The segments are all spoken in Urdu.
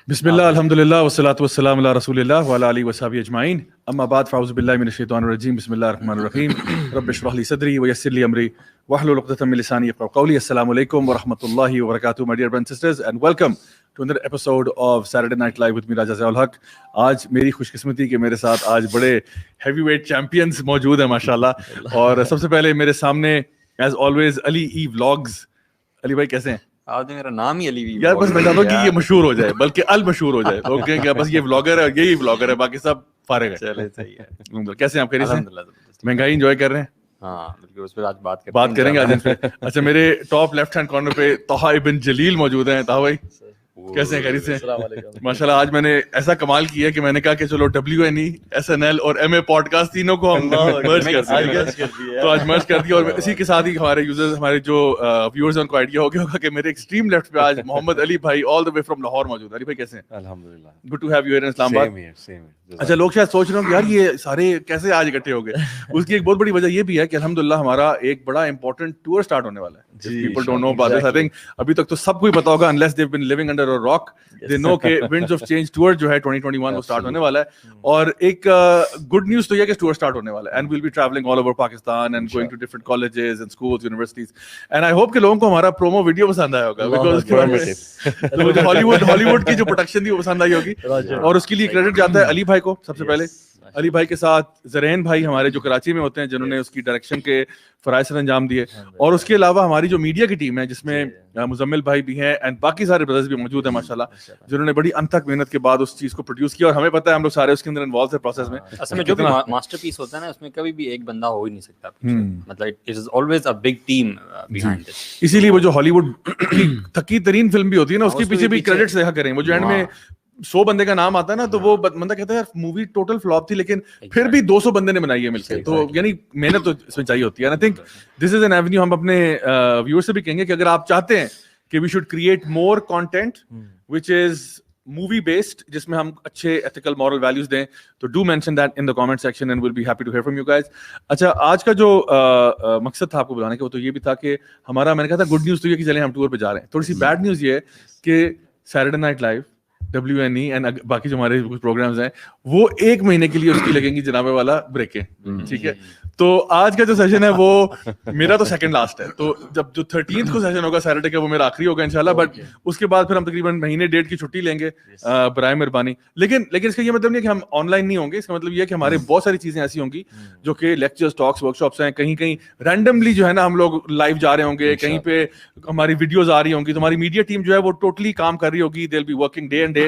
بسم اللہ الحمدللہ والصلاۃ والسلام علی رسول اللہ وعلی آلہ وصحبہ اجمعین اما بعد فاعوذ باللہ من الشیطان الرجیم بسم اللہ الرحمن الرحیم رب اشرح لی صدری ویسر لی امری واحلل عقدۃ من لسانی یفقهوا قولی. السلام علیکم ورحمۃ اللہ وبرکاتہ my dear brothers and sisters and welcome to another episode of Saturday Night Live with me راجہ ضیاء الحق. آج میری خوش قسمتی کہ میرے ساتھ آج بڑے ہیوی ویٹ چیمپئنز موجود ہیں ماشاءاللہ. اور سب سے پہلے میرے سامنے ایز آلویز علی ای ولاگز. علی بھائی کیسے ہیں؟ آج میرا نام ہی علی وی یار بس میں چاہتا ہوں کہ یہ مشہور ہو جائے بلکہ المشہور ہو جائے. لوگ کہیں کہ بس یہ ولاگر ہے یہی ولاگر ہے باقی سب فارغ ہے. چلے صحیح ہے. کیسے ہیں آپ؟ خیریت سے؟ مہنگائی انجوائے کر رہے ہیں؟ ہاں بالکل اس پہ آج بات کریں گے آج ان پہ. اچھا میرے ٹاپ لیفٹ ہینڈ کارنر پہ طہا ابن جلیل موجود ہیں. طہا بھائی کیسے ہیں؟ خیریت سے؟ ماشاءاللہ آج میں نے ایسا کمال کیا کہ میں نے کہا کہ چلو WNE SNL اور MA پوڈ کاسٹ تینوں کو ہم مرج کر دیا. تو آج مرج کر دیا اور اسی کے ساتھ ہی ہمارے یوزرز ہمارے جو ویورز ہیں ان کو آئیڈیا ہو گیا ہوگا کہ میرے ایکسٹریم لیفٹ پہ آج محمد علی بھائی آل دا وے فرام لاہور موجود. علی بھائی کیسے ہیں؟ الحمدللہ good to have you in Islamabad. اچھا لوگ شاید سوچ رہے ہوں کہ یار یہ سارے کیسے آج اکٹھے ہو گئے. اس کی ایک بہت بڑی وجہ یہ بھی ہے کہ الحمدللہ ہمارا ایک بڑا امپورٹنٹ ٹور اسٹارٹ ہونے والا ہے. People don't know about this. I think ابھی تک تو سب کو ہی پتا ہوگا unless they've been living under a rock they know کہ winds of change tour جو ہے 2021 وہ اسٹارٹ ہونے والا ہے. اور ایک گڈ نیوز تو یہ کہ ٹور اسٹارٹ ہونے والا ہے and we'll be traveling all over Pakistan and going to different colleges and schools universities and I hope کہ لوگوں کو ہمارا پرومو ویڈیو پسند آیا ہوگا because ہالی ووڈ کی جو پروڈکشن تھی وہ پسند آئی ہوگی. اور اس کے لیے کریڈٹ جاتا ہے علی بھائی کو سب سے پہلے. علی بھائی کے ساتھ زرین بھائی ہمارے جو کراچی میں ہوتے ہیں جنہوں نے اس کی ڈائریکشن کے فرائض سر انجام دیے. اور اس کے علاوہ ہماری جو میڈیا کی ٹیم ہے جس میں مزمل بھائی بھی ہیں اینڈ باقی سارے بردرز بھی موجود ہیں ماشاءاللہ جنہوں نے بڑی انتھک محنت کے بعد اس چیز کو پروڈیوس کیا. اور ہمیں پتہ ہے ہم لوگ سارے اس کے اندر انوالو تھے پروسیس میں. اصل میں جو بھی ماسٹر پیس ہوتا ہے نا اس میں کبھی بھی ایک بندہ ہو ہی نہیں سکتا. مطلب it is always a big team behind it. اسی لیے وہ جو ہالی ووڈ کی تھکی ترین فلم بھی ہوتی ہے نا اس کے پیچھے بھی کریڈٹس دیکھا کریں. وہ جو اینڈ میں 100 بندے کا نام آتا ہے نا تو وہ بندہ کہتا ہے یار مووی ٹوٹل فلاپ تھی لیکن پھر بھی 200 بندے نے بنائی ہے مل کے. تو یعنی محنت تو اس میں چاہیے ہوتی ہے. I think this is an avenue. ہم اپنے ویور سے بھی کہیں گے کہ اگر آپ چاہتے ہیں کہ we should create more content which is movie based جس میں ہم اچھے ایتھیکل مورل ویلیوز دیں تو do mention that in the comment section and will be happy to hear from you guys. اچھا آج کا جو مقصد تھا آپ کو بلانے کا وہ تو یہ بھی تھا کہ ہمارا میں نے کہا تھا گڈ نیوز تو یہ کہ چلیں ہم ٹور پہ جا رہے ہیں. تھوڑی سی بیڈ نیوز یہ ہے کہ Saturday night live WNE and باقی جو ہمارے کچھ پروگرامز ہیں وہ 1 مہینے کے لیے اس کی لگیں گی جناب والا بریکیں. ٹھیک ہے تو آج کا جو سیشن ہے وہ میرا تو سیکنڈ لاسٹ ہے. تو جب جو 13th کو سیشن ہوگا سیٹرڈے کا وہ میرا آخری ہوگا انشاءاللہ. بٹ اس کے بعد پھر ہم تقریباً مہینے 1.5 کی چھٹی لیں گے برائے مہربانی. لیکن اس کا یہ مطلب نہیں ہے کہ ہم آن لائن نہیں ہوں گے. اس کا مطلب یہ ہے کہ ہمارے بہت ساری چیزیں ایسی ہوں گی جو کہ لیکچرز ٹاکس ورک شاپس ہیں. کہیں رینڈملی جو ہے نا ہم لوگ لائیو جا رہے ہوں گے. کہیں پہ ہماری ویڈیوز آ رہی ہوں گی تو ہماری میڈیا ٹیم جو ہے وہ ٹوٹلی کام کر رہی ہوگی. They will be working day and day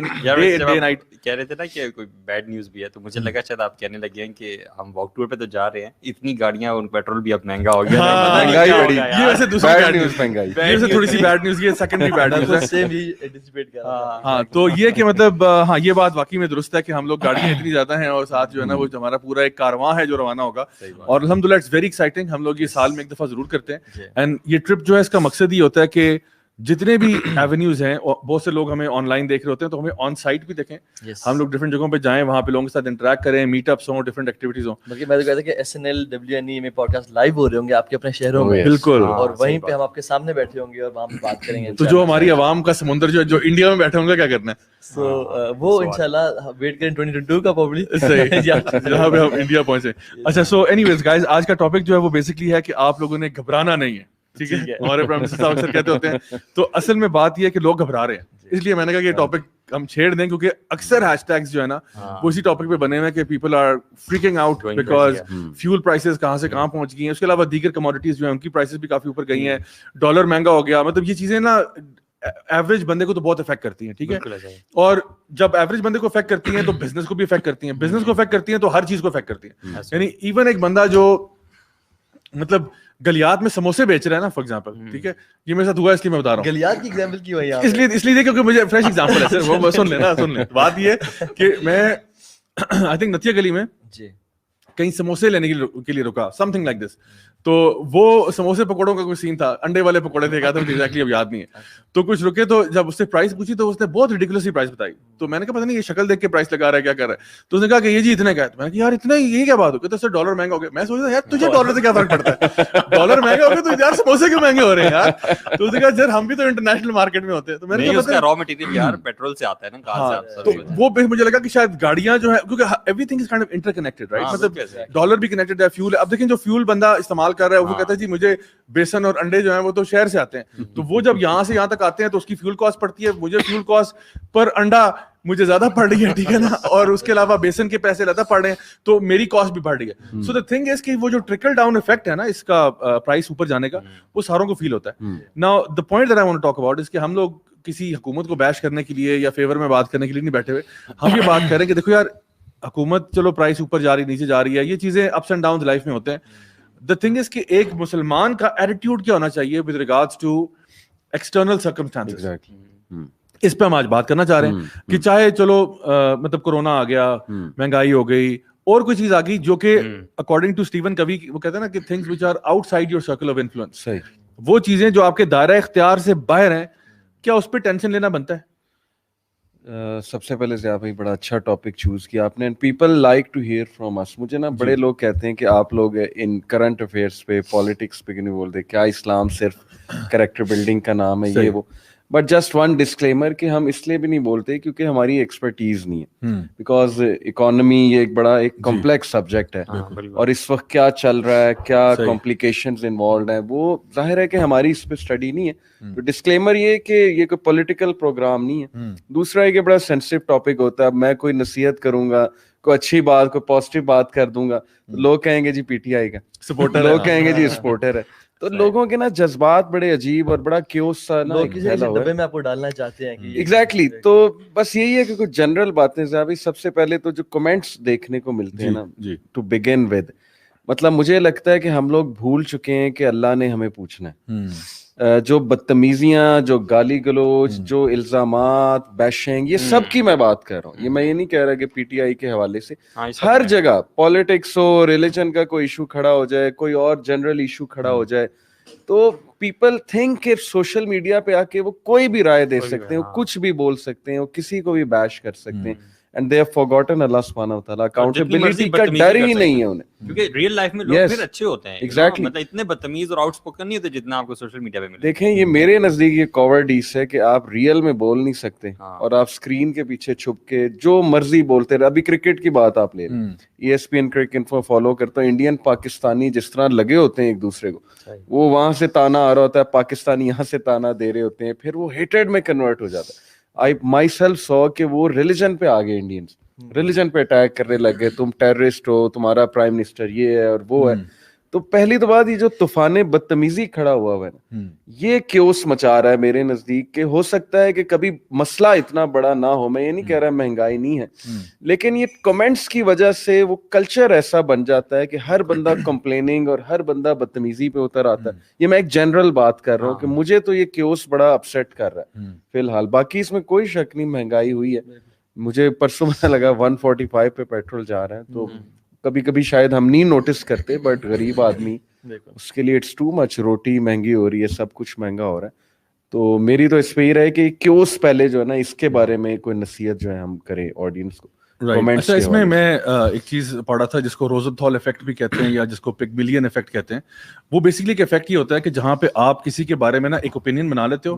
night. کہہ رہے تھے نا کہ کوئی بیڈ نیوز بھی ہے تو مجھے لگا شاید آپ کہنے لگے ہیں کہ ہم واک ٹور پہ تو جا رہے ہیں اتنی گاڑیاں ان پیٹرول بھی اب مہنگا ہو گیا. مہنگائی بڑی. یہ ویسے دوسری بیڈ نیوز مہنگائی. یہ ویسے تھوڑی سی بیڈ نیوز یہ سیکنڈری بیڈ نیوز ہے. ہاں تو یہ کہ مطلب ہاں یہ بات واقعی میں درست ہے کہ ہم لوگ گاڑیاں اتنی زیادہ ہیں اور ساتھ جو ہے نا وہ ہمارا پورا ایک کارواں ہے جو روانہ ہوگا. اور الحمدللہ اٹس ویری ایکسائٹنگ. ہم لوگ یہ سال میں ایک دفعہ ضرور کرتے ہیں اینڈ یہ ٹرپ جو ہے اس کا مقصد یہ ہوتا ہے کہ جتنے بھی ایونیوز ہیں بہت سے لوگ ہمیں آن لائن دیکھ رہے ہوتے ہیں تو ہمیں آن سائٹ بھی دیکھیں. ہم لوگ ڈفرینٹ جگہوں پہ جائیں وہاں پہ لوگوں کے ساتھ انٹریکٹ کریں میٹ اپس ہوں ڈفرینٹ ایکٹیویٹیز ہوں. بلکہ میں تو کہتا کہ SNL WNE میں پوڈ کاسٹ لائیو ہو رہے ہوں گے آپ کے اپنے شہروں میں. بالکل. اور وہیں پہ ہم آپ کے سامنے بیٹھے ہوں گے اور وہاں پہ بات کریں گے. تو جو ہماری عوام کا سمندر جو انڈیا میں بیٹھے ہوں گے کیا کرنا ہے سو وہ انشاءاللہ ویٹ کریں 2022 کا پبلی جہاں پہ ہم انڈیا پہنچے. اچھا سو اینی ویز گائز آج کا ٹاپک جو ہے وہ بیسکلی ہے کہ آپ لوگوں نے گھبرانا نہیں ہے. ٹھیک ہے ہمارے پرائم منسٹر صاحب اکثر کہتے ہوتے ہیں تو اصل میں بات یہ ہے کہ لوگ گھبرا رہے ہیں. اس لیے میں نے کہا کہ یہ ٹاپک ہم چھیڑ دیں کیونکہ اکثر ہیش ٹیگس جو ہے نا وہ اسی ٹاپک پہ بنے ہوئے ہیں کہ people are freaking out because fuel prices کہاں سے کہاں پہنچ گئی ہیں. اس کے علاوہ دیگر کموڈیٹیز جو ہیں ان کی پرائسز بھی کافی اوپر گئی ہیں. ڈالر مہنگا ہو گیا. مطلب یہ چیزیں نا ایوریج بندے کو تو بہت افیکٹ کرتی ہیں. ٹھیک ہے اور جب ایوریج بندے کو افیکٹ کرتی ہیں تو بزنس کو بھی افیکٹ کرتی ہیں. بزنس کو افیکٹ کرتی ہیں تو ہر چیز کو افیکٹ کرتی ہیں. یعنی ایون ایک بندہ جو مطلب گلیات میں سموسے بیچ رہا ہے نا فار ایگزامپل. ٹھیک ہے یہ میرے ساتھ ہوا اس لیے میں بتا رہا ہوں. گلیات کی ایگزامپل کی ہوئی اس لیے کیونکہ مجھے فریش ایگزامپل ہے وہ سن لیں. بات یہ ہے کہ میں آئی تھنک نتیا گلی میں کہیں سموسے لینے کے لیے رکا سم تھنگ لائک دس. تو وہ سموسے پکوڑوں کا کوئی سین تھا, انڈے والے پکوڑے تھے, کہا تھا مجھے ایگزیکٹلی اب یاد نہیں ہے. تو کچھ رکے, تو جب اس سے پرائس پوچھی تو اس نے بہت ریڈیکولسلی پرائس بتائی. تو میں نے کہا پتہ نہیں یہ شکل دیکھ کے پرائس لگا رہا ہے کیا کر رہا ہے. تو اس نے کہا کہ یہ جی اتنے کا ہے. میں نے کہا یار اتنا یہ کیا بات ہو گئی, تو اس سے ڈالر مہنگا ہو گیا. میں سوچ رہا یار تجھے ڈالر سے کیا فرق پڑتا ہے, ڈالر مہنگا ہو گیا تو یار سموسے کیوں مہنگے ہو رہے ہیں یار. تو اس نے کہا سر ہم بھی تو انٹرنیشنل مارکیٹ میں ہوتے ہیں. تو میں نے کہا اس کا را مٹیریل یار پیٹرول سے آتا ہے نا, کہاں سے. تو وہ مجھے لگا کہ شاید گاڑیاں جو ہے, کیونکہ everything is kind of interconnected right, مطلب ڈالر بھی کنیکٹڈ ہے, فیول. اب دیکھیں جو فیول بندہ استعمال کر رہا ہے وہ کہتا ہے جی مجھے بیسن اور انڈے جو ہیں وہ تو شہر سے آتے ہیں, تو وہ جب یہاں سے یہاں تک آتے ہیں تو اس کی فیول کاسٹ پڑتی ہے, مجھے فیول کاسٹ پر انڈا مجھے زیادہ پڑ رہی ہے, ٹھیک ہے نا, اور اس کے علاوہ بیسن کے پیسے زیادہ پڑ رہے ہیں, تو میری کاسٹ بھی بڑھ رہی ہے. سو دا تھنگ از کہ وہ جو ٹرکل ڈاؤن افیکٹ ہے نا اس کا پرائس اوپر جانے کا, وہ ساروں کو فیل ہوتا ہے. Now the point that I want to talk about اس کہ ہم لوگ کسی حکومت کو بیش کرنے کے لیے یا فیور میں بات کرنے کے لیے نہیں بیٹھے ہوئے. ہم یہ بات کر رہے ہیں کہ دیکھو یار حکومت چلو پرائس اوپر جا رہی نیچے جا رہی ہے, یہ چیزیں اپس اینڈ ڈاؤنز لائف میں ہوتے ہیں. دا تھنگ از کہ ایک مسلمان کا ایٹیٹیوڈ کیا ہونا چاہیے with regards to external circumstances. اس پہ ہم آج بات کرنا چاہ رہے ہیں کہ چاہے چلو مطلب کورونا آ گیا, مہنگائی ہو گئی, اور کوئی چیز آ گئی جو کہ اکارڈنگ ٹو اسٹیون کوی وہ کہتے ہیں نا کہ things which are outside your circle of influence, وہ چیزیں جو آپ کے دائرہ اختیار سے باہر ہیں, کیا اس پہ ٹینشن لینا بنتا ہے؟ سب سے پہلے سے آپ ہی بڑا اچھا ٹاپک چوز کیا آپ نے. People like to hear from us. مجھے نا بڑے لوگ کہتے ہیں کہ آپ لوگ ان کرنٹ افیئرس پہ پالیٹکس پہ کیوں نہیں بولتے, کیا اسلام صرف کریکٹر بلڈنگ کا نام ہے یہ وہ. بٹ جسٹ ون ڈسکلیمر کہ ہم اس لیے بھی نہیں بولتے کیونکہ ہماری ایکسپرٹیز نہیں ہے, بیکاز اکانومی یہ ایک بڑا ایک کمپلیکس سبجیکٹ ہے, اور اس وقت کیا چل رہا ہے, کیا کمپلیکیشنز انوالوڈ ہیں, وہ ظاہر ہے کہ ہماری اس پہ اسٹڈی نہیں ہے. تو ڈسکلیمر یہ کہ یہ کوئی پولیٹیکل پروگرام نہیں ہے. دوسرا ہے کہ بڑا سینسٹیو ٹاپک ہوتا ہے. اب میں کوئی نصیحت کروں گا, کوئی اچھی بات, کوئی پازیٹیو بات کر دوں گا, لوگ کہیں گے جی پی ٹی آئی کا سپورٹر, لوگ کہیں گے جی سپورٹر ہے. تو لوگوں کے نا جذبات بڑے عجیب اور بڑا کیوس سا نا ڈبے میں آپ کو ڈالنا چاہتے ہیں. ایگزیکٹلی. تو بس یہی ہے کہ کچھ جنرل باتیں صاحب. سب سے پہلے تو جو کمنٹس دیکھنے کو ملتے ہیں نا, ٹو بگن ود, مطلب مجھے لگتا ہے کہ ہم لوگ بھول چکے ہیں کہ اللہ نے ہمیں پوچھنا ہے. جو بدتمیزیاں, جو گالی گلوچ, جو الزامات, بیشنگ, یہ سب کی میں بات کر رہا ہوں. یہ میں یہ نہیں کہہ رہا کہ پی ٹی آئی کے حوالے سے ہر جگہ پالیٹکس ہو, ریلیجن کا کوئی ایشو کھڑا ہو جائے, کوئی اور جنرل ایشو کھڑا ہو جائے, تو پیپل تھنک کہ سوشل میڈیا پہ آ کے وہ کوئی بھی رائے دے سکتے ہیں, وہ کچھ بھی بول سکتے ہیں, وہ کسی کو بھی بیش کر سکتے ہیں. And they have forgotten Allah subhanahu wa ta'ala. Accountability کا ڈر ہی نہیں ہے انہیں, کیونکہ ریئل لائف میں لوگ پھر اچھے ہوتے ہیں. Exactly. مطلب اتنے بدتمیز اور آؤٹ اسپوکن نہیں ہوتے جتنا آپ کو سوشل میڈیا پہ ملتے. دیکھیں یہ میرے نزدیک یہ کوورڈیس ہے کہ آپ ریئل میں بول نہیں سکتے اور آپ اسکرین کے پیچھے چھپ کے جو مرضی بولتے رہے. ابھی کرکٹ کی بات آپ لے لیں, ESPN کرکٹ انفو فالو کرتا ہوں, انڈین پاکستانی جس طرح لگے ہوتے ہیں ایک دوسرے کو, وہ وہاں سے تانا آ رہا ہوتا ہے, پاکستانی یہاں سے تانا دے رہے ہوتے ہیں, پھر وہ ہیٹریڈ میں کنورٹ ہو جاتا ہے. I myself saw کہ وہ ریلیجن پہ آ گئے, انڈینس ریلیجن پہ اٹیک کرنے لگے, تم ٹیررسٹ ہو, تمہارا پرائم منسٹر یہ ہے اور وہ ہے. تو پہلی تو بات یہ جو طوفان بدتمیزی کھڑا ہوا ہے نا, یہ کیوس مچا رہا ہے میرے نزدیک. کہ ہو سکتا ہے کہ کبھی مسئلہ اتنا بڑا نہ ہو, میں یہ نہیں کہہ رہا مہنگائی نہیں ہے, لیکن یہ کمنٹس کی وجہ سے وہ کلچر ایسا بن جاتا ہے کہ ہر بندہ کمپلیننگ اور ہر بندہ بدتمیزی پہ اتر آتا ہے. یہ میں ایک جنرل بات کر رہا ہوں کہ مجھے تو یہ کیوس بڑا اپسیٹ کر رہا ہے فی الحال. باقی اس میں کوئی شک نہیں مہنگائی ہوئی ہے. مجھے پرسوں میں لگا 145 پہ پیٹرول جا رہا ہے, تو کبھی کبھی شاید ہم نہیں نوٹس کرتے, بٹ غریب آدمی اس کے لیے اٹس ٹو مچ. روٹی مہنگی ہو رہی ہے, سب کچھ مہنگا ہو رہا ہے. تو میری تو اس پہ یہ رہے کہ کیوس پہلے جو ہے نا اس کے بارے میں کوئی نصیحت جو ہے ہم کریں آڈینس کو. اچھا, اس میں ایک چیز پڑھا تھا جس کو روزنتھال افیکٹ بھی کہتے ہیں یا جس کو پگملین افیکٹ کہتے ہیں. وہ بیسکلی ایک افیکٹ یہ ہوتا ہے کہ جہاں پہ آپ کسی کے بارے میں نا ایک اوپینین بنا لیتے ہو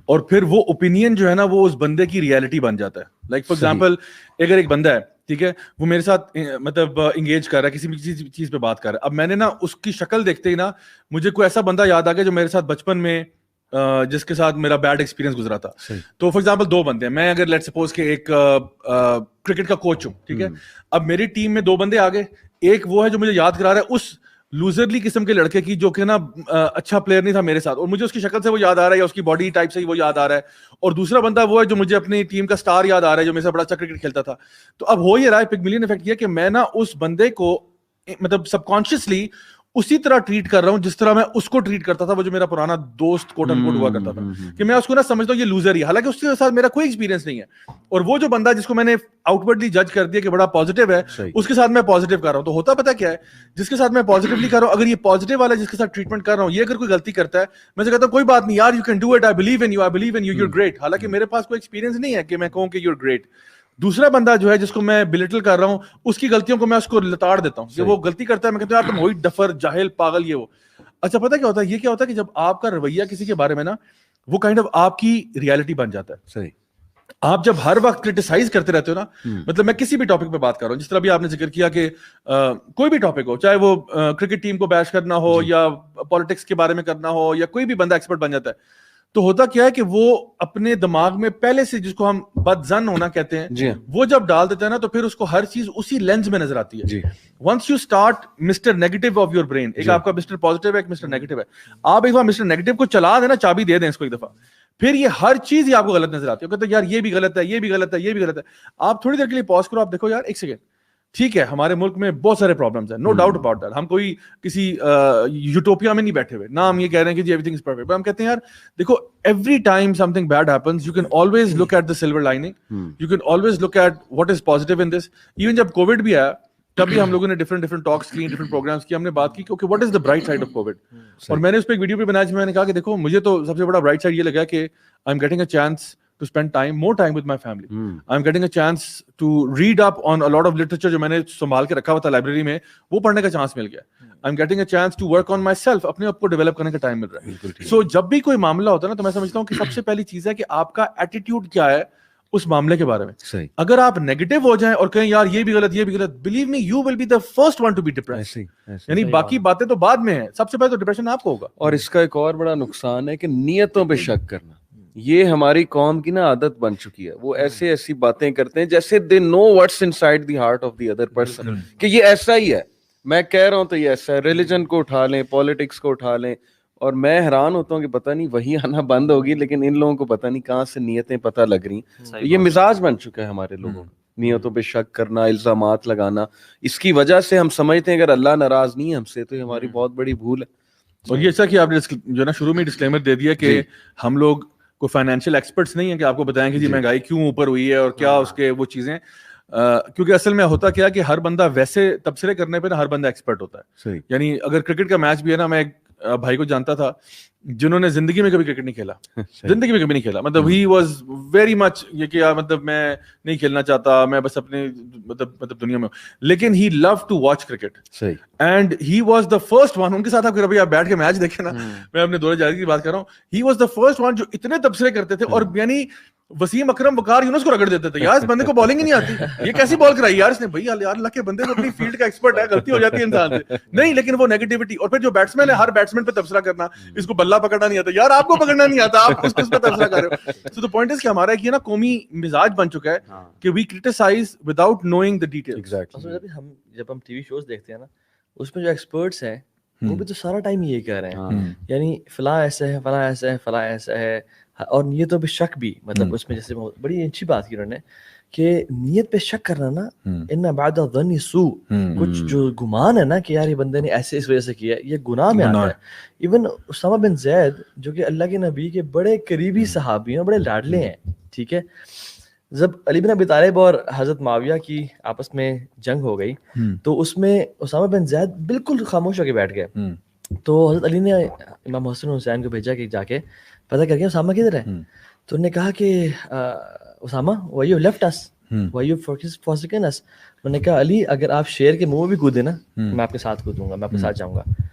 اور پھر وہ اوپینین جو ہے نا وہ اس بندے کی ریئلٹی بن جاتا ہے. لائک فار ایگزامپل اگر ایک بندہ ہے, ٹھیک ہے, وہ میرے ساتھ مطلب انگیج کر رہا ہے, کسی بھی چیز پہ بات کر رہا ہے. اب میں نے نا اس کی شکل دیکھتے ہی نا مجھے کوئی ایسا بندہ یاد آ گیا جو میرے ساتھ بچپن میں جس کے ساتھ میرا بیڈ ایکسپیرینس گزرا تھا. تو فار ایگزامپل دو بندے ہیں, میں اگر لیٹ سپوز کہ ایک کرکٹ کا کوچ ہوں, ٹھیک ہے, اب میری ٹیم میں دو بندے آ گئے. ایک وہ ہے جو مجھے یاد کرا رہا ہے اس لوزرلی قسم کے لڑکے کی جو کہ نا اچھا پلیئر نہیں تھا میرے ساتھ, اور مجھے اس کی شکل سے وہ یاد آ رہا ہے یا اس کی باڈی ٹائپ سے وہ یاد آ رہا ہے. اور دوسرا بندہ وہ ہے جو مجھے اپنی ٹیم کا سٹار یاد آ رہا ہے جو میرے سے بڑا اچھا کرکٹ کھیلتا تھا. تو اب ہو یہ رہا ہے پگملین افیکٹ یہ کہ میں نا اس بندے کو مطلب سب کانشیسلی اسی طرح ٹریٹ کر رہا ہوں جس طرح میں اس کو ٹریٹ کرتا تھا وہ جو میرا پرانا دوست کوٹ ان کوٹ ہوا کرتا تھا, کہ میں اس کو نہ سمجھتا ہوں یہ لوزر ہی, حالانکہ اس کے ساتھ میرا کوئی ایکسپیرینس نہیں ہے. اور وہ جو بندہ جس کو میں نے آؤٹ ورڈلی جج کر دیا کہ بڑا پازیٹیو ہے, اس کے ساتھ میں پازیٹیو کر رہا ہوں. تو ہوتا پتا کیا ہے, جس کے ساتھ میں پازیٹیولی کر رہا ہوں, اگر یہ پازیٹیو والا جس کے ساتھ ٹریٹمنٹ کر رہا ہوں یہ اگر کوئی غلطی کرتا ہے, میں سے کہتا ہوں کوئی بات نہیں یار, you can do it, I believe in you, I believe in you, you are great. حالانکہ میرے پاس کوئی ایکسپیرینس نہیں ہے کہ میں کہوں کہ یو آر گریٹ. دوسرا بندہ جو ہے جس کو میں بلٹل کر رہا ہوں, اس کی غلطیوں کو میں اس کو لتاڑ دیتا ہوں کہ وہ غلطی کرتا ہے, میں کہتا ہوں یار تم وہی ڈفر, جاہل, پاگل, یہ وہ. اچھا پتہ کیا ہوتا ہے, یہ کیا ہوتا ہے کہ جب آپ کا رویہ کسی کے بارے میں نا وہ کائنڈ آف آپ کی ریالٹی بن جاتا ہے. صحیح. آپ جب ہر وقت کرٹیسائز کرتے رہتے ہو نا, مطلب میں کسی بھی ٹاپک پہ بات کر رہا ہوں, جس طرح بھی آپ نے ذکر کیا کہ کوئی بھی ٹاپک ہو, چاہے وہ کرکٹ ٹیم کو بیش کرنا ہو یا پالیٹکس کے بارے میں کرنا ہو, یا کوئی بھی بندہ ایکسپرٹ بن جاتا ہے, تو ہوتا کیا ہے کہ وہ اپنے دماغ میں پہلے سے جس کو ہم بد ظن ہونا کہتے ہیں وہ جب ڈال دیتا ہے نا, تو پھر اس کو ہر چیز اسی لینز میں نظر آتی ہے. Once you start mister negative of your brain, ایک آپ کا مسٹر پازیٹیو ہے, ایک مسٹر نیگیٹو ہے, آپ ایک بار مسٹر نیگیٹو کو چلا دینا, چابی دے دیں اس کو ایک دفعہ, پھر یہ ہر چیز ہی آپ کو غلط نظر آتی ہے. کہتے ہیں یار یہ بھی غلط ہے, یہ بھی غلط ہے, یہ بھی غلط ہے. آپ تھوڑی دیر کے لیے پاز کرو, آپ دیکھو یار ایک سیکنڈ, ٹھیک ہے ہمارے ملک میں بہت سارے پرابلمس ہیں, نو ڈاؤٹ اباؤٹ دیٹ, ہم کوئی کسی یوٹوپیا میں نہیں بیٹھے ہوئے, نہ ہم یہ کہہ رہے ہیں کہ جی ایوری تھنگ از پرفیکٹ, ہم کہتے ہیں یار دیکھو every time something bad happens, you can always look at the silver lining, you can always look at what is positive in this. Even جب کووڈ بھی آیا تب بھی ہم لوگوں نے ڈفرنٹ ٹاکس کی, ڈفرنٹ پروگرامس کی, ہم نے بات کی کہ what is the bright side of Covid. اور میں نے اس پہ ایک ویڈیو بھی بنایا جس میں میں نے کہا کہ دیکھو مجھے تو سب سے بڑا برائٹ سائڈ یہ لگا کہ I am getting a chance to spend more time with my family. I'm getting a chance to read up on a lot of literature جو میں نے سنبھال کے رکھا ہوا تھا لائبریری میں, وہ پڑھنے کا چانس مل گیا. I'm getting a chance to work on myself, اپنے آپ کو ڈیولپ کرنے کا ٹائم مل رہا ہے. سو جب بھی کوئی معاملہ ہوتا ہے نا, تو میں سمجھتا ہوں کہ سب سے پہلی چیز ہے کہ آپ کا ایٹیٹیوڈ کیا ہے اس معاملے کے بارے میں. اگر آپ نیگیٹو ہو جائیں اور کہیں یار یہ بھی غلط, یہ بھی غلط, believe me you will be the first one to be depressed. یعنی باقی باتیں تو بعد میں ہیں, سب سے پہلے تو ڈپریشن آپ کو ہوگا. اور اس کا ایک اور بڑا نقصان ہے کہ نیتوں پہ شک کرنا, یہ ہماری قوم کی نا عادت بن چکی ہے. وہ ایسی باتیں کرتے ہیں جیسے they know what's inside the heart of the other person, کہ یہ ایسا ہی ہے, میں کہہ رہا ہوں تو یہ ایسا ہے. ریلیجن کو اٹھا لیں, پالیٹکس کو اٹھا لیں, اور میں حیران ہوتا ہوں کہ پتہ نہیں وہی آنا بند ہوگی, لیکن ان لوگوں کو پتہ نہیں کہاں سے نیتیں پتہ لگ رہی. یہ مزاج بن چکا ہے ہمارے لوگوں کا, نیتوں پہ شک کرنا, الزامات لگانا. اس کی وجہ سے ہم سمجھتے ہیں اگر اللہ ناراض نہیں ہے ہم سے تو یہ ہماری بہت بڑی بھول ہے. اور یہ ایسا کہ آپ نے جو نا شروع میں ڈسکلیمر دے دیا کہ ہم لوگ کوئی فائنینشیل ایکسپرٹس نہیں ہیں کہ آپ کو بتائیں کہ جی مہنگائی کیوں اوپر ہوئی ہے اور کیا اس کے وہ چیزیں, کیونکہ اصل میں ہوتا کیا کہ ہر بندہ ویسے تبصرے کرنے پہ نا ہر بندہ ایکسپرٹ ہوتا ہے. یعنی اگر کرکٹ کا میچ بھی ہے نا, میں ایک بھائی کو جانتا تھا جنہوں نے زندگی میں کبھی کرکٹ نہیں کھیلا, زندگی میں کبھی نہیں کھیلا, مطلب ہی واز ویری مچ یہ کہ مطلب میں نہیں کھیلنا چاہتا, میں بس اپنے مطلب دنیا میں, لیکن he love to watch cricket. And he was the first one, ان کے ساتھ کبھی آپ بیٹھ کے میچ دیکھیں نا, میں اپنے دور جاری کی بات کر رہا ہوں, ہی واز دا فرسٹ ون جو اتنے تبصرے کرتے تھے, اور یعنی وسیم اکرم وقار یونس کو رگڑ دیتے تھے, یار اس بندے کو بالنگ ہی نہیں آتی, یہ کیسی بال کرائی یار اس نے, بھائی یار اللہ کے بندے کو اپنی فیلڈ کا ایکسپرٹ ہے, غلطی ہو جاتی ہے انسان سے, نہیں لیکن وہ نیگیٹیوٹی. اور پھر جو بیٹسمین ہے ہر بیٹسمین پہ تبصرہ کرنا, اس کو بلہ پکڑنا نہیں آتا, یار آپ کو پکڑنا نہیں آتا, آپ اس پہ تبصرہ کر رہے ہو. سو دی پوائنٹ از کہ ہمارا ایک یہ نا قومی مزاج بن چکا ہے کہ we criticise without knowing the details. جب ہم ٹی وی شوز دیکھتے ہیں نا, اس میں جو ایکسپرٹس ہیں وہ بھی تو سارا ٹائم یہی کہہ رہے ہیں, یعنی فلاں ایسا ہے, فلاں ایسا ہے, فلاں ایسا ہے, اور نیتوں پہ شک بھی, مطلب اس میں جیسے بڑی اچھی بات کی انہوں نے کہ نیت پہ شک کرنا نا, ان بعد الظن سوء, کچھ جو گمان ہے نا کہ یار یہ بندے نے ایسے اس وجہ سے کیا, یہ گناہ میں آتا ہے. ایون اسامہ بن زید جو کہ اللہ کے نبی کے بڑے قریبی صحابی ہیں, بڑے لاڈلے ہیں, ٹھیک ہے, جب علی بن ابی طالب اور حضرت معاویہ کی آپس میں جنگ ہو گئی تو اس میں اسامہ بن زید بالکل خاموش ہو کے بیٹھ گئے. تو حضرت علی نے امام حسن حسین کو بھیجا کہ جا کے پتہ کر کے اسامہ کدھر ہے. تو انہوں نے کہا کہ Usama why you left us, why you forsaken us. انہوں نے کہا علی اگر آپ شیر کے منہ میں بھی کودے نا میں آپ کے ساتھ کودوں گا, میں آپ کے ساتھ جاؤں گا,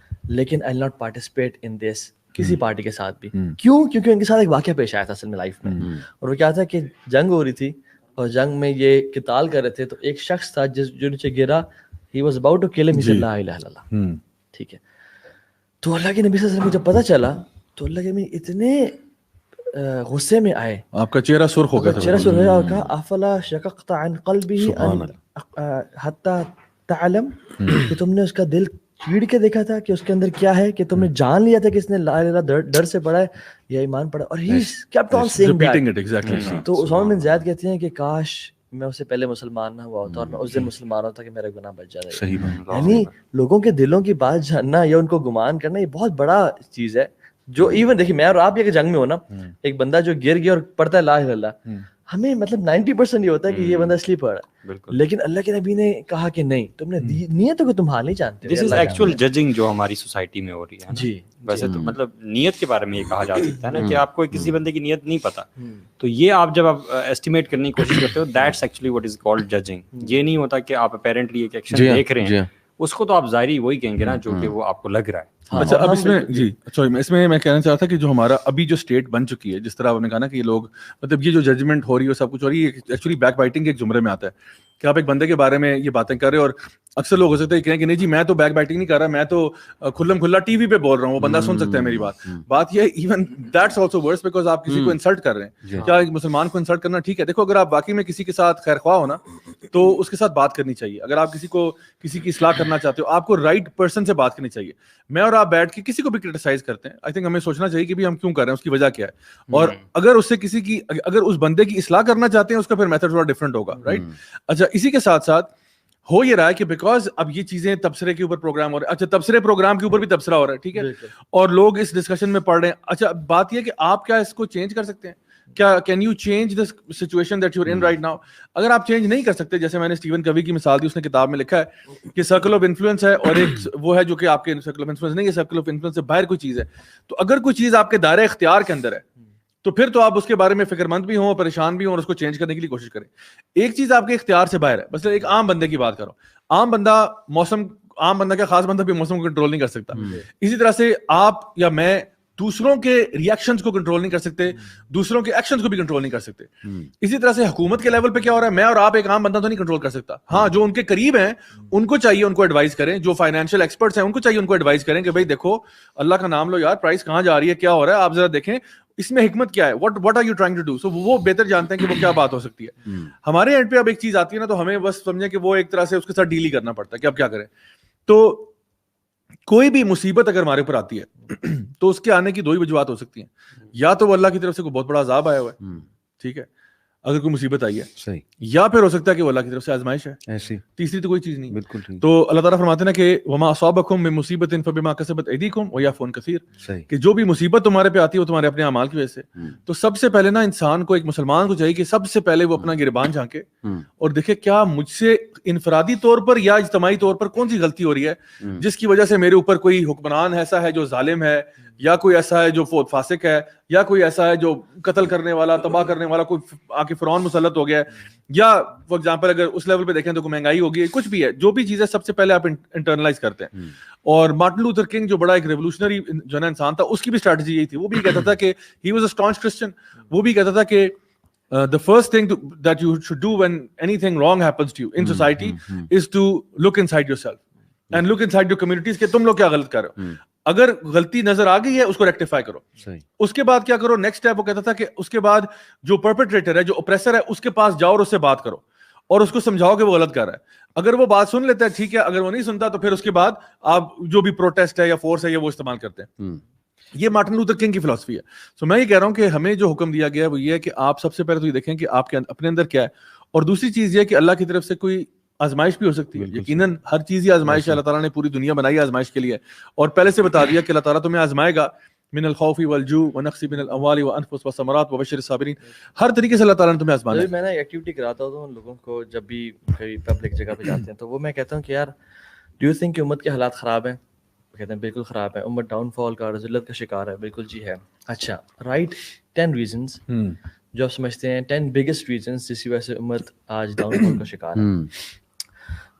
لیکن I'll not participate in this, کسی پارٹی کے ساتھ بھی. کیوں؟ کیونکہ ان کے ساتھ ایک واقعہ پیش آیا تھا اصل میں لائف میں, اور وہ کیا تھا کہ جنگ ہو رہی تھی اور جنگ میں یہ قتال کر رہے تھے, تو ایک شخص تھا جو نیچے گرا, he was about to kill him, he said لا الہ الا اللہ, ٹھیک ہے. تو اللہ کے نبی صلی اللہ علیہ وسلم کو جب پتہ چلا تو اللہ کے نبی اتنے غصے میں آئے, آپ کا چہرہ سرخ ہو گیا, چہرہ سرخ ہو گیا, اور کہا افلا شققت عن قلبه حتى تعلم, کہ تم نے اس کا دل چیڑ کے دیکھا تھا کہ اس کے اندر کیا ہے, کہ تم نے جان لیا تھا کہ اس نے لا الہ الا ڈر سے پڑھا ہے یا ایمان پڑھا, اور ہی kept on saying that. exactly. تو اسامہ بن زید کہتے ہیں کہ کاش میں اس سے پہلے مسلمان نہ ہوا ہوتا اور میں اس دن مسلمان ہوتا کہ میرا گناہ بچ جاتا. صحیح بات. یعنی لوگوں کے دلوں کی بات جاننا یا ان کو گمان کرنا یہ بہت بڑا چیز ہے. جو ایون دیکھیے میں اور آپ یہ کہ جنگ میں ہو نا, ایک بندہ جو گر گیا اور پڑھتا ہے لا الہ الا اللہ, ہمیں مطلب 90% یہ ہوتا ہے کہ یہ بندہ اس لیے پڑھ رہا ہے, لیکن اللہ کے نبی نے کہا کہ نہیں, تم نے نیت کو تم حال نہیں جانتے. دس از ایکچوئل ججنگ جو ہماری سوسائٹی میں ہو رہی ہے. جی ویسے تو مطلب نیت کے بارے میں یہ کہا جا سکتا ہے نا کہ آپ کو کسی بندے کی نیت نہیں پتا, تو یہ آپ جب آپ ایسٹیمیٹ کرنے کی کوشش کرتے ہو, that's actually what is called judging. یہ نہیں ہوتا کہ آپ اپیرنٹلی ایک ایکشن دیکھ رہے ہیں, اس کو تو آپ ظاہری وہی کہیں گے نا جو کہ وہ آپ کو لگ رہا ہے. اچھا اب اس میں جی سوری اس میں کہنا چاہتا کہ جو ہمارا ابھی جو اسٹیٹ بن چکی ہے, جس طرح آپ نے کہا نا کہ یہ لوگ مطلب یہ جو ججمنٹ ہو رہی ہے سب کچھ ہو رہی ہے, ایکچولی بیک بائٹنگ کے ایک زمرے میں آتا ہے کہ آپ ایک بندے کے بارے میں یہ باتیں کر رہے ہیں, اور اکثر لوگ ہو سکتے ہیں کہیں کہ نہیں جی میں تو بیک بائٹنگ نہیں کر رہا, میں تو کھلم کھلا ٹی وی پہ بول رہا ہوں, وہ بندہ سن سکتا ہے میری بات یہ even that's also worse because آپ کسی کو انسلٹ کر رہے ہیں. کیا ایک مسلمان کو انسلٹ کرنا ٹھیک ہے؟ دیکھو اگر آپ واقعی میں کسی کے ساتھ خیر خواہ ہو نا تو اس کے ساتھ بات کرنی چاہیے. اگر آپ کسی کی اصلاح کرنا چاہتے ہو آپ کو رائٹ پرسن سے بات کرنی چاہیے. میں اور آپ بیٹھ کے کسی کو بھی کرٹیسائز کرتے ہیں, آئی تھنک ہمیں سوچنا چاہیے کہ ہم کیوں کر رہے ہیں, اس کی وجہ کیا ہے, اور اگر اس سے اگر اس بندے کی اصلاح کرنا چاہتے ہیں اس کا پھر میتھڈ تھوڑا ڈفرنٹ ہوگا, رائٹ. اچھا اسی کے ساتھ ساتھ ہو یہ رہا ہے کہ بیکاز اب یہ چیزیں تبصرے کے اوپر پروگرام ہو رہے ہیں, اچھا تبصرے پروگرام کے اوپر بھی تبصرہ ہو رہا ہے, ٹھیک ہے, اور لوگ اس ڈسکشن میں پڑھ رہے ہیں. اچھا بات یہ ہے کہ آپ کیا اس کو چینج کر سکتے ہیں؟ کیا can you change the situation that you are in right now? اگر آپ چینج نہیں کر سکتے, جیسے میں نے اسٹیون کوی کی مثال دی, اس نے کتاب میں لکھا ہے کہ سرکل آف انفلوئنس ہے اور ایک وہ ہے جو کہ آپ کے سرکل آف انفلوئنس نہیں ہے, سرکل آف انفلوئنس سے باہر کوئی چیز ہے. تو اگر کوئی چیز آپ کے دائرۂ اختیار کے اندر ہے تو پھر تو آپ اس کے بارے میں فکر مند بھی ہوں, پریشان بھی ہوں, اور اس کو چینج کرنے کے لیے کوشش کریں. ایک چیز آپ کے اختیار سے باہر ہے, بس ایک عام بندے کی بات کرو, عام بندہ کیا خاص بندہ بھی موسم کو کنٹرول نہیں کر سکتا. اسی طرح سے آپ یا میں دوسروں کے ریئیکشنز کو کنٹرول نہیں کر سکتے, دوسروں کے ایکشنز کو بھی کنٹرول نہیں کر سکتے. اسی طرح سے حکومت کے لیول پہ کیا ہو رہا ہے, میں اور آپ ایک عام بندہ تو نہیں کنٹرول کر سکتا. ہاں جو ان کے قریب ہیں ان کو چاہیے ان کو ایڈوائز کریں, جو فائنینشیل ایکسپرٹس ہیں ان کو چاہیے ان کو ایڈوائز کریں کہ بھائی دیکھو اللہ کا نام لو یار, پرائس کہاں جا رہی ہے, کیا ہو رہا ہے, آپ ذرا دیکھیں اس میں حکمت کیا ہے, what are you trying to do. So وہ بہتر جانتے ہیں کہ وہ کیا بات ہو سکتی ہے. ہمارے اینڈ پہ اب ایک چیز آتی ہے نا تو ہمیں بس سمجھیں کہ وہ ایک طرح سے اس کے ساتھ ڈیل ہی کرنا پڑتا ہے کہ اب کیا کریں. تو کوئی بھی مصیبت اگر ہمارے اوپر آتی ہے تو اس کے آنے کی دو ہی وجوہات ہو سکتی ہیں, یا تو وہ اللہ کی طرف سے کوئی بہت بڑا عذاب آیا ہوا ہے, ٹھیک ہے, اگر کوئی مصیبت آئی ہے صحیح, یا پھر ہو سکتا ہے کہ وہ اللہ کی طرف سے آزمائش ہے, ایسی تیسری تو کوئی چیز نہیں. بالکل. تو اللہ تعالیٰ فرماتے ہیں کہ وما اصابکم من مصیبت فبما کسبت ایدیکم ویعفو عن کثیر, کہ جو بھی مصیبت تمہارے پہ آتی ہے وہ تمہارے اپنے اعمال کی وجہ سے. تو سب سے پہلے نا انسان کو, ایک مسلمان کو چاہیے کہ سب سے پہلے وہ اپنا گریبان جھانکے اور دیکھے کیا مجھ سے انفرادی طور پر یا اجتماعی طور پر کون سی غلطی ہو رہی ہے جس کی وجہ سے میرے اوپر کوئی حکمران ایسا ہے جو ظالم ہے, یا کوئی ایسا ہے جو فاسق ہے, یا کوئی ایسا ہے جو قتل کرنے والا, تباہ کرنے والا, کوئی آ کے فرعون مسلط ہو گیا ہے, یا فار ایگزامپل اگر اس لیول پہ دیکھیں تو کوئی مہنگائی ہوگی, کچھ بھی ہے, جو بھی چیزیں سب سے پہلے آپ انٹرنلائز کرتے ہیں. اور مارٹن لوتھر کنگ جو بڑا ایک ریولوشنری جو ہے نا انسان تھا, اس کی بھی اسٹریٹجی یہی تھی. وہ بھی کہتا تھا کہ he was a staunch Christian, وہ بھی کہتا تھا کہ the first thing that you should do when anything wrong happens to you in society is to look inside yourself and look inside your communities کہ تم لوگ کیا غلط کر رہے ہو. اگر غلطی نظر آ گئی ہے اس کو ریکٹیفائی کرو. اس کے بعد کیا کرو, نیکسٹ اسٹیپ وہ کہتا تھا کہ اس کے بعد جو پرپیٹریٹر ہے, جو اوپریسر ہے, اس کے پاس جاؤ اور اس سے بات کرو اور اس کو سمجھاؤ کہ وہ غلط کر رہا ہے. اگر وہ بات سن لیتا ہے ٹھیک ہے, اگر وہ نہیں سنتا تو پھر اس کے بعد آپ جو بھی پروٹیسٹ ہے یا فورس ہے وہ استعمال کرتے ہیں. یہ مارٹن لوتھر کنگ کی فلسفی ہے. سو میں یہ کہہ رہا ہوں کہ ہمیں جو حکم دیا گیا ہے وہ یہ ہے کہ آپ سب سے پہلے تو یہ دیکھیں کہ آپ کے اپنے اندر کیا ہے, اور دوسری چیز یہ ہے کہ اللہ کی طرف سے کوئی آزمائش بھی ہو سکتی ہے. یقیناً ہر چیز ہی آزمائش ہے, اللہ تعالیٰ نے پوری دنیا بنائی ہے آزمائش کے لیے, اور پہلے سے بتا دیا کہ اللہ تعالیٰ تمہیں آزمائے گا من الخوف والجوع ونقص من الاموال والانفس والثمرات وبشر الصابرین. ہر طریقے سے اللہ تعالیٰ نے تمہیں آزمانا ہے. میں نے ایکٹیویٹی کراتا ہوں ان لوگوں کو جب بھی کہیں پبلک جگہ پہ جاتے ہیں تو وہ میں کہتا ہوں کہ یار ڈو یو تھنک کہ امت کے حالات خراب ہیں؟ کہتے ہیں بالکل خراب ہے, امت ڈاؤن فال کا, رذلت کا شکار ہے. بالکل جی ہے. اچھا رائٹ 10 ریزنس جو آپ سمجھتے ہیں 10 بگیسٹ ریزنس جس کی وجہ سے امت آج ڈاؤن فال کا شکار ہے.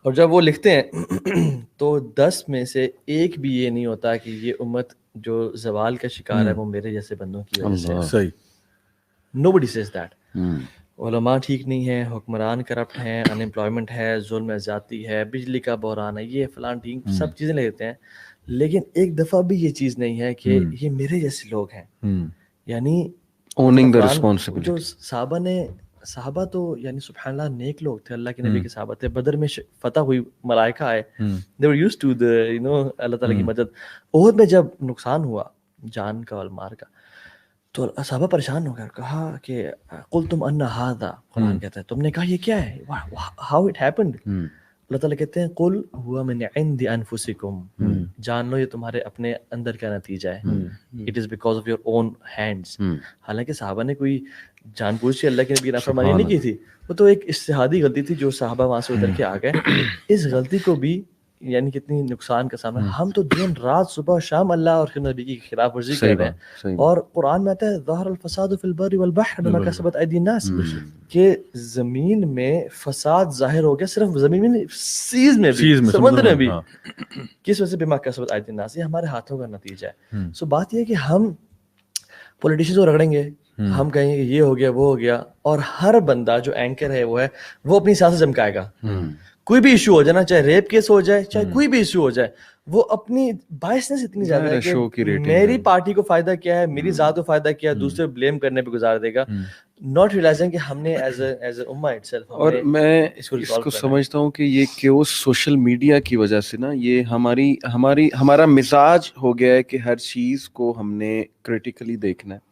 اور جب وہ لکھتے ہیں تو 10 میں سے ایک بھی یہ نہیں ہوتا کہ یہ امت جو زوال کا شکار ہے وہ میرے جیسے بندوں کی وجہ سے. صحیح. Nobody says that. علماء ٹھیک نہیں ہیں, حکمران کرپٹ ہیں, ان امپلائمنٹ ہے, ظلم زیادتی ہے, بجلی کا بحران ہے, یہ فلان ٹھیک سب چیزیں لیتے ہیں, لیکن ایک دفعہ بھی یہ چیز نہیں ہے کہ یہ میرے جیسے لوگ ہیں. یعنی اوننگ دی ریسپانسبلٹی. جو صحابہ تو یعنی سبحان اللہ نیک لوگ تھے, اللہ کے نبی کے صحابہ تھے. بدر میں فتح ہوئی, ملائکہ آئے, they were used to the اللہ تعالیٰ کی مدد. احد میں جب نقصان ہوا جان کا اور مال کا, تو صحابہ پریشان ہو گئے, کہا کہ قل تم ان ھذا, قرآن کہتا ہے تم نے کہا یہ کیا ہے, ہاؤ اٹ ہیپنڈ. اللہ تعالیٰ کہتے ہیں قل ھو من عند انفسکم, جان لو یہ تمہارے اپنے اندر کا نتیجہ ہے, it is because of your own hands. حالانکہ صحابہ نے کوئی جان بوجھ کے اللہ کے نبی کی نافرمانی نہیں کی تھی, وہ تو ایک اجتہادی غلطی تھی جو صحابہ وہاں سے اتر کے آ گئے. اس غلطی کو بھی یعنی کتنی نقصان کا سامنا, ہم تو دن رات صبح شام اللہ اور نبی کی خلاف ورزی کر رہے ہیں. اور قرآن میں آتا ہے ظہر الفساد فی البر والبحر بما کسبت ایدی الناس, کہ زمین میں فساد ظاہر ہو گیا, صرف زمین میں نہیں, سیز میں بھی, سمندر میں بھی, کس وجہ سے بما کسبت ایدی الناس, یہ ہمارے ہاتھوں کا نتیجہ ہے. سو بات یہ ہے کہ ہم پولیٹیشنز کو رگڑیں گے, ہم کہیں گے یہ ہو گیا وہ ہو گیا, اور ہر بندہ جو اینکر ہے وہ ہے وہ اپنی سیاست چمکائے گا. کوئی بھی ایشو ہو جائے نا, چاہے ریپ کیس ہو جائے, چاہے کوئی بھی ایشو ہو جائے, وہ اپنی باعثنس اتنی زیادہ ہے کہ میری پارٹی کو فائدہ کیا ہے, میری ذات کو فائدہ کیا ہے, دوسرے بلیم کرنے پہ گزار دے گا, ناٹ ریئلائزنگ کہ ہم نے ایز اے امہ اٹسیلف. اور میں اس کو سمجھتا ہوں کہ یہ کیوں سوشل میڈیا کی وجہ سے نا, یہ ہمارا مزاج ہو گیا ہے کہ ہر چیز کو ہم نے کریٹیکلی دیکھنا ہے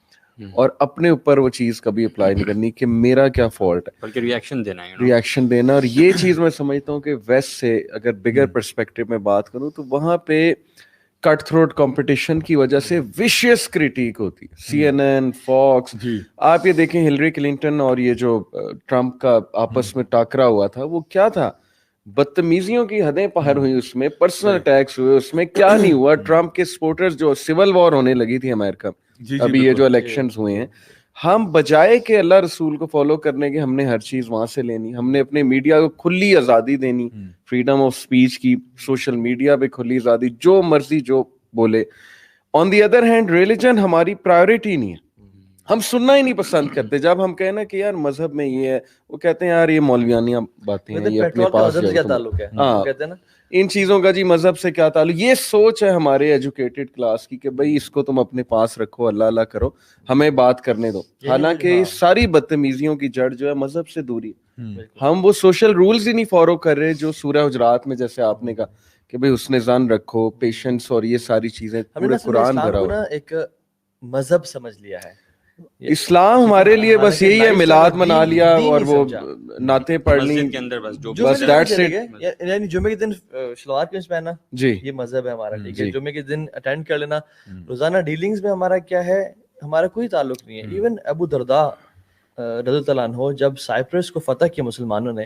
اور اپنے اوپر وہ چیز کبھی اپلائی نہیں کرنی کہ میرا کیا فالٹ ہے, بلکہ ریئیکشن دینا. اور یہ چیز میں سمجھتا ہوں کہ ویسٹ سے اگر بگر پرسپیکٹو میں بات کروں تو وہاں پہ کٹ تھروٹ کمپٹیشن کی وجہ سے ویشیس کریٹیک ہوتی ہے. سی این این, فاکس, آپ یہ دیکھیں ہلری کلنٹن اور یہ جو ٹرمپ کا آپس میں ٹاکرا ہوا تھا, وہ کیا تھا, بدتمیزیوں کی حدیں پار ہوئی اس میں, پرسنل اٹیکس ہوئے اس میں, کیا نہیں ہوا. ٹرمپ کے سپورٹرز جو سول وار ہونے لگی تھی امریکہ ابھی یہ جو الیکشنز ہوئے ہیں, ہم بجائے کہ اللہ رسول کو فالو کرنے کے ہم نے ہر چیز وہاں سے لینی, ہم نے اپنے میڈیا کو کھلی آزادی دینی, فریڈم آف سپیچ کی, سوشل میڈیا پہ کھلی آزادی, جو مرضی جو بولے. آن دی ادر ہینڈ ریلیجن ہماری پرائیورٹی نہیں ہے, ہم سننا ہی نہیں پسند کرتے. جب ہم کہیں نا کہ یار مذہب میں یہ ہے, وہ کہتے ہیں یار یہ مولویانیاں باتیں ہیں, یہ اپنے پاس کہتے ہیں نا ان چیزوں کا, جی مذہب سے کیا تعلق. یہ سوچ ہے ہمارے ایجوکیٹڈ کلاس کی کہ بھائی اس کو تم اپنے پاس رکھو, اللہ اللہ کرو, ہمیں بات کرنے دو. حالانکہ ساری بدتمیزیوں کی جڑ جو ہے مذہب سے دوری. ہم وہ سوشل رولز ہی نہیں فالو کر رہے جو سورہ حجرات میں جیسے آپ نے کہا کہ بھائی حسن ظن رکھو, پیشنس, اور یہ ساری چیزیں پورے قرآن بھرا ہوا. ایک مذہب سمجھ لیا ہے اسلام ہمارے لیے, بس یہی ہے میلاد منا لیا اور وہ نعتیں پڑھ لی, بس دیٹس اٹ. یعنی جمعے کے دن شلوار قمیص پہننا, جی یہ مذہب ہے ہمارا, ٹھیک ہے. جمعے کے دن اٹینڈ کر لینا. روزانہ ڈیلنگز میں ہمارا کیا ہے, ہمارا کوئی تعلق نہیں ہے. ایون ابو درداء رضی اللہ عنہ جب سائپرس کو فتح کیا مسلمانوں نے,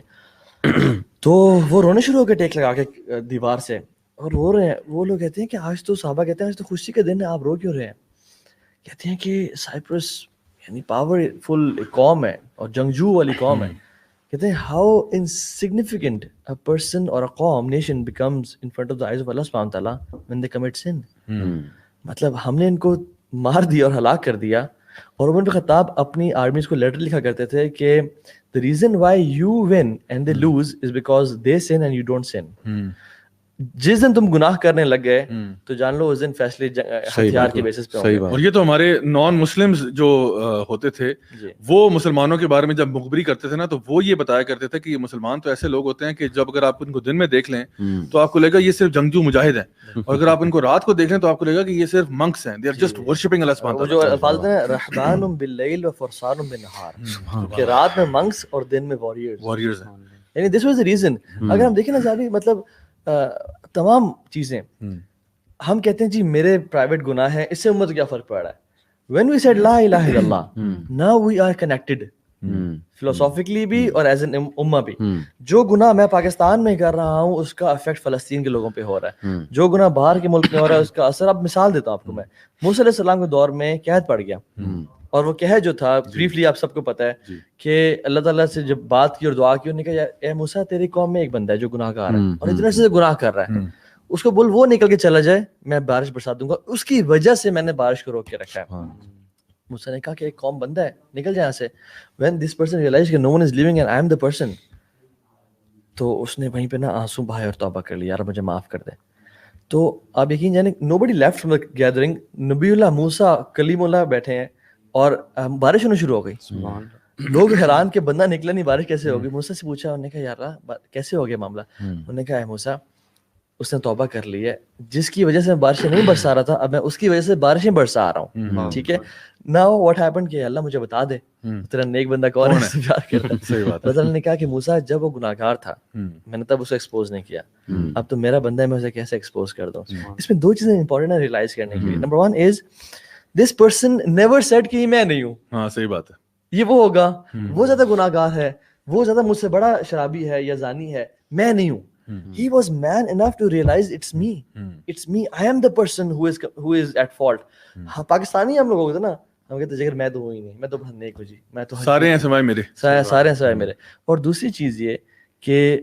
تو وہ رونے شروع ہو کے ٹیک لگا کے دیوار سے, اور رو رہے ہیں. وہ لوگ کہتے ہیں کہ آج تو صحابہ کہتے ہیں آج تو خوشی کا دن ہے, آپ رو کیوں رہے ہیں؟ کہتے ہیں کہ سائپرس یعنی پاورفل قوم ہے اور جنگجو والی قوم ہے. کہتے ہیں ہاؤ انسگنیفیکنٹ اے پرسن اور اے قوم nation becomes in front of the eyes of Allah سبحانہ تعالیٰ when they commit sin. مطلب ہم نے ان کو مار دیا اور ہلاک کر دیا. اور عمر بن خطاب اپنی آرمیز کو لیٹر لکھا کرتے تھے کہ the reason why you win and they lose is because they sin and you don't sin. جس دن تم گناہ کرنے لگ گئے تو جان لو اس دن فیصلے ہتھیار کے بیسس پہ ہوں گے. اور یہ تو ہمارے نان مسلمز جو ہوتے تھے وہ مسلمانوں کے بارے میں جب مخبری کرتے تھے نا, تو وہ یہ بتایا کرتے تھے کہ یہ مسلمان تو ایسے لوگ ہوتے ہیں کہ جب اگر آپ ان کو دن میں دیکھ لیں تو آپ کو لگے گا یہ صرف جنگجو مجاہد ہیں, اور اگر آپ ان کو رات کو دیکھ لیں تو آپ کو لگے گا کہ یہ صرف منکس ہیں, دے آر جسٹ ورشپنگ اللہ سبحانہ تعالیٰ. جو الفاظ ہیں رہبان باللیل و فرسان بالنہار, کہ رات میں منکس اور دن میں واریئرز ہیں. یعنی دس واز دی ریزن. اگر ہم دیکھیں نا صاحب, مطلب تمام چیزیں ہم کہتے ہیں جی میرے پرائیویٹ گناہ ہیں, اس سے امت کو کیا فرق پڑ رہا ہے. when we said لا الہ الا اللہ, now we are connected philosophically بھی اور ایز این امہ بھی. جو گناہ میں پاکستان میں کر رہا ہوں اس کا افیکٹ فلسطین کے لوگوں پہ ہو رہا ہے, جو گناہ باہر کے ملک میں ہو رہا ہے اس کا اثر. اب مثال دیتا ہوں آپ کو میں, موسیٰ علیہ السلام کے دور میں قحط پڑ گیا, اور وہ قحط جو تھا بریفلی آپ سب کو پتہ ہے کہ اللہ تعالیٰ سے جب بات کی اور دعا کی, انہوں نے کہا اے موسیٰ تیری قوم میں ایک بندہ ہے جو گناہ گار ہے اور اتنے سے گناہ کر رہا ہے, اس کو بول وہ نکل کے چلا جائے, میں بارش برسا دوں گا. اس کی وجہ سے میں نے بارش کو روک کے رکھا ہے. موسیٰ نے کہا کہ ایک قوم بندہ ہے, نکل جائے یہاں سے. when this person realized کہ no one is living and I am the person, تو اس نے وہیں پہ نا آنسو بہائے اور توبہ کر لی, یار مجھے معاف کر دے. تو آپ یقین جانے nobody left from the gathering. نبی اللہ موسیٰ کلیم اللہ بیٹھے ہیں اور بارش ہونا شروع ہو گئی. لوگ حیران کہ بندہ نکلا نہیں, بارش کیسے ہوگی. موسیٰ سے پوچھا, انہوں نے کہا یار کیسے ہو گیا معاملہ. انہوں نے کہا اے موسیٰ, اس نے توبہ کر لی ہے, جس کی وجہ سے میں بارشیں نہیں برسا رہا تھا, اب میں اس کی وجہ سے بارشیں برسا رہا ہوں. ٹھیک ہے, ناؤ واٹ ہیپن کہ اللہ مجھے بتا دے تیرا نیک بندہ کون ہے, اس سے پیار کرتا ہے. صحیح بات ہے. اللہ نے کہا کہ موسیٰ جب وہ گناہگار تھا میں نے تب اسے ایکسپوز نہیں کیا, اب تو میرا بندہ ہے میں اسے کیسے ایکسپوز کر دوں. اس میں دو چیزیں امپورٹنٹ ہیں ریئلائز کرنے کے لیے. Number one is this person never said کہ میں نہیں ہوں. ہاں صحیح بات ہے. یہ وہ ہوگا, وہ زیادہ گناہگار ہے, وہ زیادہ مجھ سے بڑا شرابی ہے یا زانی ہے, میں نہیں ہوں. He was man enough to realize it's me. It's me. I am the person who is at fault. Pakistani ہم لوگ ہوتے نا, ہم کہتے ہیں میں تو ہوں ہی نہیں, میں تو بہت نیک ہوں جی, میں تو سارے ہیں سوائے میرے, سارے ہیں سوائے میرے. اور دوسری چیز یہ کہ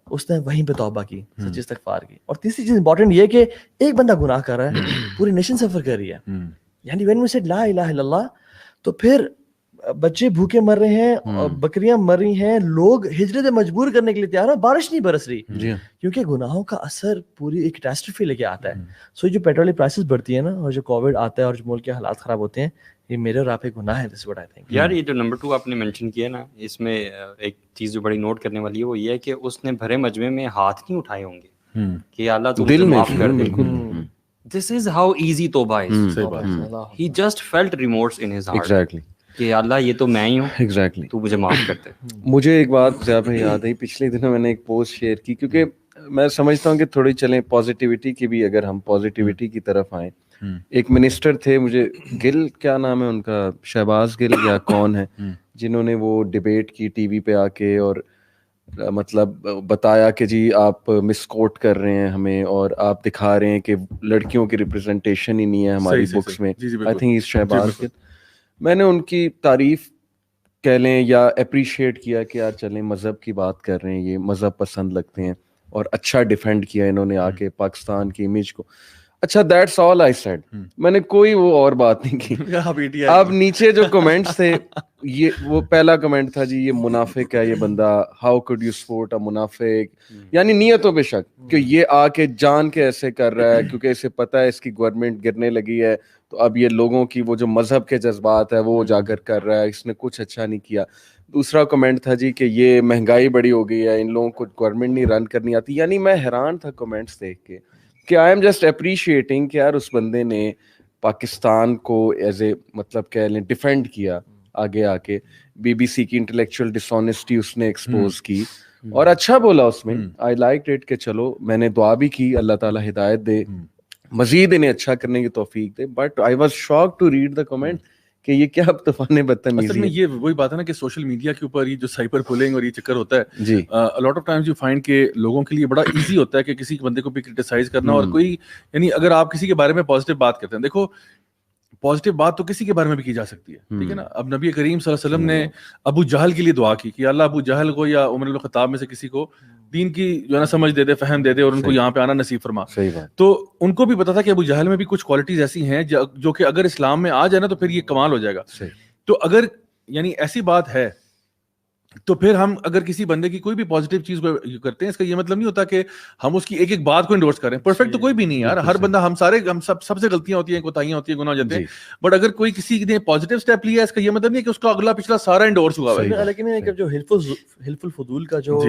اس نے وہیں پہ توبہ کی, سچی استغفار کی. اور تیسری چیز امپورٹنٹ یہ کہ ایک بندہ گناہ کر رہا ہے, پوری نیشن سفر کر رہی ہے. یعنی when we said لا الہ الا اللہ, تو پھر بچے بھوکے مر رہے ہیں, بکریاں مر رہی ہیں, لوگ ہجرت مجبور کرنے کے لیے تیار ہیں, بارش نہیں برس رہی, کیونکہ گناہوں کا اثر پوری ایک کیٹاسٹروفی لے کے آتا ہے. سو جو پیٹرول پرائسز بڑھتی ہیں نا, اور جو کووڈ آتا ہے, اور جو ملک کے حالات خراب ہوتے ہیں, یہ میرے اور آپ کے گناہ ہے. This what I think. یار یہ جو نمبر 2 آپ نے مینشن کیا نا, اس میں ایک چیز جو بڑی نوٹ کرنے والی ہے وہ یہ ہے کہ اس نے بھرے مجمع میں ہاتھ نہیں اٹھائے ہوں گے کہ اللہ تو مجھے معاف کر دے. This is how easy توبہ is. He just felt remorse in his heart. Exactly. کہ اللہ یہ تو میں ہی ہوں, Exactly. تو مجھے معاف کر دے. مجھے ایک بات زیادہ یاد آئی, پچھلے دنوں میں نے ایک پوسٹ شیئر کی, کیونکہ میں سمجھتا ہوں کہ تھوڑی چلیں پازیٹیوٹی کی بھی, اگر ہم پازیٹیوٹی کی طرف آئیں. ایک منسٹر تھے, مجھے گل کیا نام ہے ان کا, شہباز گل یا کون ہے, جنہوں نے وہ ڈبیٹ کی ٹی وی پہ آ کے, اور مطلب بتایا کہ جی آپ مس کوٹ کر رہے ہیں ہمیں, اور آپ دکھا رہے ہیں کہ لڑکیوں کی ریپرزنٹیشن ہی نہیں ہے ہماری بکس میں. آئی تھنک شہباز گل. میں نے ان کی تعریف کہہ لیں یا اپریشیٹ کیا کہ یار چلیں مذہب کی بات کر رہے ہیں, یہ مذہب پسند لگتے ہیں, اور اچھا ڈیفینڈ کیا انہوں نے آ کے پاکستان کی امیج کو. اچھا دیٹس آل آئی سیڈ, میں نے کوئی وہ اور بات نہیں کی. اب نیچے جو کمنٹس تھے, یہ وہ پہلا کمنٹ تھا جی یہ منافق ہے یہ بندہ, how could you support a منافق, یعنی نیتوں پہ شک کہ یہ آ کے جان کے ایسے کر رہا ہے کیونکہ اسے پتہ ہے اس کی گورنمنٹ گرنے لگی ہے, تو اب یہ لوگوں کی وہ جو مذہب کے جذبات ہے وہ اجاگر کر رہا ہے, اس نے کچھ اچھا نہیں کیا. دوسرا کمنٹ تھا جی کہ یہ مہنگائی بڑی ہو گئی ہے, ان لوگوں کو گورنمنٹ نہیں رن کرنی آتی. یعنی میں حیران تھا کمنٹس دیکھ کے کہ آئی ایم جسٹ اپریشیٹنگ کہ یار اس بندے نے پاکستان کو ایز اے مطلب کہہ لیں ڈیفینڈ کیا آگے آ کے. بی بی سی کی انٹلیکچوئل ڈس آنیسٹی اس نے ایکسپوز کی, اور اچھا بولا اس میں. آئی لائک اٹ کہ چلو میں نے دعا بھی کی اللہ تعالیٰ ہدایت دے, مزید انہیں اچھا کرنے کی توفیق دے. But I was shock to read the comment کہ یہ کیا طوفان بدتمیزی. اصل میں یہ وہی بات ہے نا کہ سوشل میڈیا کے اوپر یہ جو سائبر بلنگ اور یہ چکر ہوتا ہے, جی lot of times you find کہ لوگوں کے لیے بڑا ایزی ہوتا ہے کہ کسی بندے کو بھی کرٹیسائز کرنا. اور کوئی یعنی اگر آپ کسی کے بارے میں پازیٹیو بات کرتے ہیں, دیکھو پازیٹیو بات تو کسی کے بارے میں بھی کی جا سکتی ہے, ٹھیک ہے نا. اب نبی کریم صلی اللہ علیہ وسلم نے ابو جہل کے لیے دعا کی کہ اللہ ابو جہل کو یا عمر بن الخطاب میں سے کسی کو دین کی جو ہے نا سمجھ دے دے, فہم دے دے, اور ان کو یہاں پہ آنا نصیب فرما. تو ان کو بھی پتا تھا کہ ابو جہل میں بھی کچھ کوالٹیز ایسی ہیں جو کہ اگر اسلام میں آ جائے نا تو پھر یہ کمال ہو جائے گا. تو اگر یعنی ایسی بات ہے تو پھر ہم اگر کسی بندے کی کوئی بھی پازیٹیو چیز کو کرتے ہیں, اس کا یہ مطلب نہیں ہوتا کہ ہم اس کی ایک ایک بات کو انڈورس کریں. پرفیکٹ تو کوئی بھی نہیں یار, ہر بندہ, ہم سب سے غلطیاں ہوتی ہیں, کوتاہیاں ہوتی ہیں, گناہ ہو جاتے ہیں. بٹ اگر کوئی کسی نے پازیٹیو اسٹیپ لیا, اس کا یہ مطلب نہیں کہ اس کا اگلا پچھلا سارا انڈورس ہوا ہے. لیکن جو حلف الفضول کا جو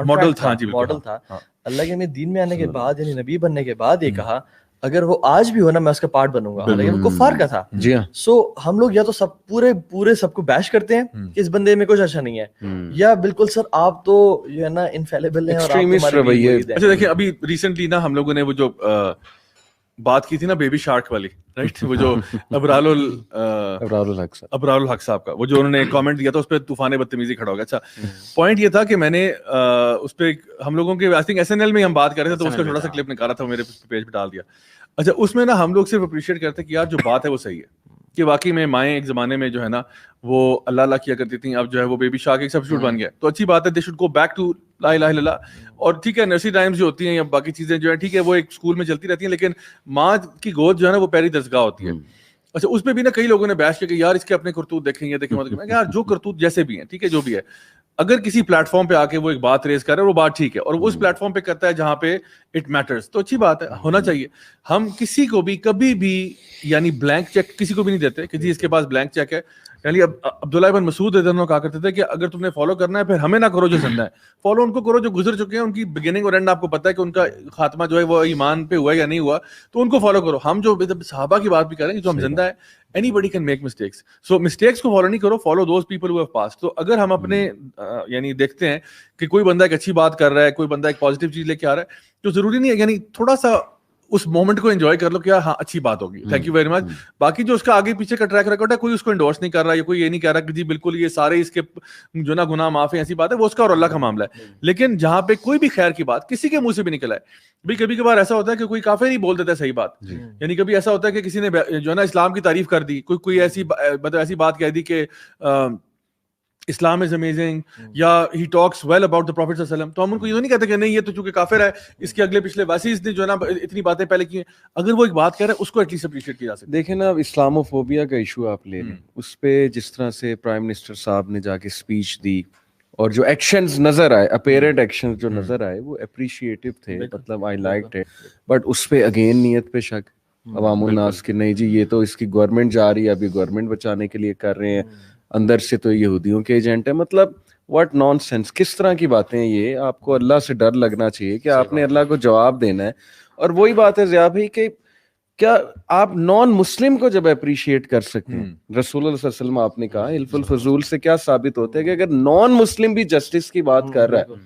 ماڈل تھا, اللہ کے دین میں آنے کے بعد یعنی نبی بننے کے بعد یہ کہا اگر وہ آج بھی ہو نا میں اس کا پارٹ بنوں گا, لیکن وہ کفار کا تھا. جی ہاں. سو ہم لوگ یا تو سب پورے سب کو بیش کرتے ہیں کہ اس بندے میں کچھ اچھا نہیں ہے, یا بالکل سر آپ تو جو ہے نا انفیلیبل ہیں. اچھا دیکھیں ابھی ریسنٹلی نا ہم لوگوں نے وہ جو بات کی تھی نا بیبی شارک والی, رائٹ, وہ جو ابرار الحق صاحب کا وہ جو انہوں نے کامنٹ دیا تھا اس پہ طوفان بدتمیزی کھڑا ہو گیا. اچھا پوائنٹ یہ تھا کہ میں نے اس پہ ہم لوگوں کے آئی تھنک SNL میں ہم بات کر رہے تھے, تو اس کا چھوٹا سا کلپ نکالا تھا, میرے پیج پہ ڈال دیا. اچھا اس میں نا ہم لوگ صرف اپریشیٹ کرتے کہ یار جو بات ہے وہ صحیح ہے, کہ واقعی میں مائیں ایک زمانے میں جو ہے نا وہ اللہ اللہ کیا کرتی تھیں, اب جو ہے وہ بیبی شارک ایک سبسٹیوٹ بن گیا. تو اچھی بات ہے, they should go back to لا الہ الا اللہ. اور ٹھیک ہے نرسری ٹائمز جو ہوتی ہیں یا باقی چیزیں جو ہیں ٹھیک ہے وہ ایک اسکول میں چلتی رہتی ہیں, لیکن ماں کی گود جو ہے نا وہ پیاری درسگاہ ہوتی ہے. اچھا اس پہ بھی نا کئی لوگوں نے بحث کیا کہ یار اس کے اپنے کرتوت دیکھیں یا دیکھیں, یار جو کرتوت جیسے بھی ہیں ٹھیک ہے جو بھی ہے, اگر کسی پلیٹ فارم پہ آ کے وہ ایک بات ریز کر رہا ہے وہ بات ٹھیک ہے, اور وہ اس پلیٹ فارم پہ کرتا ہے جہاں پہ اٹ میٹرز, تو اچھی بات ہے, ہونا چاہیے. ہم کسی کو بھی کبھی بھی یعنی بلینک چیک کسی کو بھی نہیں دیتے کہ جی اس کے پاس بلینک چیک ہے. یعنی اب عبداللہ بن مسعود رضی اللہ عنہ کہا کرتے تھے کہ اگر تم نے فالو کرنا ہے پھر ہمیں نہ کرو جو زندہ ہے, فالو ان کو کرو جو گزر چکے ہیں, ان کی بگننگ اور اینڈ آپ کو پتہ ہے کہ ان کا خاتمہ جو ہے وہ ایمان پہ ہوا یا نہیں ہوا, تو ان کو فالو کرو. ہم جو صحابہ کی بات بھی کریں گے جو ہم زندہ ہے, anybody can make mistakes, so mistakes کو فالو نہیں کرو, follow those people who have passed. تو اگر ہم اپنے یعنی دیکھتے ہیں کہ کوئی بندہ ایک اچھی بات کر رہا ہے, کوئی بندہ ایک پازیٹیو چیز لے کے آ رہا ہے, تو ضروری نہیں ہے یعنی تھوڑا سا اس مومنٹ کو انجوائے کر لو کہ ہاں اچھی بات ہوگی, تھینک یو ویری مچ. باقی جو اس کا آگے پیچھے کا ٹریک ریکارڈ ہے کوئی اس کو انڈورس نہیں کر رہا, یا کوئی یہ نہیں کہہ رہا کہ جی بالکل یہ سارے اس کے جو نا گناہ معاف ہیں, ایسی بات ہے, وہ اس کا اور اللہ کا معاملہ ہے. لیکن جہاں پہ کوئی بھی خیر کی بات کسی کے منہ سے بھی نکل آئے, بھی کبھی کبھار ایسا ہوتا ہے کہ کوئی کافر نہیں بول دیتا ہے صحیح بات, یعنی کبھی ایسا ہوتا ہے کہ کسی نے جو ہے نا اسلام کی تعریف کر دی, کوئی ایسی مطلب ایسی بات کہہ دی کہ اسلام از امیزنگ, یا ہی ٹاکس ویل اباؤٹ دا پروفٹ صلی اللہ علیہ وسلم, تو ہم ان کو یہ نہیں کہتے کہ نہیں یہ تو چونکہ کافر ہے, اس کے اگلے پچھلے ویسے اس نے جو ہے نا اتنی باتیں پہلے کی ہیں. اگر وہ ایک بات کہہ رہا ہے اس کو ایٹ لیسٹ اپریشیٹ کیا جا سکتا ہے. دیکھیں نا اب اسلاموفوبیا کا ایشو آپ لے لیں, اس پہ جس طرح سے پرائم منسٹر صاحب نے جا کے اسپیچ دی اور جو ایکشنز نظر آئے, اپیرنٹ ایکشنز جو نظر آئے وہ اپریشیٹیو تھے, مطلب آئی لائکڈ اٹ. بٹ اس پہ اگین نیت پہ شک, عوام الناس کہ نہیں جی یہ تو اس کی گورنمنٹ جا رہی ہے, ابھی گورنمنٹ بچانے کے لیے کر رہے ہیں, اندر سے تو یہودیوں کے ایجنٹ ہے. مطلب واٹ نان سینس, کس طرح کی باتیں ہیں یہ. آپ کو اللہ سے ڈر لگنا چاہیے کہ آپ نے اللہ کو جواب دینا ہے. اور وہی بات ہے ضیاء بھائی کہ کیا آپ نان مسلم کو جب اپریشیٹ کر سکتے ہیں, رسول اللہ صلی اللہ علیہ وسلم آپ نے کہا الف الفضول سے کیا ثابت ہوتا ہے کہ اگر نان مسلم بھی جسٹس کی بات کر رہا ہے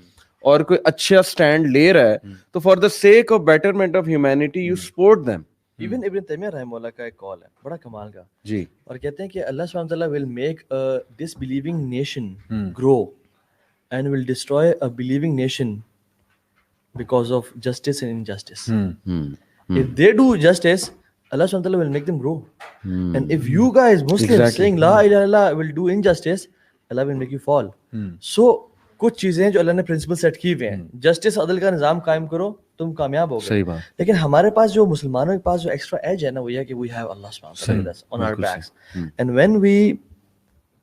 اور کوئی اچھا سٹینڈ لے رہا ہے تو for the sake of betterment of humanity you support them. Even ابن تیمیہ رحمہ اللہ کا ایک کال ہے بڑا کمال کا جی, اور کہتے ہیں کہ اللہ سبحانہ وتعالی will make a disbelieving nation grow and will destroy a believing nation because of justice and injustice. If they do justice, Allah subhanahu wa ta'ala will make them grow. And if you guys Muslims saying la ilaha illallah will do injustice, Allah will make you fall. So کچھ چیزیں جو اللہ نے پرنسپل سیٹ کی ہوئے ہیں, جسٹس عدل کا نظام قائم کرو تم کامیاب ہو گئے. لیکن ہمارے پاس جو مسلمانوں کے پاس جو ایکسٹرا ایج ہے نا وہ یہ ہے کہ we have Allah subhanahu wa ta'ala on our backs, and when we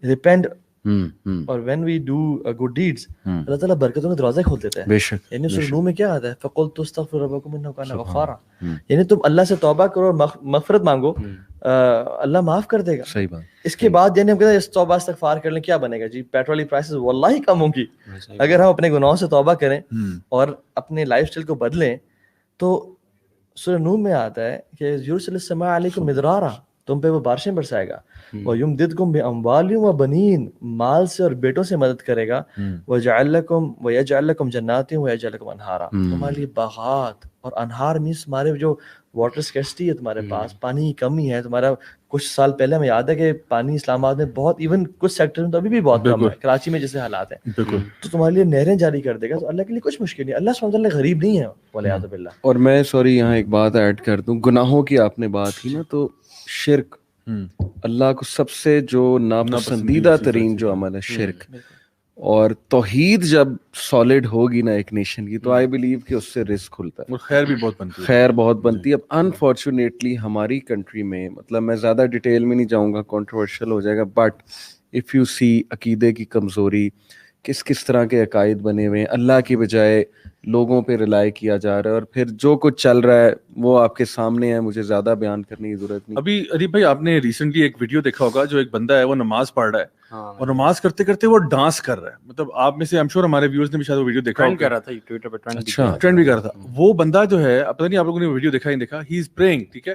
repent اور when we do good deeds اللہ تعالیٰ برکتوں کے دروازے کھول دیتا ہے. یعنی سورہ نور میں کیا آتا ہے فَقُلْتُ اسْتَغْفِرُوا رَبَّكُمْ إِنَّهُ كَانَ غَفَّارًا, یعنی تم اللہ سے توبہ کرو اور مغفرت مانگو, اللہ معاف کر دے گا. صحیح بات. اس کے بعد یعنی ہم کہتے ہیں اس توبہ استغفار کر لیں کیا بنے گا جی, پیٹرول کی پرائسز واللہ کم ہوں گی. اگر ہم اپنے گناہوں سے توبہ کریں اور اپنے لائف اسٹائل کو بدلیں تو سورہ نور میں آتا ہے کہ یرسل السماء علیکم مدرارا, تم پہ وہ بارشیں برسائے گا, وَيُمْدِدْكُمْ بِأَمْوَالٍ وَبَنِينَ, مال سے اور بیٹوں سے مدد کرے گا, وَيَجْعَلْ لَكُمْ جَنَّاتٍ وَيَجْعَلْ لَكُمْ أَنْهَارًا, تمہارے لیے باغات اور انہار مینس تمہارے جو واٹر اسکیرسٹی ہے, تمہارے پاس پانی کی کمی ہے, تمہارا کچھ سال پہلے ہمیں یاد ہے کہ پانی اسلام آباد میں بہت, ایون کچھ سیکٹر میں تو ابھی بھی بہت کم ہے, کراچی میں جیسے حالات ہیں, تو تمہارے لیے نہریں جاری کر دے گا. تو اللہ کے لیے کچھ مشکل نہیں, اللہ سبحانہ وتعالی غریب نہیں ہے والعیاذ باللہ. اور میں سوری یہاں ایک بات ایڈ کر دوں, گناہوں کی آپ نے بات کی نا, تو شرک اللہ کو سب سے جو ناپسندیدہ ترین جو عمل ہے شرک, اور توحید جب سالڈ ہوگی نا ایک نیشن کی تو آئی بلیو کہ اس سے رزق کھلتا ہے, خیر بھی بہت بنتی ہے, خیر بہت بنتی ہے. اب انفارچونیٹلی ہماری کنٹری میں, مطلب میں زیادہ ڈیٹیل میں نہیں جاؤں گا, کنٹروورشل ہو جائے گا, بٹ اف یو سی عقیدے کی کمزوری, کس طرح کے عقائد بنے ہوئے ہیں, اللہ کی بجائے لوگوں پہ ریلائی کیا جا رہا ہے, اور پھر جو کچھ چل رہا ہے وہ آپ کے سامنے ہے, مجھے زیادہ بیان کرنے کی ضرورت نہیں. ابھی ادیب بھائی آپ نے ریسنٹلی ایک ویڈیو دیکھا ہوگا, جو ایک بندہ ہے وہ نماز پڑھ رہا ہے اور نماز کرتے کرتے وہ ڈانس کر رہا ہے. مطلب آپ میں سے I'm sure ہمارے ویورز نے بھی شاید وہ ویڈیو دیکھا ہوگا, ٹویٹر پہ ٹرینڈ بھی کر رہا تھا. وہ بندہ جو ہے, پتہ نہیں آپ لوگوں نے ویڈیو دیکھا ہی نہیں دیکھا, ہی از پریئنگ, ٹھیک ہے,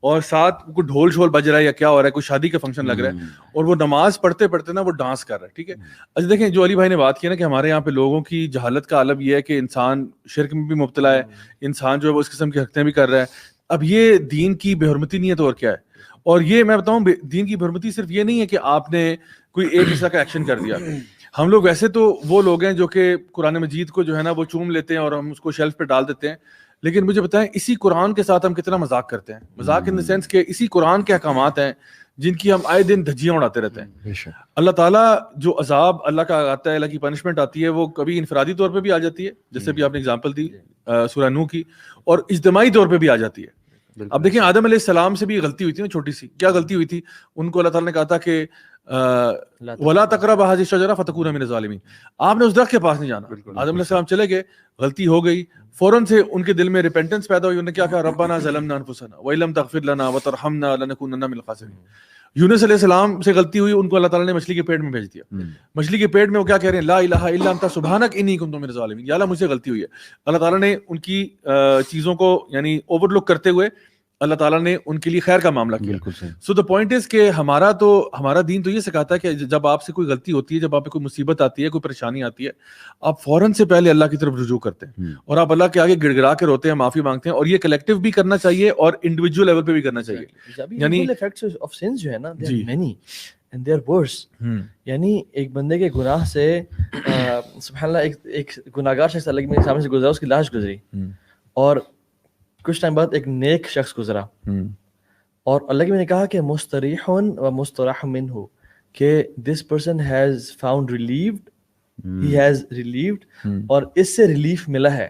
اور ساتھ کوئی ڈھول شول بج رہا ہے یا کیا ہو رہا ہے, کوئی شادی کا فنکشن لگ رہا ہے, اور وہ نماز پڑھتے پڑھتے نا وہ ڈانس کر رہا ہے, ٹھیک ہے. اچھا دیکھیں, جو علی بھائی نے بات کی نا کہ ہمارے یہاں پہ لوگوں کی جہالت کا عالم یہ ہے کہ انسان شرک میں بھی مبتلا ہے, انسان جو ہے وہ اس قسم کی حرکتیں بھی کر رہا ہے. اب یہ دین کی بے حرمتی نہیں ہے تو اور کیا ہے. اور یہ میں بتاؤں, دین کی بے حرمتی صرف یہ نہیں ہے کہ آپ نے کوئی ایک حصہ کا ایکشن کر دیا. ہم لوگ ویسے تو وہ لوگ ہیں جو کہ قرآن مجید کو جو ہے نا وہ چوم لیتے ہیں اور ہم اس کو شیلف پہ ڈال دیتے ہیں, لیکن مجھے بتائیں اسی قرآن کے ساتھ ہم کتنا مذاق کرتے ہیں. مذاق ان دا سینس کہ اسی قرآن کے احکامات ہیں جن کی ہم آئے دن دھجیاں اڑاتے رہتے ہیں. اللہ تعالیٰ جو عذاب اللہ کا آتا ہے, اللہ کی پنشمنٹ آتی ہے, وہ کبھی انفرادی طور پہ بھی آ جاتی ہے, جیسے بھی آپ نے اگزامپل دی سورہ نوح کی, اور اجتماعی طور پہ بھی آ جاتی ہے. اب دیکھیں آدم علیہ السلام سے بھی غلطی ہوئی تھی نا, چھوٹی سی. کیا غلطی ہوئی تھی؟ ان کو اللہ تعالیٰ نے کہا تھا کہ وَلَا تَقْرَبَا هَٰذِهِ الشَّجَرَةَ فَتَكُونَا مِنَ الظَّالِمِينَ, آپ نے اس درخت کے پاس نہیں جانا. آدم علیہ السلام چلے گئے, غلطی ہو گئی, فوراً سے ان کے دل میں ریپینٹنس پیدا ہوئی. انہوں نے کیا کہا, رَبَّنَا ظَلَمْنَا أَنفُسَنَا وَإِن لَّمْ تَغْفِرْ لَنَا وَتَرْحَمْنَا لَنَكُونَنَّ مِنَ الْخَاسِرِينَ. یونس علیہ السلام سے غلطی ہوئی, ان کو اللہ تعالیٰ نے مچھلی کے پیٹ میں بھیج دیا. مچھلی کے پیٹ میں وہ کیا کہہ رہے ہیں, لا الہ الا انت سبحانک انی کنت من الظالمین. یا اللہ مجھ سے غلطی ہوئی ہے. اللہ تعالیٰ نے ان کی چیزوں کو یعنی اوور لک کرتے ہوئے اللہ تعالیٰ نے ان کے لیے خیر کا معاملہ کیا. سو دا پوائنٹ از کہ ہمارا دین تو یہ سکھاتا ہے کہ جب آپ سے کوئی غلطی ہوتی ہے, جب آپ پہ کوئی مصیبت آتی ہے, کوئی پریشانی آتی ہے, آپ فوراً سے پہلے اللہ کی طرف رجوع کرتے ہیں اور آپ اللہ کے آگے گڑ گڑا کے روتے ہیں, معافی مانگتے ہیں. اور یہ کلیکٹیو بھی کرنا چاہیے اور انڈیویجول لیول پہ بھی کرنا چاہیے. یعنی ایفیکٹس آف سنز جو ہے نا, they are many and they are worse. یعنی ایک بندے کے گناہ سے سبحان اللہ ایک گناہگار شخص اللہ کے سامنے سے گزرا, اس کی لاش گزری, اور کچھ ٹائم بعد ایک نیک شخص گزرا, اور اللہ کے میں نے کہا کہ مستریح و مستراح منہ, کہ this person has found ریلیوڈ, he has ریلیوڈ, اور اس سے ریلیف ملا ہے,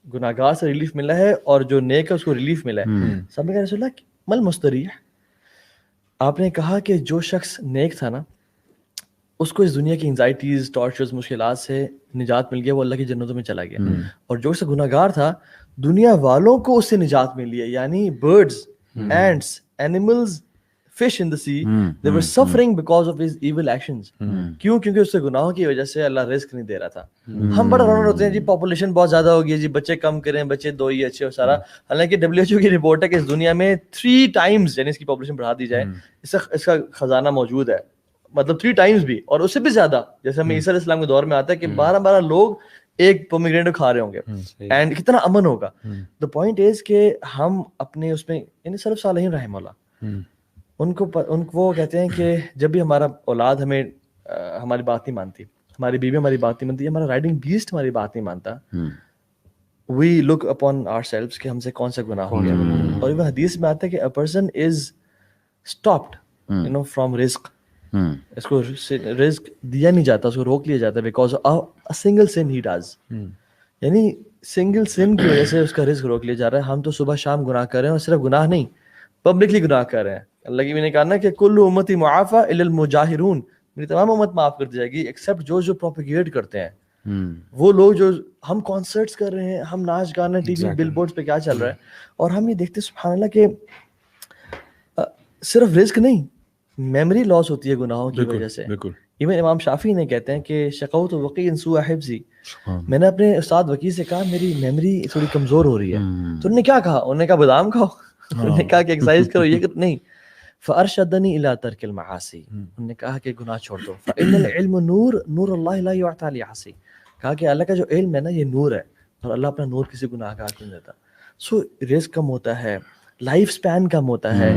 گناہگار سے ریلیف ملا ہے, اور جو نیک ہے اس کو ریلیف ملا ہے. سب نے کہا رسول اللہ مل مستریح, آپ نے کہا کہ جو شخص نیک تھا نا, اس کو اس دنیا کی انزائٹیز, ٹارچرز, مشکلات سے نجات مل گیا, وہ اللہ کی جنتوں میں چلا گیا. اور جو شخص گناہگار تھا, دنیا والوں کو اس سے نجات ملی ہے. یعنی birds, ants, animals, fish in the sea, they were suffering because of his evil actions. کیوں؟ کیونکہ اس سے گناہوں کی وجہ سے اللہ رزق نہیں دے رہا تھا. ہم بڑا رونر ہوتے ہیں جی, پاپولیشن بہت زیادہ ہو گئی جی, بچے کم کریں, بچے 2 ہی اچھے, اور سارا. حالانکہ WHO کی رپورٹ ہے کہ اس دنیا میں 3 times یعنی اس کی پاپولیشن بڑھا دی جائے, اس کا خزانہ موجود ہے, مطلب 3 times بھی, اور اس سے بھی زیادہ. جیسے ہمیں عیسیٰ علیہ السلام کے دور میں آتا ہے کہ 12 لوگ ایک پومیگرینیٹ کھا رہے ہوں گے, اینڈ کتنا امن ہوگا. دا پوائنٹ از کہ ہم اپنے اس میں, یعنی سلف صالحین رحمہ اللہ, ان کو وہ کہتے ہیں کہ جب بھی ہمارا اولاد ہمیں ہماری بات نہیں مانتی, ہماری بیوی ہماری بات نہیں مانتی, ہمارا رائڈنگ بیسٹ ہماری بات نہیں مانتا, وی لک اپون آور سیلفس کہ ہم سے کون سا گناہ ہو گیا. اور یہ حدیث میں آتا ہے کہ a person is stopped you know from رزق, اس کو رزق دیا نہیں جاتا, اس کو روک لیا جاتا ہے because of single sin he does. یعنی سنگل سن کی وجہ سے اس کا رزق روک لیا جا رہا ہے. ہم تو صبح شام گناہ کر رہے ہیں, اور صرف گناہ نہیں, پبلکلی گناہ کر رہے ہیں. اللہ کی بھی نے کہا نا کہ کل امتی معافی الا المجاہرون, میری تمام امت معاف کر دی جائے گی ایکسیپٹ جو پروپیگیٹ کرتے ہیں. وہ لوگ جو, ہم کانسرٹس کر رہے ہیں, ہم ناچ گانا, ٹی وی بل بورڈز پہ کیا چل رہا ہے, اور ہم یہ دیکھتے سبحان اللہ کہ صرف رزق نہیں, میموری لاس ہوتی ہے گناہوں کی وجہ سے. ایون امام شافعی نے کہتے ہیں کہ شقوت وقی سوء حفظی, میں نے اپنے استاد وقی سے کہا میری میموری تھوڑی کمزور ہو رہی ہے. تو انہوں نے کیا کہا, انہوں نے کہا بادام کھاؤ, انہوں نے کہا کہ ایکسرسائز کرو, یہ نہیں. فارشدنی الی ترک المعاصی, انہوں نے کہا کہ گناہ چھوڑ دو. فان العلم نور, نور اللہ لا یعطى لعاصی, کہا کہ اللہ کا جو علم ہے نا یہ نور ہے, اور اللہ اپنا نور کسی گناہ گار کو نہیں دیتا. سو رزق کم ہوتا ہے, لائف سپین کم ہوتا ہے.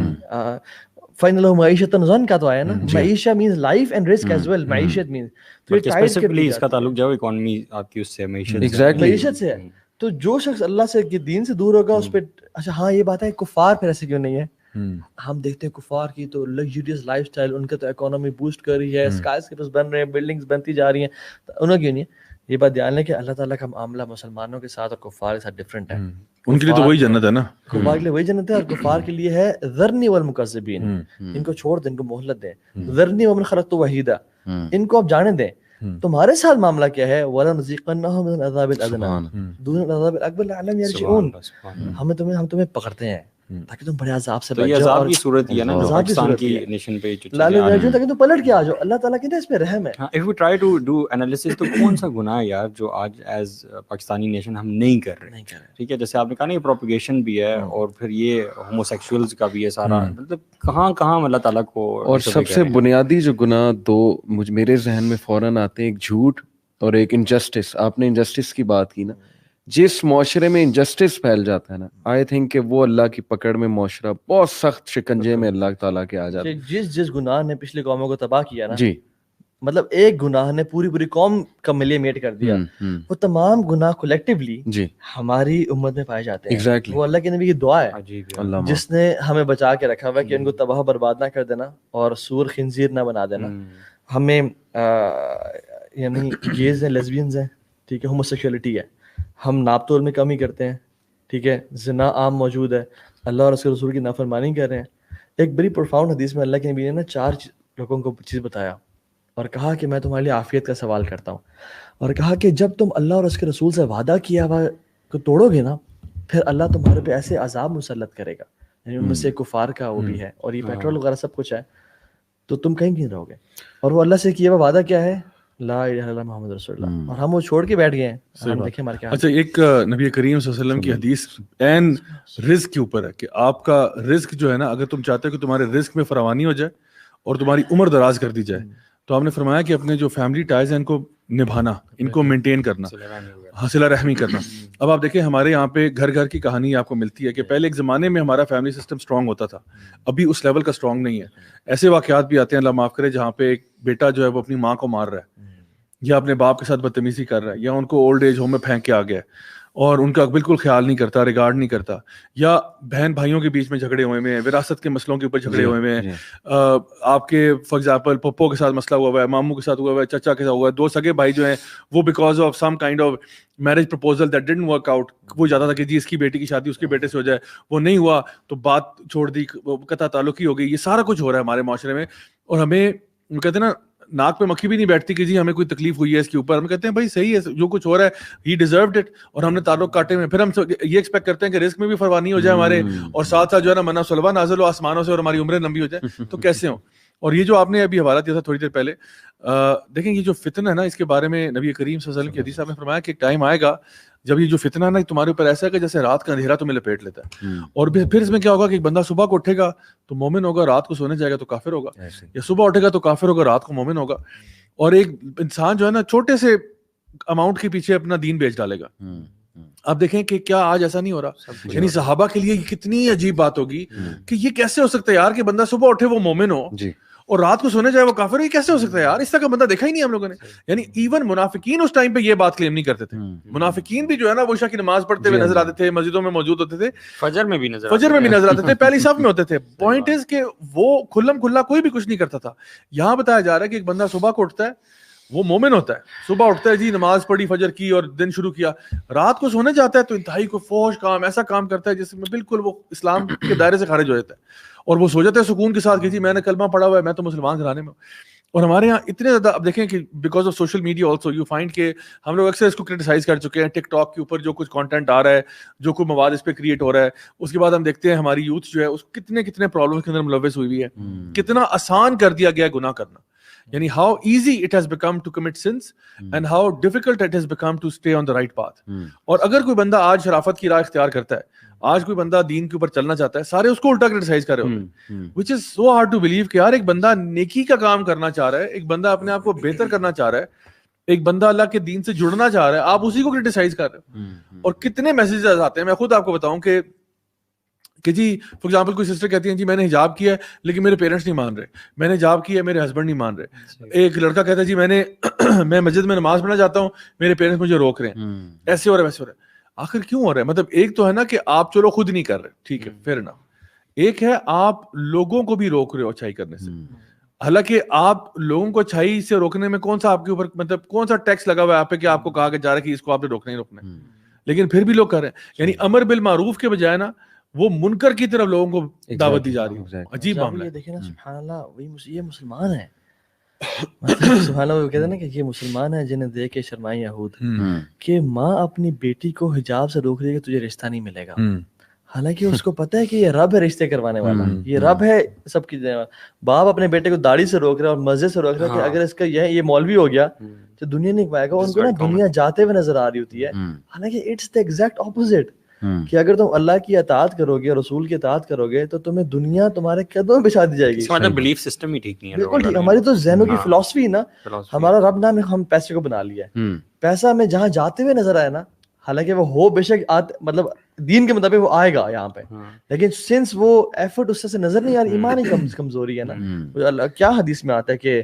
فائنل معیشت ضن کا تو آیا نا, معیشت مینز لائف اینڈ رزق ایز ویل. معیشت مینز تو اسپیسیفکلی اس کا تعلق جو اکانومی آپ کی اس سے معیشت سے ہے. تو جو شخص اللہ سے دین سے دور ہوگا اس پہ, اچھا ہاں یہ بات ہے کفار پھر ایسے کیوں نہیں ہے, ہم دیکھتے ہیں کفار کی تو لگژریس لائف سٹائل, ان کا تو اکانومی بوسٹ کر رہی ہے, اسکائی اسکریپرز بن رہے ہیں, بلڈنگز بنتی جا رہی ہیں, انہوں کیوں نہیں ہے. یہ بات دھیان لیں کہ اللہ تعالیٰ کا معاملہ مسلمانوں کے ساتھ اور کفار کے ساتھ ڈفرینٹ ہے. ان کے لیے تو وہی جنت ہے نا, کفار کے لیے وہی جنت ہے, اور کفار کے لیے ہے ذرنی والمکذبین, ان کو چھوڑ دیں, ان کو مہلت دیں. ذرنی ومن خلقت وحیدا, ان کو آپ جانے دیں. تمہارے ساتھ معاملہ کیا ہے, وَلَنُذِيقَنَّهُم مِّنَ الْعَذَابِ الْأَدْنَىٰ دُونَ الْعَذَابِ الْأَكْبَرِ لَعَلَّهُمْ يَرْجِعُونَ. ہم تمہیں پکڑتے ہیں تاکہ تم بڑے عذاب سے بچ جاؤ. عذاب کی صورت یہ ہے نا جو پاکستان کی نیشن پہ تاکہ تم پلٹ کے آ جاؤ. اللہ تعالیٰ کہتے ہیں اس پہ رحم ہے. If we try to do analysis, تو کون سا گناہ ہے یار جو آج ایز پاکستانی نیشن ہم نہیں کر رہے. ٹھیک ہے, جیسے آپ نے کہا نا یہ پروپیگیشن بھی ہے, اور پھر یہ ہوموسیکسولز کا بھی ہے سارا, مطلب کہاں کہاں اللہ تعالیٰ کو. اور سب سے بنیادی جو گناہ دو میرے ذہن میں فوراً آتے ہیں, ایک جھوٹ اور ایک انجسٹس. آپ نے انجسٹس کی بات کی نا, جس معاشرے میں انجسٹس پھیل جاتا ہے نا, آئی تھنک کہ وہ اللہ کی پکڑ میں معاشرہ بہت سخت شکنجے میں اللہ تعالیٰ کے آ جاتا ہے. جس گناہ نے پچھلی قوموں کو تباہ کیا نا, جی مطلب ایک گناہ نے پوری قوم کا ملیمیٹ کر دیا, وہ تمام گناہ کولیکٹیولی جی ہماری امت میں پائے جاتے ہیں. ایگزیکٹلی, وہ اللہ کے نبی کی دعا ہے جس نے ہمیں بچا کے رکھا ہوا ہے کہ ان کو تباہ برباد نہ کر دینا اور سور خنزیر نہ بنا دینا. ہمیں یعنی گیز ہیں, لیزبینز ہیں, ٹھیک ہے, ہوموسیکشولیٹی ہے, ہم ناپ تول میں کمی کرتے ہیں, ٹھیک ہے, زنا عام موجود ہے. اللہ اور اس کے رسول کی نافرمانی کر رہے ہیں. ایک بڑی پروفاؤنڈ حدیث میں اللہ کے نبی نے نا 4 لوگوں کو چیز بتایا اور کہا کہ میں تمہارے لیے عافیت کا سوال کرتا ہوں, اور کہا کہ جب تم اللہ اور اس کے رسول سے وعدہ کیا ہوا کو توڑو گے نا, پھر اللہ تمہارے پہ ایسے عذاب مسلط کرے گا, یعنی ان میں سے کفار کا وہ بھی ہے اور یہ پیٹرول وغیرہ سب کچھ ہے, تو تم کہیں نہیں رہو گے. اور وہ اللہ سے کیا ہوا وعدہ کیا ہے, لا الہ الا اللہ محمد رسول اللہ, اور ہم وہ چھوڑ کے بیٹھ گئے ہیں. ہم دیکھیں ہمارے کیا. اچھا, ایک نبی کریم صلی اللہ علیہ وسلم کی حدیث این رزق کے اوپر ہے کہ آپ کا رزق جو ہے نا, اگر تم چاہتے ہو کہ تمہارے رزق میں فراوانی ہو جائے اور تمہاری عمر دراز کر دی جائے, تو آپ نے فرمایا کہ اپنے جو فیملی ٹائز ہیں ان کو نبھانا, ان کو مینٹین کرنا, صلہ رحمی کرنا. اب آپ دیکھیں ہمارے یہاں پہ گھر گھر کی کہانی آپ کو ملتی ہے کہ پہلے ایک زمانے میں ہمارا فیملی سسٹم اسٹرانگ ہوتا تھا, ابھی اس لیول کا اسٹرانگ نہیں ہے. ایسے واقعات بھی آتے ہیں, اللہ معاف کرے, جہاں پہ ایک بیٹا جو ہے وہ اپنی ماں کو مار رہا ہے, یا اپنے باپ کے ساتھ بدتمیزی کر رہا ہے, یا ان کو اولڈ ایج ہوم میں پھینک کے آ گیا ہے اور ان کا بالکل خیال نہیں کرتا, ریگارڈ نہیں کرتا, یا بہن بھائیوں کے بیچ میں جھگڑے ہوئے ہیں, وراثت کے مسئلوں کے اوپر جھگڑے ہوئے ہیں, آپ کے فار ایگزامپل پپو کے ساتھ مسئلہ ہوا ہے, ماموں کے ساتھ ہوا ہے, چچا کے ساتھ ہوا ہے, 2 سگے بھائی جو ہیں وہ because of some kind of marriage proposal that didn't work out, وہ چاہتا تھا کہ جی اس کی بیٹی کی شادی اس کے بیٹے سے ہو جائے, وہ نہیں ہوا تو بات چھوڑ دی, قطع تعلق ہی ہو گئی. یہ سارا کچھ ہو رہا ہے ہمارے معاشرے میں, اور ہمیں کہتے ہیں نا ناک پہ مکھی بھی نہیں بیٹھتی کہ جی ہمیں کوئی تکلیف ہوئی ہے اس کے اوپر. ہم کہتے ہیں بھائی صحیح ہے, جو کچھ ہو رہا ہے ہی ڈیزروڈ اٹ, اور ہم نے تعلق کاٹے میں. پھر ہم یہ ایکسپیکٹ کرتے ہیں کہ رزق میں بھی فروانی ہو جائے ہمارے, اور ساتھ ساتھ جو ہے نا منع سلوا نازل ہو آسمانوں سے اور ہماری عمریں لمبی ہو جائیں, تو کیسے ہوں. اور یہ جو آپ نے ابھی حوالہ دیا تھا تھوڑی دیر پہلے, دیکھیں یہ جو فتنہ ہے نا, اس کے بارے میں نبی کریم صلی اللہ علیہ وسلم کی حدیث آپ نے فرمایا کہ ایک ٹائم آئے گا جب یہ جو فتنہ ہے نا تمہارے اوپر ایسا ہے کہ جیسے رات کا اندھیرا تمہیں لپیٹ لیتا ہے, اور پھر اس میں کیا ہوگا کہ ایک بندہ صبح کو اٹھے گا تو مومن ہوگا, رات کو سونے جائے گا تو کافر ہوگا, یا صبح اٹھے گا تو کافر ہوگا, رات کو مومن ہوگا. اور ایک انسان جو ہے نا چھوٹے سے اماؤنٹ کے پیچھے اپنا دین بیچ ڈالے گا. آپ دیکھیں کہ کیا آج ایسا نہیں ہو رہا, یعنی صحابہ کے لیے کتنی عجیب بات ہوگی کہ یہ کیسے ہو سکتا ہے یار کہ بندہ صبح اٹھے وہ مومن ہو اور رات کو سونے جائے وہ کافر ہو, یہ کیسے ہو سکتا ہے یار, اس طرح کا بندہ دیکھا ہی نہیں ہم لوگوں نے. یعنی ایون منافقین اس ٹائم پہ یہ بات کلیم نہیں کرتے تھے. منافقین بھی جو ہے نا وہ عشاء کی نماز پڑھتے ہوئے نظر آتے تھے, مسجدوں میں موجود ہوتے تھے, فجر میں بھی نظر آتے تھے, پہلی صف میں ہوتے تھے. پوائنٹ از کہ وہ کھلم کھلا کوئی بھی کچھ نہیں کرتا تھا. یہاں بتایا جا رہا ہے کہ ایک بندہ صبح کو اٹھتا ہے وہ مومن ہوتا ہے, صبح اٹھتا ہے جی نماز پڑھی فجر کی اور دن شروع کیا, رات کو سونے جاتا ہے تو انتہائی کو فوش کام, ایسا کام کرتا ہے جس میں بالکل وہ اسلام کے دائرے سے خارج ہو جاتا ہے, اور وہ سو جاتا ہے سکون کے ساتھ کہ جی میں نے کلمہ پڑھا ہوا ہے, میں تو مسلمان گھرانے میں ہوں. اور ہمارے یہاں اتنے زیادہ, اب دیکھیں کہ because of social media also you find کہ ہم لوگ اکثر اس کو کرٹیسائز کر چکے ہیں. ٹک ٹاک کے اوپر جو کچھ کانٹینٹ آ رہا ہے, جو کوئی مواد اس پہ کریٹ ہو رہا ہے, اس کے بعد ہم دیکھتے ہیں ہماری یوتھ جو ہے اس کتنے پرابلمس کے اندر ملوث ہوئی ہوئی ہے, کتنا آسان کر دیا گیا ہے گناہ کرنا. یعنی how easy it has become to commit sins and how difficult it has become to stay on the right path. اور اگر کوئی بندہ آج شرافت کی راہ اختیار کرتا ہے, آج کوئی بندہ دین کے اوپر چلنا چاہتا ہے, سارے اس کو الٹا کرٹیسائز کر رہے ہوتے ہیں, which is so hard to believe کہ یار ایک بندہ نیکی کا کام کرنا چاہ رہا ہے, ایک بندہ اپنے آپ کو بہتر کرنا چاہ رہا ہے, ایک بندہ اللہ کے دین سے جڑنا چاہ رہا ہے, آپ اسی کو کرٹیسائز کر رہے ہو. اور کتنے میسیجز آتے ہیں, میں خود آپ کو بتاؤں کہ جی فار ایگزامپل کوئی سسٹر کہتی ہیں جی میں نے حجاب کیا ہے لیکن میرے پیرنٹس نہیں مان رہے, میں نے حجاب کیا ہے میرے ہسبینڈ نہیں مان رہے. ایک لڑکا کہتا ہے جی میں مسجد میں نماز پڑھنا چاہتا ہوں, میرے پیرنٹس مجھے روک رہے ہیں, ایسے ہو رہا ہے ویسے ہو رہا ہے. آخر کیوں ہو رہا ہے؟ مطلب ایک تو ہے نا کہ آپ چلو خود نہیں کر رہے, ٹھیک ہے فیئر انف, ایک ہے آپ لوگوں کو بھی روک رہے ہو اچھائی کرنے سے. حالانکہ آپ لوگوں کو اچھائی سے روکنے میں کون سا آپ کے اوپر مطلب کون سا ٹیکس لگا ہوا ہے آپ پہ کہ آپ کو کہا کہ جا رہا ہے کہ اس کو آپ نے روکنا ہی روکنا ہے, لیکن پھر بھی لوگ کر رہے ہیں. یعنی امر بالمعروف کے بجائے نا وہ منکر کی طرف لوگوں کو دعوت دی جا رہی ہے. عجیب معاملہ ہے. دیکھیں نا سبحان اللہ, وہی یہ مسلمان ہے, سبحان اللہ, وہ کہتے ہیں نا کہ یہ مسلمان ہے جنہیں دیکھ کے شرمائیں یہود, کہ ماں اپنی بیٹی کو حجاب سے روک رہی ہے کہ تجھے رشتہ نہیں ملے گا, حالانکہ اس کو پتہ ہے کہ یہ رب ہے رشتے کروانے والا, یہ رب ہے سب کی. باپ اپنے بیٹے کو داڑھی سے روک رہا ہے اور مسجد سے روک رہا ہے کہ اگر اس کا یہ مولوی ہو گیا تو دنیا نہیں پائے گا. ان کو نا دنیا جاتے ہوئے نظر آ رہی ہوتی ہے, حالانکہ اٹس دا ایگزیکٹ اپوزٹ, کہ اگر تم اللہ کی اطاعت کرو گے, رسول کی اطاعت کرو گے, تو تمہیں دنیا تمہارے قدموں میں بچھا دی جائے گی. اس کا مطلب بلیف سسٹم ہی ٹھیک نہیں ہے. بالکل ٹھیک, ہماری تو ذہنوں کی فلسفی نا, ہمارا رب نام ہم پیسے کو بنا لیا ہے. پیسہ ہمیں جہاں جاتے ہوئے نظر آئے نا, حالانکہ وہ ہو بے شک مطلب دین کے مطابق وہ آئے گا یہاں پہ, لیکن سنس وہ ایفرٹ اس سے نظر نہیں آ رہی, ایمان ہی کمزوری ہے نا. کیا حدیث میں آتا ہے کہ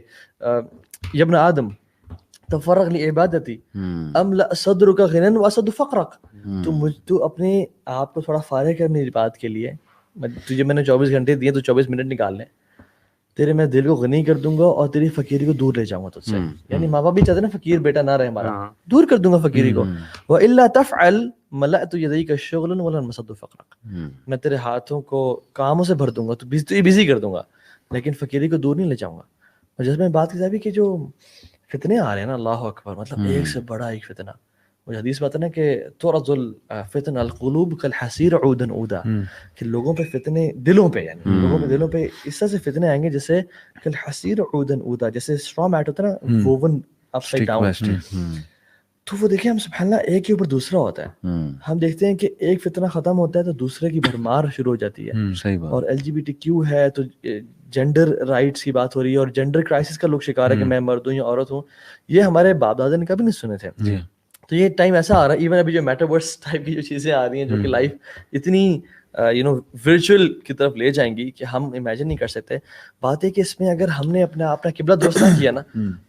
یا ابن آدم تفرغ لعبادتی املأ صدرک غنى واسد فقرک, تو اپنے آپ کو تھوڑا فارغ کر میری بات کے لیے, تجھے میں نے 24 گھنٹے دیے تو 24 منٹ نکال لیں, تیرے میں دل کو غنی کر دوں گا اور تیری فقیری کو دور لے جاؤں گا تجھ سے. یعنی ماں باپ بھی چاہتے ہیں نا فقیر بیٹا نہ رہے ہمارا, دور کر دوں گا فقیری کو. وَإِلَّا تَفْعَلْ ملأت یدیک شغلا ولا مسد فقرک، میں تیرے ہاتھوں کو کاموں سے بھر دوں گا، تو بزی کر دوں گا، لیکن فقیری کو دور نہیں لے جاؤں گا. اور جیسے میں بات کی تھی کہ جو فتنے آ رہے ہیں نا، اللہ اکبر، مطلب ایک سے بڑا ایک فتنہ. مجھے حدیث بات ہے نا کہ تورد الفتن القلوب کالحصیر عودا عودا، کہ لوگوں پہ فتنے دلوں پہ، یعنی لوگوں پہ دلوں پہ اس طرح سے فتنے آئیں گے جیسے کالحصیر عودا عودا، جیسے اسٹرا میٹ ہوتا ہے نا ووون اپ سائڈ ڈاؤن. تو وہ دیکھیں ہم سبحان اللہ ایک کے اوپر دوسرا ہوتا ہے. ہم دیکھتے ہیں کہ ایک فتنہ ختم ہوتا ہے تو دوسرے کی بھرمار شروع ہو جاتی ہے. اور LGBTQ ہے تو جینڈر رائٹس کی بات ہو رہی ہے، اور جینڈر کرائسس کا لوگ شکار ہے کہ میں مرد ہوں یا عورت ہوں. یہ ہمارے باپ دادا نے کبھی نہیں سنے تھے. تو یہ ٹائم ایسا آ رہا ہے، ایون ابھی جو میٹاورس ٹائپ کی جو چیزیں آ رہی ہیں جو کہ لائف اتنی ورچوئل کی طرف لے جائیں گی کہ ہم امیجن نہیں کر سکتے. بات ہے کہ اس میں اگر ہم نے اپنا قبلہ درست نہ کیا نا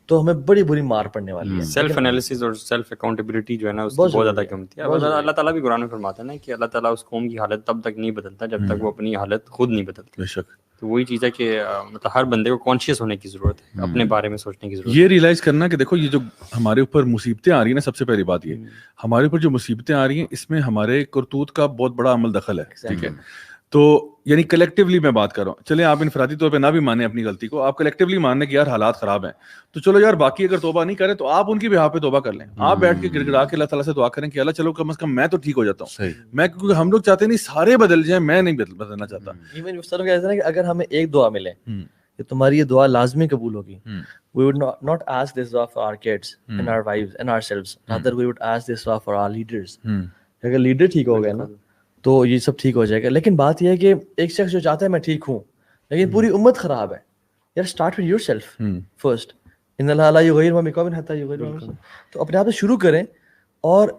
تو ہمیں بڑی بری مار پڑنے والی ہے. سیلف انالیسس اور سیلف اکاؤنٹیبلٹی جو ہے نا اس کی بہت زیادہ کمتی ہے. اللہ تعالیٰ بھی قرآن میں فرماتا ہے نا کہ اللہ تعالیٰ اس قوم کی حالت تب تک نہیں بدلتا جب تک وہ اپنی حالت خود نہیں بدلتا. بے شک. تو وہی چیز ہے کہ مطلب ہر بندے کو کانشیس ہونے کی ضرورت ہے، اپنے بارے میں سوچنے کی ضرورت ہے. یہ ریئلائز کرنا کہ دیکھو یہ جو ہمارے اوپر مصیبتیں آ رہی ہیں نا، سب سے پہلی بات یہ ہمارے اوپر جو مصیبتیں آ رہی ہیں اس میں ہمارے کرتوت کا بہت بڑا عمل دخل ہے. ٹھیک ہے، تو یعنی کلیکٹیولی میں بات کر رہا ہوں. چلیں آپ انفرادی طور پہ نہ بھی مانیں اپنی غلطی کو، آپ کلیکٹیولی ماننے کہ یار حالات خراب ہیں، تو چلو یار باقی اگر توبہ نہیں کرے تو آپ ان کی بہا پہ توبہ کر لیں. آپ بیٹھ کے گڑ گڑا کے اللہ تعالیٰ سے دعا کریں کہ اللہ چلو کم از کم میں تو ٹھیک ہو جاتا ہوں. میں کیونکہ ہم لوگ چاہتے نہیں سارے بدل جائیں، میں نہیں بدلنا چاہتا. ایون اس طرح کہتے ہیں کہ اگر ہمیں ایک دعا ملے کہ تمہاری یہ دعا لازمی قبول ہوگی، we would not ask this dua for our kids and our wives and ourselves, rather we would ask this dua for our leaders. اگر لیڈر ٹھیک ہو گئے نا تو یہ سب ٹھیک ہو جائے گا. لیکن بات یہ ہے کہ ایک شخص جو چاہتا ہے میں ٹھیک ہوں لیکن پوری امت خراب ہے، یار start with yourself first. ان اللہ لا یغیر ما بقوم حتی یغیروا ما بانفسہم. تو اپنے آپ سے شروع کریں اور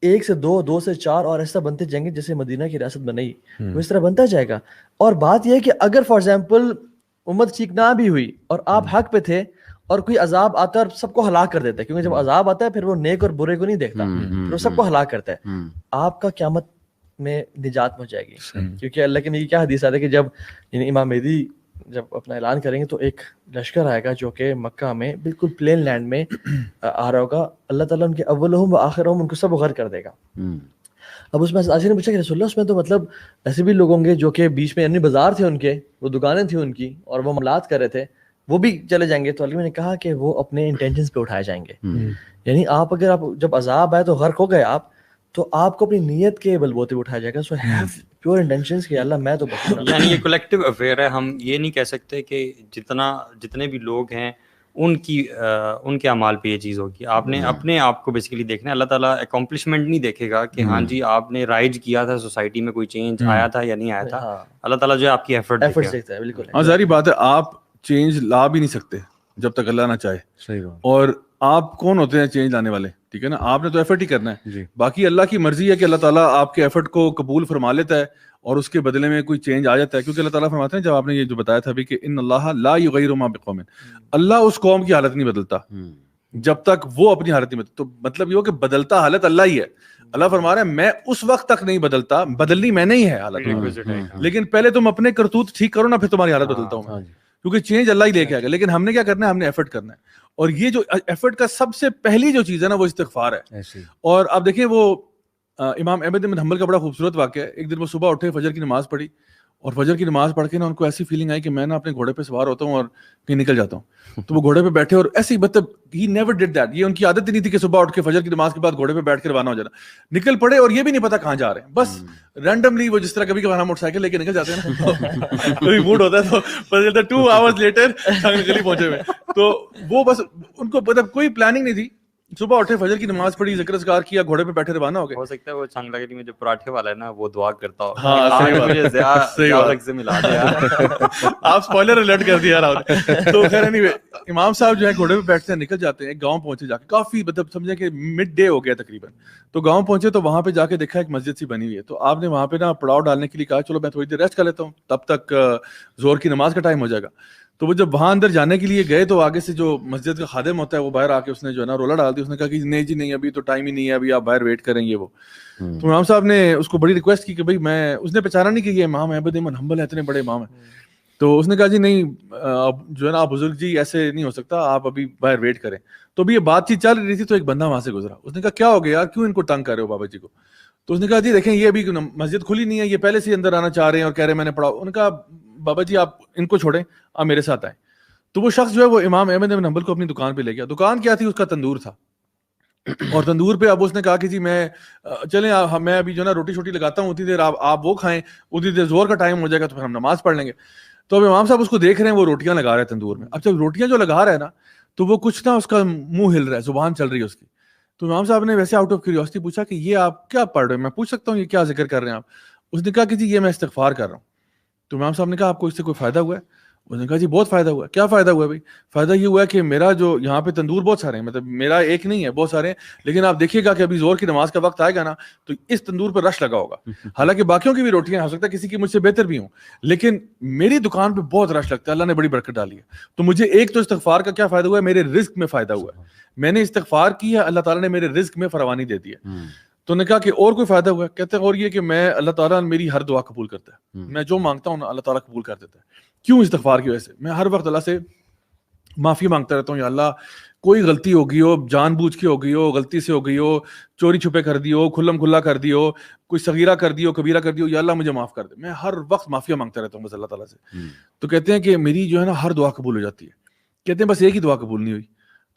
ایک سے دو سے چار اور ایسا بنتے جائیں گے جیسے مدینہ کی ریاست بنائی وہ اس طرح بنتا جائے گا. اور بات یہ ہے کہ اگر فار ایگزامپل امت ٹھیک نہ بھی ہوئی اور آپ حق پہ تھے اور کوئی عذاب آتا ہے اور سب کو ہلاک کر دیتا ہے، کیونکہ جب عذاب آتا ہے پھر وہ نیک اور برے کو نہیں دیکھتا، پھر وہ سب کو ہلاک کرتا ہے، آپ کا قیامت میں نجات ہو جائے گی. کیونکہ اللہ کے نبی کیا حدیث آتا ہے کہ جب یعنی امام مہدی جب اپنا اعلان کریں گے تو ایک لشکر آئے گا جو کہ مکہ میں بالکل پلین لینڈ میں آ رہا ہوگا. اللہ تعالیٰ ان کے اولہم و آخرہم ان کو سب غرق کر دے گا. اب اس میں عاشق نے پوچھا کہ رسول اللہ اس میں تو مطلب ایسے بھی لوگ ہوں گے جو کہ بیچ میں یعنی بازار تھے ان کے، وہ دکانیں تھیں ان کی اور وہ معاملات کر رہے تھے، وہ بھی چلے جائیں گے. تو علی نے کہا کہ وہ اپنے انٹینشنز پہ اٹھائے جائیں گے. یعنی آپ اگر آپ جب عذاب آئے تو غرق ہو گئے آپ، تو آپ کو اپنی نیت کے بلبوتے پہ اٹھایا جائے گا. سو ہیو پیور انٹینشنز کہ اللہ میں تو بچوں. یعنی یہ کولیکٹیو افیئر ہے. ہم یہ نہیں کہہ سکتے کہ جتنے بھی لوگ ہیں ان کے اعمال پہ یہ چیز ہوگی. آپ نے اپنے آپ کو بیسیکلی دیکھنا ہے. اللہ تعالیٰ اکمپلشمنٹ نہیں دیکھے گا کہ ہاں جی آپ نے رائج کیا تھا، سوسائٹی میں کوئی چینج آیا تھا یا نہیں آیا تھا. اللہ تعالیٰ جو ہے آپ کی ایفرٹ دیکھتا ہے. بالکل ہاں ظاہری بات ہے آپ چینج لا بھی نہیں سکتے جب تک اللہ نہ چاہے. صحیح بات. اور آپ کون ہوتے ہیں چینج لانے والے؟ ٹھیک ہے نا، آپ نے تو ایفرٹ ہی کرنا ہے. باقی اللہ کی مرضی ہے کہ اللہ تعالیٰ آپ کے ایفرٹ کو قبول فرما لیتا ہے اور اس کے بدلے میں کوئی چینج آ جاتا ہے. کیونکہ اللہ تعالیٰ فرماتے ہیں جب آپ نے یہ جو بتایا تھا ابھی کہ ان اللہ لا یغیر ما بقوم، اللہ اس قوم کی حالت نہیں بدلتا جب تک وہ اپنی حالت نہیں بدلتا. تو مطلب یہ ہو کہ بدلتا حالت اللہ ہی ہے. اللہ فرما رہا ہے میں اس وقت تک نہیں بدلتا، بدلنی میں نہیں ہے حالت، لیکن پہلے تم اپنے کرتوت ٹھیک کرو نا، پھر تمہاری حالت بدلتا ہوں میں. کیونکہ چینج اللہ ہی لے کے آئے گا. لیکن ہم نے کیا کرنا ہے؟ ہم نے ایفرٹ کرنا ہے. اور یہ جو ایفرٹ کا سب سے پہلی جو چیز ہے نا وہ استغفار ہے. اور آپ دیکھیں وہ امام احمد بن حنبل کا بڑا خوبصورت واقعہ ہے. ایک دن وہ صبح اٹھے، فجر کی نماز پڑھی، اور فجر کی نماز پڑھ کے نا ان کو ایسی فیلنگ آئی کہ میں نا اپنے گھوڑے پہ سوار ہوتا ہوں اور کہیں نکل جاتا ہوں. تو وہ گھوڑے پہ بیٹھے اور ایسے ہی مطلب ہی نیور ڈیڈ دیٹ. یہ ان کی عادت ہی نہیں تھی کہ صبح اٹھ کے فجر کی نماز کے بعد گھوڑے پہ بیٹھ کے روانہ ہو جانا. نکل پڑے اور یہ بھی نہیں پتا کہاں جا رہے ہیں، بس رینڈملی وہ جس طرح کبھی کبھار موٹر سائیکل لے کے نکل جاتے ہیں نا، کبھی موڈ ہوتا ہے تو پتہ چلتا ہے 2 hours لیٹر نکلی پہنچے ہوئے. تو وہ بس ان کو مطلب کوئی پلاننگ نہیں تھی. صبح اٹھے، فجر کی نماز پڑھی، ذکر اذکار کیا، گھوڑے پہ بیٹھے روانہ ہو گئے. ہو سکتا ہے وہ چھانگلا گلی میں جو پراٹھے والا ہے نا وہ دعا کرتا ہو. ہاں صحیح بات سے ملا دیا آپ سپوائلر الرٹ کر دیا یار. تو خیر اینی وے امام صاحب جو ہے گھوڑے پہ بیٹھتے ہیں، نکل جاتے ہیں. ایک گاؤں پہنچے، جا کے کافی مطلب سمجھے کہ مڈ ڈے ہو گیا تقریباً. تو گاؤں پہنچے تو وہاں پہ جا کے دیکھا ایک مسجد سی بنی ہوئی ہے. تو آپ نے وہاں پہ نا پڑاؤ ڈالنے کے لیے کہا چلو میں تھوڑی دیر ریسٹ کر لیتا ہوں، تب تک زور کی نماز کا ٹائم ہو جائے گا. تو وہ جب وہاں اندر جانے کے لیے گئے تو آگے سے جو مسجد کا خادم ہوتا ہے وہ باہر آ کے اس نے جو ہے نا رولا ڈال دی. اس نے کہا کہ نہیں جی نہیں، ابھی تو ٹائم ہی نہیں ہے، ابھی آپ باہر ویٹ کریں گے. وہ تو امام صاحب نے اس کو بڑی ریکویسٹ کی کہ بھائی میں، اس نے پہچانا نہیں کہ یہ امام احمد بن حنبل ہے، اتنے بڑے امام ہیں. تو اس نے کہا جی نہیں جو ہے نا آپ بزرگ جی ایسے نہیں ہو سکتا، آپ ابھی باہر ویٹ کریں. تو ابھی یہ بات چیت چل رہی تھی تو ایک بندہ وہاں سے گزرا. اس نے کہا کیا ہو گیا یار، کیوں ان کو تنگ کر رہے ہو بابا جی کو؟ تو اس نے کہا جی دیکھیں یہ ابھی مسجد کھلی نہیں ہے, یہ پہلے سے اندر آنا چاہ رہے ہیں اور کہہ رہے ہیں میں نے پڑھا. انہوں نے کہا بابا جی آپ ان کو چھوڑیں, آپ میرے ساتھ آئیں. تو وہ شخص جو ہے وہ امام احمد بن حنبل کو اپنی دکان پہ لے گیا. دکان کیا تھی, اس کا تندور تھا, اور تندور پہ اب اس نے کہا کہ جی میں چلیں میں ابھی جو ہے نا روٹی شوٹی لگاتا ہوں, اتنی دیر آپ وہ کھائیں, اتنی دیر زور کا ٹائم ہو جائے گا تو پھر ہم نماز پڑھ لیں گے. تو اب امام صاحب اس کو دیکھ رہے ہیں, وہ روٹیاں لگا رہے ہیں تندور میں. اب جب روٹیاں جو لگا رہا ہے نا تو وہ کچھ نا اس کا منہ ہل رہا ہے, زبان چل رہی ہے اس کی. تو امام صاحب نے ویسے آؤٹ آف کیوریوسٹی پوچھا کہ یہ آپ کیا پڑھ رہے ہیں, میں پوچھ سکتا ہوں یہ کیا ذکر کر رہے ہیں آپ؟ اس نے کہا کہ جی یہ میں استغفار کر رہا ہوں. تو امام صاحب نے کہا آپ کو اس سے کوئی فائدہ ہوا ہے؟ اس نے کہا جی بہت فائدہ ہوا ہے. کیا فائدہ ہوا ہے بھائی؟ فائدہ یہ ہوا ہے کہ میرا جو یہاں پہ تندور بہت سارے ہیں, مطلب میرا ایک نہیں ہے, بہت سارے ہیں, لیکن آپ دیکھیے گا کہ ابھی زور کی نماز کا وقت آئے گا نا تو اس تندور پہ رش لگا ہوگا. حالانکہ باقیوں کی بھی روٹیاں ہو سکتا ہے کسی کی مجھ سے بہتر بھی ہوں, لیکن میری دکان پہ بہت رش لگتا ہے, اللہ نے بڑی برکت ڈالی ہے. تو مجھے ایک تو استغفار کا کیا فائدہ ہوا ہے, میرے رزق میں فائدہ ہوا ہے, میں نے استغفار کی ہے, اللہ تعالیٰ نے میرے رزق میں فراوانی دے دی ہے. تو نے کہا کہ اور کوئی فائدہ ہوا ہے؟ کہتے ہیں اور یہ کہ میں اللہ تعالیٰ میری ہر دعا قبول کرتا ہے, میں جو مانگتا ہوں نا اللہ تعالیٰ قبول کر دیتا ہے. کیوں؟ استغفار کی وجہ سے. میں ہر وقت اللہ سے معافی مانگتا رہتا ہوں, یا اللہ کوئی غلطی ہوگی ہو, جان بوجھ کے ہوگی ہو, غلطی سے ہوگی ہو, چوری چھپے کر دی ہو, کھلم کھلا کر دی ہو, کوئی صغیرہ کر دی ہو, کبیرہ کر دی ہو, یا اللہ مجھے معاف کر دے. میں ہر وقت معافی مانگتا رہتا ہوں بس اللہ تعالیٰ سے. تو کہتے ہیں کہ میری جو ہے نا ہر دعا قبول ہو جاتی ہے. کہتے ہیں بس ایک ہی دعا قبول نہیں ہوئی.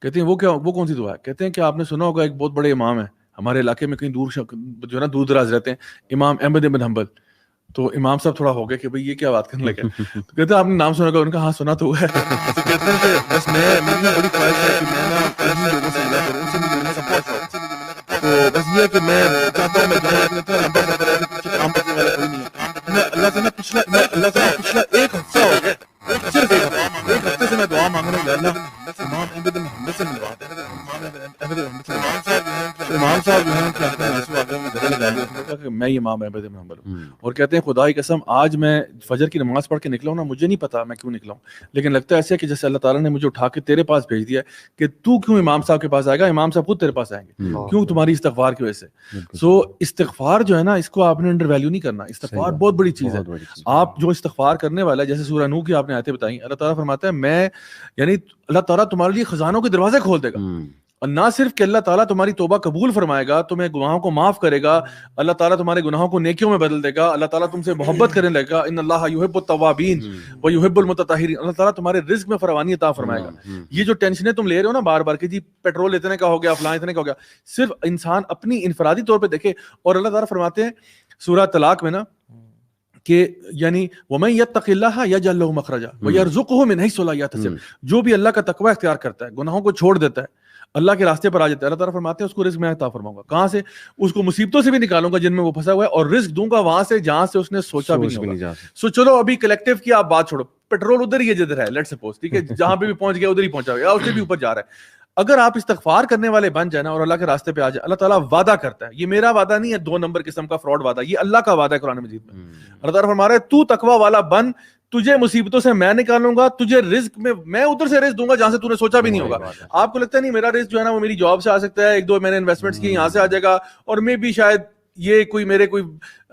کہتے ہیں وہ کیا, وہ کون سی دعا ہے؟ کہتے ہیں کہ آپ نے سنا ہوگا ایک بہت بڑے امام ہے ہمارے علاقے میں, کہیں دور جو ہے نا دور دراز رہتے ہیں, امام احمد بن حنبل. تو امام صاحب تھوڑا ہو گئے کہ بھئی یہ کیا بات کرنے لگے. تو کہتے ہیں آپ نے نام سنا ہوگا. ان کا ہاں سنا تو ہے. تو کہتے ہیں کہ بس میری بڑی خواہش ہے کہ میں نا انہی لوگوں سے ملا کروں, ان سے ملنے کا بہت شوق ہے. تو بس یہ ہے کہ میں چاہتا ہوں میں جو ہے اتنا لمبا سفر ہے کہ کام کرنے والا کوئی نہیں ہے. میں اللہ سے نا پچھلا ایک ہفتہ ہو گیا, صرف ایک ہفتے سے میں دعا مانگ رہا ہوں, اللہ امام احمد بن حنبل سے ملوا دے. امام صاحب جو ہیں کہ اپنے آنسو آگے میں گلے لگا لیا کہ میں یہ امام احمد بن حنبل ہوں. اور کہتے ہیں خدا کی قسم آج میں فجر کی نماز پڑھ کے نکلا ہوں نا, مجھے نہیں پتا میں کیوں نکلا ہوں, لیکن لگتا ہے ایسے کہ جیسے اللہ تعالیٰ نے مجھے اٹھا کے تیرے پاس بھیج دیا ہے کہ تو کیوں امام صاحب کے پاس آئے گا, امام صاحب خود تیرے پاس آئیں گے. کیوں؟ تمہاری استغفار کی وجہ سے. سو استغفار جو ہے نا اس کو آپ نے انڈر ویلیو نہیں کرنا. استغفار بہت بڑی چیز ہے. آپ جو استغفار کرنے والا ہے, جیسے سورہ نوح کی آپ نے آیتیں بتائیں, اللہ تعالیٰ فرماتا ہے میں یعنی اللہ تعالیٰ تمہارے لیے خزانوں کے دروازے کھول دے گا. اور نہ صرف کہ اللہ تعالیٰ تمہاری توبہ قبول فرمائے گا, تمہیں گناہوں کو معاف کرے گا, اللہ تعالیٰ تمہارے گناہوں کو نیکیوں میں بدل دے گا, اللہ تعالیٰ تم سے محبت کرنے لگے گا. ان اللہ یحب التوابین و یحب المتطہرین. اللہ تعالیٰ تمہارے رزق میں فراوانی عطا فرمائے گا. یہ جو ٹینشنیں تم لے رہے ہو نا بار بار کہ جی پیٹرول اتنے کا ہو گیا, فلاں اتنے کا ہو گیا, صرف انسان اپنی انفرادی طور پہ دیکھے. اور اللہ تعالیٰ فرماتے ہیں سورہ طلاق میں نا کہ یعنی وَمَن يَتَّقِ اللَّهَ يَجْعَل لَّهُ مَخْرَجًا وَيَرْزُقْهُ مِنْ حَيْثُ لَا يَحْتَسِبُ. جو بھی اللہ کا تقوی اختیار کرتا ہے, گناہوں کو چھوڑ دیتا ہے, اللہ کے راستے پر آ جاتا ہے, اللہ تعالیٰ فرماتے ہیں اس کو رزق میں عطا فرماؤں گا. کہاں سے؟ اس کو مصیبتوں سے بھی نکالوں گا جن میں وہ پھنسا ہوا ہے, اور رزق دوں گا وہاں سے جہاں سے اس نے سوچا بھی نہیں ہوگا. سو چلو ابھی کلیکٹیو کی آپ بات چھوڑو, پیٹرول ادھر ہی جدھر ہے, لیٹ سپوز, ٹھیک ہے, جہاں پہ بھی پہنچ گیا ادھر ہی پہنچا گیا, اس سے بھی اوپر جا رہا ہے. اگر آپ استغفار کرنے والے بن جائیں نا اور اللہ کے راستے پہ آ جائے, اللہ تعالیٰ وعدہ کرتا ہے, یہ میرا وعدہ نہیں ہے 2 نمبر قسم کا فراڈ وعدہ, یہ اللہ کا وعدہ ہے قرآن مجید میں. اللہ تعالیٰ فرما رہا ہے تو تقوی والا بن, تجھے مصیبتوں سے میں نکالوں گا, تجھے رزق میں ادھر سے رزق دوں گا جہاں سے تو نے سوچا بھی نہیں ہوگا. آپ کو لگتا ہے نہیں میرا رزق جو ہے نا وہ میری جاب سے آ سکتا ہے, 1-2 میں نے انویسٹمنٹس کی یہاں سے آ جائے گا, اور میں بھی شاید یہ کوئی میرے کوئی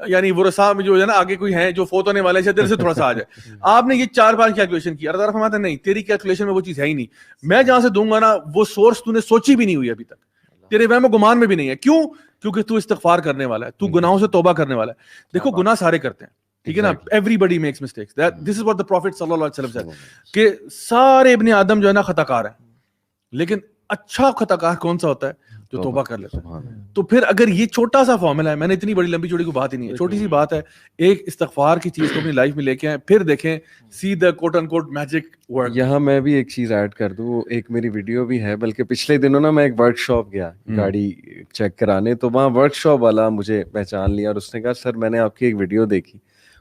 یعنی ورثاء میں جو ہے نا آگے کوئی ہیں جو فوت ہونے والے ہیں دل سے تھوڑا سا آ جائے. آپ نے یہ 4-5 کیلکولیشن کی, اللہ تعالیٰ فرماتا ہے نہیں, تیری کیلکولیشن میں وہ چیز ہے ہی نہیں, میں جہاں سے دوں گا نا وہ سورس تو نے سوچی بھی نہیں ہوئی ابھی تک, تیرے وہم و گمان میں بھی نہیں ہے. کیوں؟ کیونکہ تو استغفار کرنے والا ہے, تو گناہوں سے توبہ کرنے والا ہے. دیکھو گناہ سارے کرتے ہیں, ٹھیک ہے نا, everybody makes mistakes. This is what the Prophet صلی اللہ علیہ وسلم said کہ سارے ابن آدم جو ہے نا خطا کار ہیں, لیکن اچھا خطا کار کون سا ہوتا ہے؟ جو توبہ کر لیتا ہے. تو پھر اگر یہ چھوٹا سا فارمولا ہے, میں نے اتنی بڑی لمبی چوڑی کو بات ہی نہیں ہے, چھوٹی سی بات ہے, ایک استغفار کی چیز کو اپنی لائف میں لے کے آئیں, پھر دیکھیں سی دا کوٹ ان کوٹ میجک ورک. یہاں میں بھی ایک چیز ایڈ کر دوں, ایک میری ویڈیو بھی ہے, بلکہ پچھلے دنوں نا میں ایک ورک شاپ گیا گاڑی چیک کرانے, تو وہاں ورک شاپ والا مجھے پہچان لیا اور اس نے کہا سر میں نے آپ کی ایک ویڈیو دیکھی,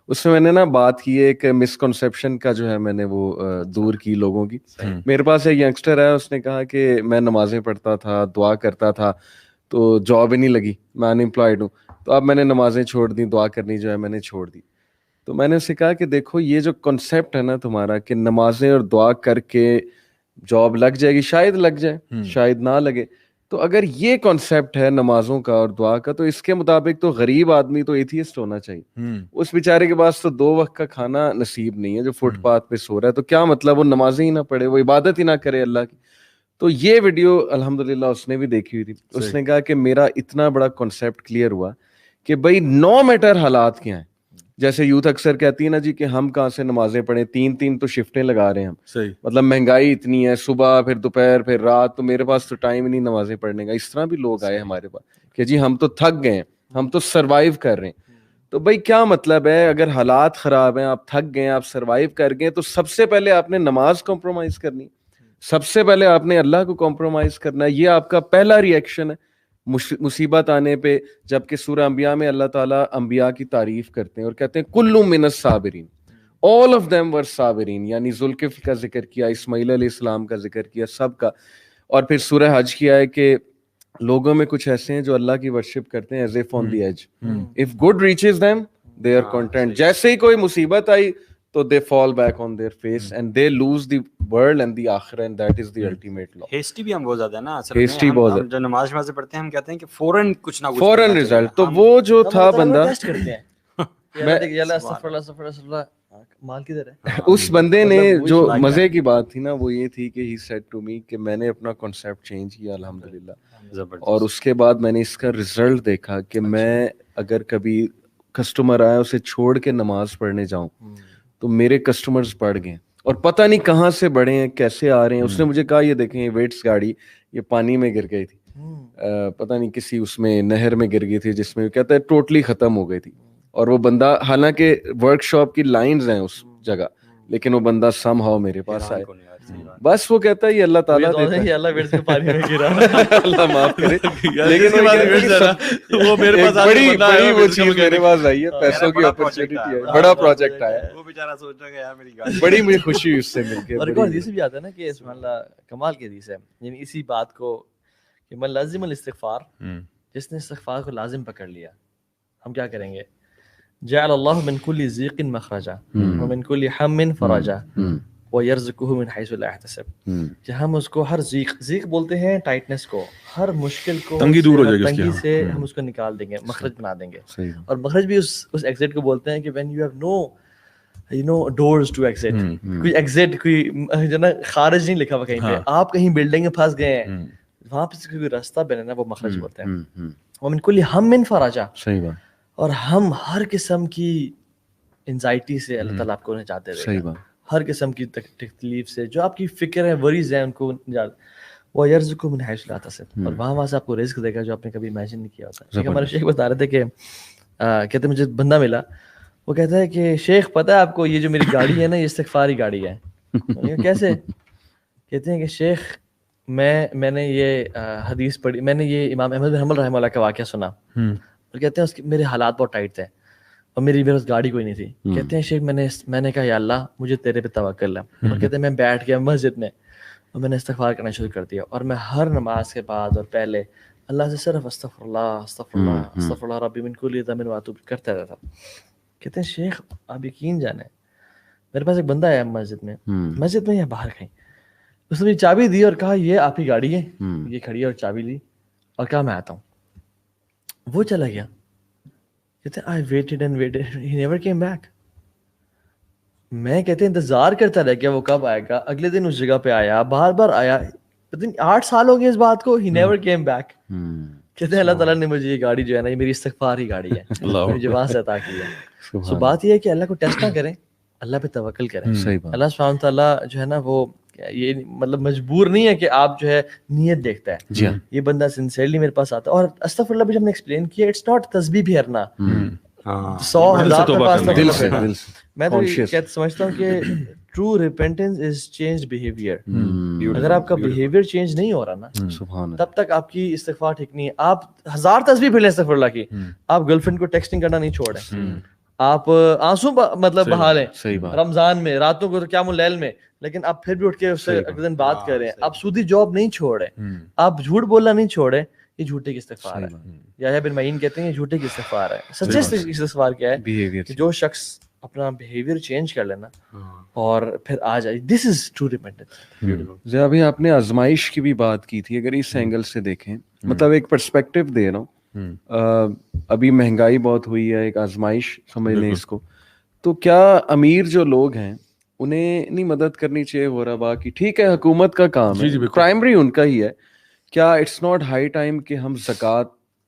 اس میں نے نا بات کی ایک مسکنسیپشن کا جو ہے میں نے وہ دور کی لوگوں کی. میرے پاس ایک ینگسٹر ہے, اس نے کہا کہ میں نمازیں پڑھتا تھا, دعا کرتا تھا, تو جاب ہی نہیں لگی, میں ان امپلائڈ ہوں, تو اب میں نے نمازیں چھوڑ دی, دعا کرنی جو ہے میں نے چھوڑ دی. تو میں نے اسے کہا کہ دیکھو یہ جو کنسیپٹ ہے نا تمہارا کہ نمازیں اور دعا کر کے جاب لگ جائے گی, شاید لگ جائے شاید نہ لگے, تو اگر یہ کانسیپٹ ہے نمازوں کا اور دعا کا, تو اس کے مطابق تو غریب آدمی تو ایتھیسٹ ہونا چاہیے. اس بیچارے کے پاس تو 2 وقت کا کھانا نصیب نہیں ہے, جو فٹ پاتھ پہ سو رہا ہے, تو کیا مطلب وہ نمازیں ہی نہ پڑھے, وہ عبادت ہی نہ کرے اللہ کی. تو یہ ویڈیو الحمدللہ اس نے بھی دیکھی ہوئی تھی. اس نے کہا کہ میرا اتنا بڑا کانسیپٹ کلیئر ہوا کہ بھائی نو میٹر حالات کیا ہیں. جیسے یوتھ اکثر کہتی ہے نا جی کہ ہم کہاں سے نمازیں پڑھیں, 3 تو شفٹیں لگا رہے ہیں ہم, صحیح, مطلب مہنگائی اتنی ہے, صبح پھر دوپہر پھر رات, تو میرے پاس تو ٹائم ہی نہیں نمازیں پڑھنے کا. اس طرح بھی لوگ آئے ہمارے پاس کہ جی ہم تو تھک گئے ہیں, ہم تو سروائیو کر رہے ہیں. تو بھائی کیا مطلب ہے, اگر حالات خراب ہیں, آپ تھک گئے, آپ سروائیو کر گئے, تو سب سے پہلے آپ نے نماز کمپرومائز کرنی, سب سے پہلے آپ نے اللہ کو کمپرومائز کرنا ہے. یہ آپ کا پہلا ریئیکشن ہے مصیبت آنے پہ. جبکہ سورہ انبیاء میں اللہ تعالیٰ انبیاء کی تعریف کرتے ہیں اور کہتے ہیں کل من الصابرین, all of them were صابرین, یعنی ذوالکفل کا ذکر کیا, اسماعیل علیہ السلام کا ذکر کیا, سب کا. اور پھر سورہ حج کیا ہے کہ لوگوں میں کچھ ایسے ہیں جو اللہ کی ورشپ کرتے ہیں as if on the edge. If good reaches them, they are content. جیسے ہی کوئی مصیبت آئی تو they fall back on their face and they lose the world and the آخرہ, and that is the ultimate law. Hasty بھی ہم بہت زیادہ ہے نا اصل میں, ہم جو نماز پڑھتے ہیں ہم کہتے ہیں کہ فوراً کچھ نہ کچھ فوراً رزلٹ. تو وہ جو تھا بندہ, مال کدھر ہے, اس بندے نے جو مزے کی بات تھی نا وہ یہ تھی کہ he said to me کہ میں نے اپنا کنسیپٹ چینج کیا الحمدللہ, اور اس کے بعد میں نے اس کا رزلٹ دیکھا کہ میں اگر کبھی کسٹمر آیا اسے چھوڑ کے نماز پڑھنے جاؤں تو میرے کسٹمرز بڑھ گئے, اور پتہ نہیں کہاں سے بڑھے ہیں, کیسے آ رہے ہیں. اس نے مجھے کہا یہ دیکھیں یہ ویٹس گاڑی یہ پانی میں گر گئی تھی, پتہ نہیں کسی اس میں نہر میں گر گئی تھی جس میں کہتا ہے ٹوٹلی ختم ہو گئی تھی. اور وہ بندہ حالانکہ ورک شاپ کی لائنز ہیں اس جگہ, لیکن وہ بندہ سم ہاؤ میرے پاس آئے. بس وہ کہتا ہے یہ اللہ تعالیٰ دیتا ہے, اللہ ورڈ کے پانی میں گرا, اللہ معاف کرے. لیکن وہ میرے پاس بڑی وہ چیز میرے پاس آئی ہے, پیسوں کی اپرچونٹی ہے, بڑا پروجیکٹ آیا, وہ بیچارہ سوچ رہا ہے یار میری گاڑی, بڑی مجھے خوشی ہوئی اس سے مل کے. اور ایک اور حدیث بھی آتا ہے نا کہ سبحان اللہ کمال کی حدیث ہے, یعنی اسی بات کو کہ من لازم الاستغفار, جس نے استغفار کو لازم پکڑ لیا, ہم کیا کریں گے, جعل اللہ من کل ضیق مخرجا ومن کل ہم فرجا ویرزقہ من حیث لا یحتسب, کہ ہم اس کو ہر ضیق بولتے ہیں ٹائٹنس کو, ہر مشکل کو, تنگی دور ہو جائے گی, تنگی سے ہم اس کو نکال دیں گے, مخرج بنا دیں گے. اور مخرج بھی اس ایگزٹ کو بولتے ہیں کہ when you have no doors to exit, کوئی ایگزٹ کوئی جو نا خارج نہیں لکھا ہوا کہیں پہ, آپ کہیں بلڈنگ میں پھنس گئے ہیں وہاں پہ کوئی راستہ بنے نا, وہ مخرج بولتے ہیں. ومن کل ہم فرجا, صحیح بات, اور ہم ہر قسم کی انزائٹی سے اللہ تعالیٰ آپ کو نجات دے دے گا, ہر قسم کی تکلیف سے, جو آپ کی فکر ہے وریز ہیں ان کو نجات. وہ یرزقکم من حیث لا یحتسب, اور وہاں سے آپ کو رزق دے گا جو آپ نے کبھی امیجن نہیں کیا ہوتا. ہمارے شیخ بتا رہے تھے کہ کہتے مجھے بندہ ملا, وہ کہتا ہے کہ شیخ پتہ ہے آپ کو یہ جو میری گاڑی ہے نا یہ استغفاری گاڑی ہے. کیسے؟ کہتے ہیں کہ شیخ میں نے یہ حدیث پڑھی, میں نے یہ امام احمد بن حنبل رحمہ اللہ کا واقعہ سنا, اور کہتے ہیں اس کے میرے حالات بہت ٹائٹ تھے اور میرے پاس گاڑی کوئی نہیں تھی. کہتے ہیں شیخ میں نے کہا یا اللہ مجھے تیرے پہ توکل ہے, اور کہتے ہیں میں بیٹھ گیا مسجد میں اور میں نے استغفار کرنا شروع کر دیا, اور میں ہر نماز کے بعد اور پہلے اللہ سے صرف استغفر اللہ استغفر اللہ استغفر اللہ ربی من کل ذنب واتوب کرتا رہتا. کہتے ہیں شیخ آپ یقین جانیں میرے پاس ایک بندہ ہے مسجد میں یا باہر کہیں, اس نے مجھے چابی دی اور کہا یہ آپ کی گاڑی ہے, یہ کھڑی ہے, اور چابی لی اور کہا میں آتا ہوں. وہ چلا گیا. کہتے ہیں I waited and waited, he never came back. میں کہتے ہیں انتظار کرتا رہ گیا وہ کب آئے گا. اگلے دن اس جگہ پہ آیا, بار بار آیا, پتہ نہیں 8 سال ہو گئے اس بات کو, he never came back. کہتے ہیں اللہ تعالیٰ نے مجھے یہ گاڑی جو ہے نا یہ میری استغفار ہی گاڑی ہے, مجھے وہاں سے عطا کی ہے. سو بات یہ ہے کہ اللہ کو ٹیسٹ نہ کریں, اللہ پہ توکل کریں. اللہ سبحانہ تعالیٰ جو ہے نا وہ یہ مطلب مجبور نہیں ہے کہ آپ جو ہے نیت دیکھتا ہے. یہ بندہ سنسیئرلی میرے پاس آتا ہے, اور استغفر اللہ بھی ہم نے ایکسپلین کیا, اٹس ناٹ تسبیح پھیرنا 100,000 کے پاس تک. میں تو سمجھتا ہوں کہ true repentance is change behaviour. اگر آپ کا بیہیویئر چینج نہیں ہو رہا نا تب تک آپ کی استغفار ٹھیک نہیں ہے. آپ 1000 تسبیح پھر لیں استغفر اللہ کی, آپ گرل فرینڈ کو ٹیکسٹنگ کرنا نہیں چھوڑیں, آپ آنسو مطلب بہا لیں رمضان میں راتوں کو قیام اللیل میں, لیکن آپ پھر بھی اٹھ کے اس سے اگلے دن بات کر رہے ہیں. آپ سودی جاب نہیں چھوڑیں, آپ جھوٹ بولنا نہیں چھوڑیں, یہ جھوٹے کی استغفار ہے. یحییٰ بن معین کہتے ہیں یہ جھوٹے کی استغفار ہے. سچے استغفار کیا ہے کہ جو شخص اپنا بیہیویئر چینج کر لینا اور پھر آ جائے, دس از ٹرو ریپینٹنس. ابھی آپ نے آزمائش کی بھی بات کی تھی, اگر اس اینگل سے دیکھیں, مطلب ایک پرسپیکٹو دے رہا ہوں, ابھی مہنگائی بہت ہوئی ہے, ایک آزمائش سمجھ لیں اس کو, تو کیا امیر جو لوگ ہیں انہیں نہیں مدد کرنی چاہیے غربا کی؟ ٹھیک ہے حکومت کا کام ہے, پرائمری ان کا ہی ہے, کیا اٹس ناٹ ہائی ٹائم کہ ہم زکوٰۃ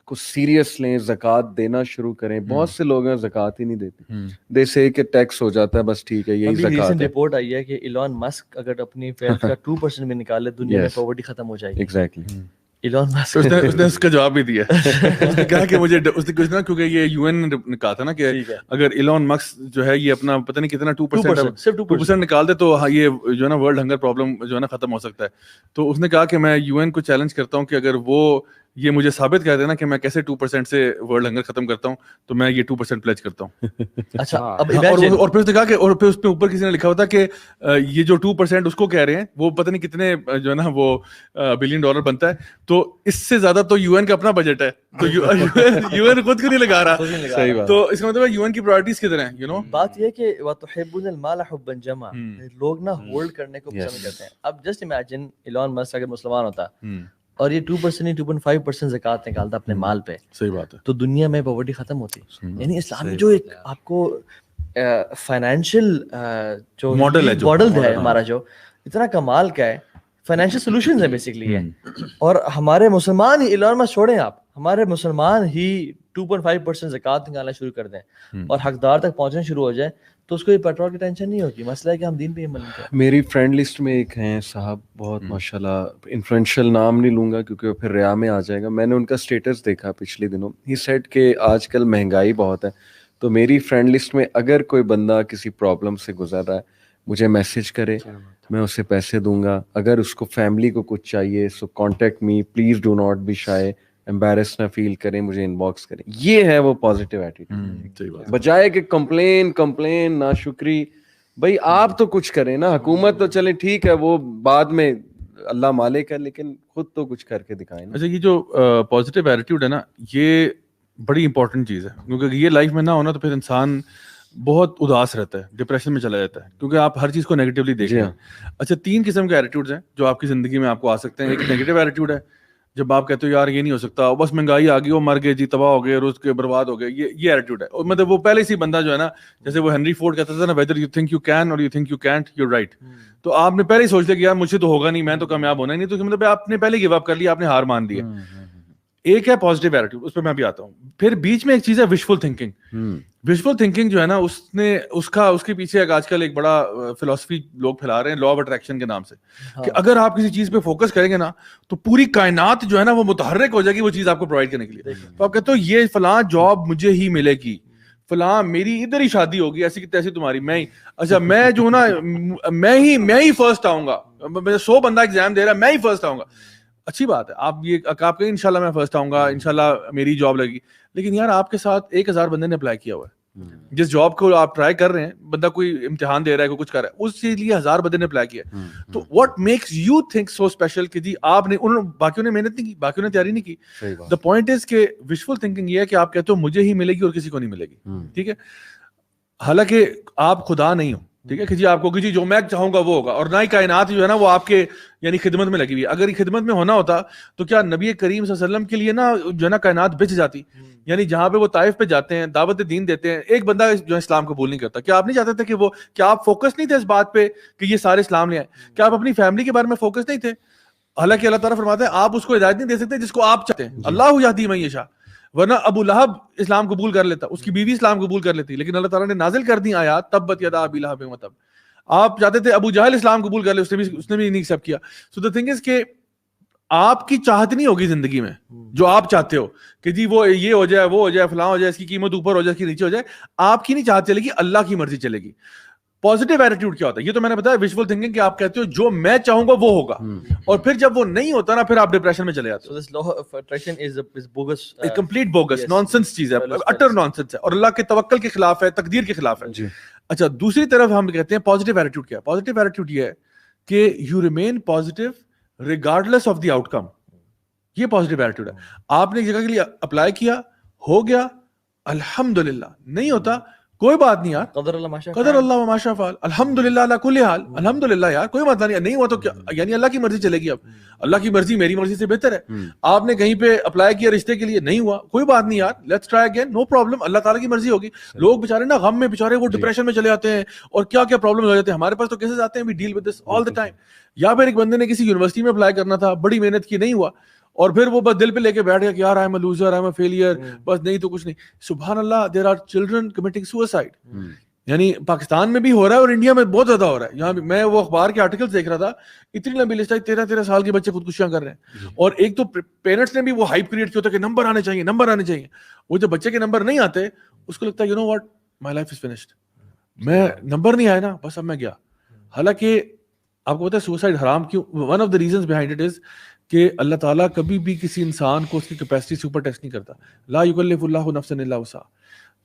کو سیریس لیں, زکوٰۃ دینا شروع کریں. بہت سے لوگ ہیں زکوٰۃ ہی نہیں دیتے, دے سے کہ ٹیکس ہو جاتا ہے بس ٹھیک ہے یہی زکوٰۃ ہے. رپورٹ آئی ہے کہ ایلون مسک اگر اپنی ویلتھ کا 2% بھی نکالے دنیا میں پاورٹی ختم ہو جائے گی. ایگزیکٹلی. ایلون مسک اس نے اس کا جواب بھی دیا. اس نے کہا کہ مجھے اس نے کچھ نا, کیونکہ یہ UN نے کہا تھا نا کہ اگر ایلون مسک جو ہے یہ اپنا پتہ نہیں کتنا 2% نکال دے تو یہ جو ہے نا ورلڈ ہنگر پرابلم جو ہے نا ختم ہو سکتا ہے. تو اس نے کہا کہ میں UN کو چیلنج کرتا ہوں کہ اگر وہ یہ مجھے ثابت کر دینا کہ میں کیسے 2% سے ورلڈ ہنگر ختم کرتا ہوں تو میں یہ 2% پلیج کرتا ہوں. اچھا, اور پھر اس نے کہا کہ اور پھر اس پہ اوپر کسی نے لکھا ہوتا کہ یہ جو 2% اس کو کہہ رہے ہیں وہ پتہ نہیں کتنے جو ہے نا وہ $1 بلین بنتا ہے, تو اس سے زیادہ تو UN کا اپنا بجٹ ہے, تو UN خود کو نہیں لگا رہا. صحیح بات. تو اس کا مطلب ہے UN کی پرائورٹیز کدھر ہیں, یو نو. بات یہ کہ وَتُحِبُّونَ الْمَالَ حُبًّا جَمًّا, لوگ نا ہولڈ کرنے کو پسند کرتے ہیں. اب جسٹ امیجن ایلون مسک اگر مسلمان ہوتا اور یہ 2% نہیں 2.5% زکوٰۃ نکالتا اپنے مال پہ, صحیح بات ہے, تو دنیا میں پاورٹی ختم ہوتی. یعنی اسلام میں جو ایک آپ کو فائنینشیل جو ماڈل ہے ہمارا, جو اتنا کمال کا ہے, فائنینشیل سولوشنز ہیں بیسکلی ہے. اور ہمارے مسلمان ہی, ایلون مسک چھوڑیں آپ, ہمارے مسلمان ہی 2.5% زکوٰۃ نکالنا شروع کر دیں اور حقدار تک پہنچنا شروع ہو جائے تو اس کو یہ پیٹرول کی ٹینشن نہیں ہوگی. مسئلہ ہے کہ ہم دین پہ عمل نہیں کریں. میری فرینڈ لسٹ میں ایک ہیں صاحب, بہت ماشاءاللہ, انفلوئنشل نام نہیں لوں گا کیونکہ وہ پھر ریا میں آ جائے گا. میں نے ان کا اسٹیٹس دیکھا پچھلے دنوں, ہی سیڈ کہ آج کل مہنگائی بہت ہے, تو میری فرینڈ لسٹ میں اگر کوئی بندہ کسی پرابلم سے گزر رہا ہے مجھے میسج کرے, میں اسے پیسے دوں گا. اگر اس کو فیملی کو کچھ چاہیے so contact me, please do not be shy, embarrass نہ فیل کریں, مجھے انباکس کریں. یہ ہے وہ پازیٹیو ایٹیٹیوڈ, بجائے کہ کمپلین نا شکری. بھائی آپ تو کچھ کریں نا, حکومت تو چلے ٹھیک ہے وہ بعد میں اللہ مالک ہے, لیکن خود تو کچھ کر کے دکھائیں. اچھا, یہ جو پازیٹیو ایٹیٹیوڈ ہے نا, یہ بڑی امپورٹنٹ چیز ہے, کیونکہ یہ لائف میں نہ ہونا تو پھر انسان بہت اداس رہتا ہے, ڈپریشن میں چلا جاتا ہے, کیونکہ آپ ہر چیز کو نیگیٹیولی دیکھ رہے ہیں. اچھا, 3 قسم کے ایٹیٹیوڈز ہیں جو آپ کی زندگی میں آپ کو آ سکتے ہیں. ایک نیگیٹو ایٹیٹیوڈ ہے جب آپ کہتے ہو یار یہ نہیں ہو سکتا, بس مہنگائی آ گئی, وہ مر گئے جی, تباہ ہو گئے, روز کے برباد ہو گئے, یہ ایٹیٹیوڈ ہے. اور مطلب وہ پہلے سے بندہ جو ہے نا, جیسے وہ ہنری فورڈ کہتا تھا نا, whether you think you can or you think you can't, you right. تو آپ نے پہلے ہی سوچ لیا کہ یار مجھ سے تو ہوگا نہیں, میں تو کامیاب ہونا ہی نہیں, تو مطلب آپ نے پہلے گیو اپ کر لیا, آپ نے ہار مان دی ہے. ایک ہے پازیٹیو ایٹیٹیوڈ, اس پہ میں بھی آتا ہوں. پھر بیچ میں ایک چیز ہے وشفل تھنکنگ. وشفل تھنکنگ جو ہے نا, اس کے پیچھے آج کل ایک بڑا فلسفی لوگ پھیلا رہے ہیں, لا آف اٹریکشن کے نام سے, کہ اگر آپ کسی چیز پہ فوکس کریں گے نا تو پوری کائنات جو ہے نا وہ متحرک ہو جائے گی وہ چیز آپ کو پرووائڈ کرنے کے لیے. تو آپ کہتے ہو یہ فلاں جاب مجھے ہی ملے گی, فلاں میری ادھر ہی شادی ہوگی, ایسی کی تیسی تمہاری, میں ہی, اچھا میں جو نا میں ہی فرسٹ آؤں گا, 100 بندہ ایگزام دے رہا ہے, میں ہی فرسٹ آؤں گا. اچھی بات ہے, آپ کہیں انشاءاللہ میں فرسٹ آؤں گا, انشاءاللہ میری جاب لگے گی. لیکن یار آپ کے ساتھ 1000 بندے نے اپلائی کیا ہوا ہے, جس جاب کو آپ ٹرائی کر رہے ہیں, بندہ کوئی امتحان دے رہا ہے, کوئی کچھ کر رہا ہے, اس کے لیے 1000 بندے نے اپلائی کیا. تو what makes you think so special کہ جی آپ نے, باقیوں نے محنت نہیں کی, باقیوں نے تیاری نہیں کی. دا پوائنٹ از کہ وشفل تھنکنگ یہ ہے کہ آپ کہتے ہو مجھے ہی ملے گی اور کسی کو نہیں ملے گی. ٹھیک ہے, حالانکہ آپ خدا نہیں ہو, ٹھیک ہے, کہ جی آپ کو کہ جی جو میں چاہوں گا وہ ہوگا, اور نہ ہی کائنات جو ہے نا وہ آپ کے یعنی خدمت میں لگی ہوئی ہے. اگر یہ خدمت میں ہونا ہوتا تو کیا نبی کریم صلی اللہ علیہ وسلم کے لیے نا جو ہے نا کائنات بچ جاتی. یعنی جہاں پہ وہ طائف پہ جاتے ہیں, دعوت دین دیتے ہیں, ایک بندہ جو اسلام قبول نہیں کرتا. کیا آپ نہیں چاہتے تھے کہ وہ, کیا آپ فوکس نہیں تھے اس بات پہ کہ یہ سارے اسلام لے آئے؟ کیا آپ اپنی فیملی کے بارے میں فوکس نہیں تھے؟ حالانکہ اللہ تعالیٰ فرماتے ہیں آپ اس کو ہدایت نہیں دے سکتے جس کو آپ چاہتے ہیں. اللہ یہدی من یشاء, ورنہ ابو لہب اسلام قبول کر لیتا, اس کی بیوی اسلام قبول کر لیتی, لیکن اللہ تعالیٰ نے نازل کر دی آیات تبت یدا ابی لہب وتب. آپ چاہتے تھے ابو جہل اسلام قبول کر لے, اس نے بھی نہیں ایکسیپٹ کیا. سو دا تھنگ از کہ آپ کی چاہت نہیں ہوگی زندگی میں جو آپ چاہتے ہو کہ جی وہ یہ ہو جائے, وہ ہو جائے, فلاں ہو جائے, اس کی قیمت اوپر ہو جائے, اس کی نیچے ہو جائے. آپ کی نہیں چاہت چلے گی, اللہ کی مرضی چلے گی. پازیٹیو ایٹیٹیوڈ کیا ہوتا ہے, یہ تو میں نے بتایا وشفل تھنکنگ, کہ آپ کہتے ہو جو میں چاہوں گا وہ ہوگا, اور پھر جب وہ نہیں ہوتا نا پھر آپ ڈپریشن میں چلے جاتے ہو. So this law of attraction is bogus, complete bogus, nonsense چیز ہے, اٹر نانسنس ہے, اور اللہ کے توکل کے خلاف ہے, تقدیر کے خلاف ہے. اچھا, دوسری طرف ہم کہتے ہیں پازیٹیو ایٹیٹیوڈ کیا ہے. پازیٹیو ایٹیٹیوڈ یہ ہے کہ you remain positive regardless of the out کم. یہ پازیٹیو ایٹیٹیوڈ ہے. آپ نے ایک جگہ کے لیے اپلائی کیا, ہو گیا, الحمدللہ. نہیں ہوتا کوئی بات نہیں یار, قدر اللہ و ما شاء فعل, الحمدللہ علی کل حال, الحمدللہ یار, کوئی مسئلہ نہیں. نہیں ہوا تو کیا, یعنی اللہ کی مرضی چلے گی. اب اللہ کی مرضی میری مرضی سے بہتر ہے. آپ نے کہیں پہ اپلائی کیا رشتے کے لیے, نہیں ہوا, کوئی بات نہیں یار, let's try again, no problem, اللہ تعالیٰ کی مرضی ہوگی. لوگ بیچارے نا غم میں بیچارے وہ ڈپریشن میں چلے جاتے ہیں, اور کیا کیا پرابلم ہو جاتے ہیں. ہمارے پاس تو کیسز آتے ہیں, we deal with this all the time. یا پھر ایک بندے نے کسی یونیورسٹی میں اپلائی کرنا تھا, بڑی محنت کی, نہیں ہوا, اور پھر وہ بس دل پہ لے کے بیٹھ گیا کہ یار I am a loser, I am a failure, بس نہیں تو کچھ نہیں. سبحان اللہ, there are children committing suicide. یعنی پاکستان میں بھی ہو رہا ہے اور انڈیا میں بہت زیادہ ہو رہا ہے. یہاں میں وہ اخبار کے آرٹیکل دیکھ رہا تھا, اتنی لمبی لسٹ ہے, 13 سال کے بچے خودکشیاں کر رہے ہیں. اور ایک تو پیرنٹس نے بھی وہ ہائپ کریٹ کیا ہوتا ہے کہ نمبر آنے چاہیے, نمبر آنے چاہیے. وہ جب بچے کے نمبر نہیں آتے اس کو لگتا ہے you know what, my life is finished, میں نمبر نہیں آیا نا بس اب میں گیا. حالانکہ آپ کو پتا ہے سوسائڈ حرام کیوں, one of the reasons behind it is کہ اللہ تعالیٰ کبھی بھی کسی انسان کو اس کی کیپیسٹی سے اوپر ٹیسٹ نہیں کرتا. لا یکلف اللہ نفسا الا وسعہا.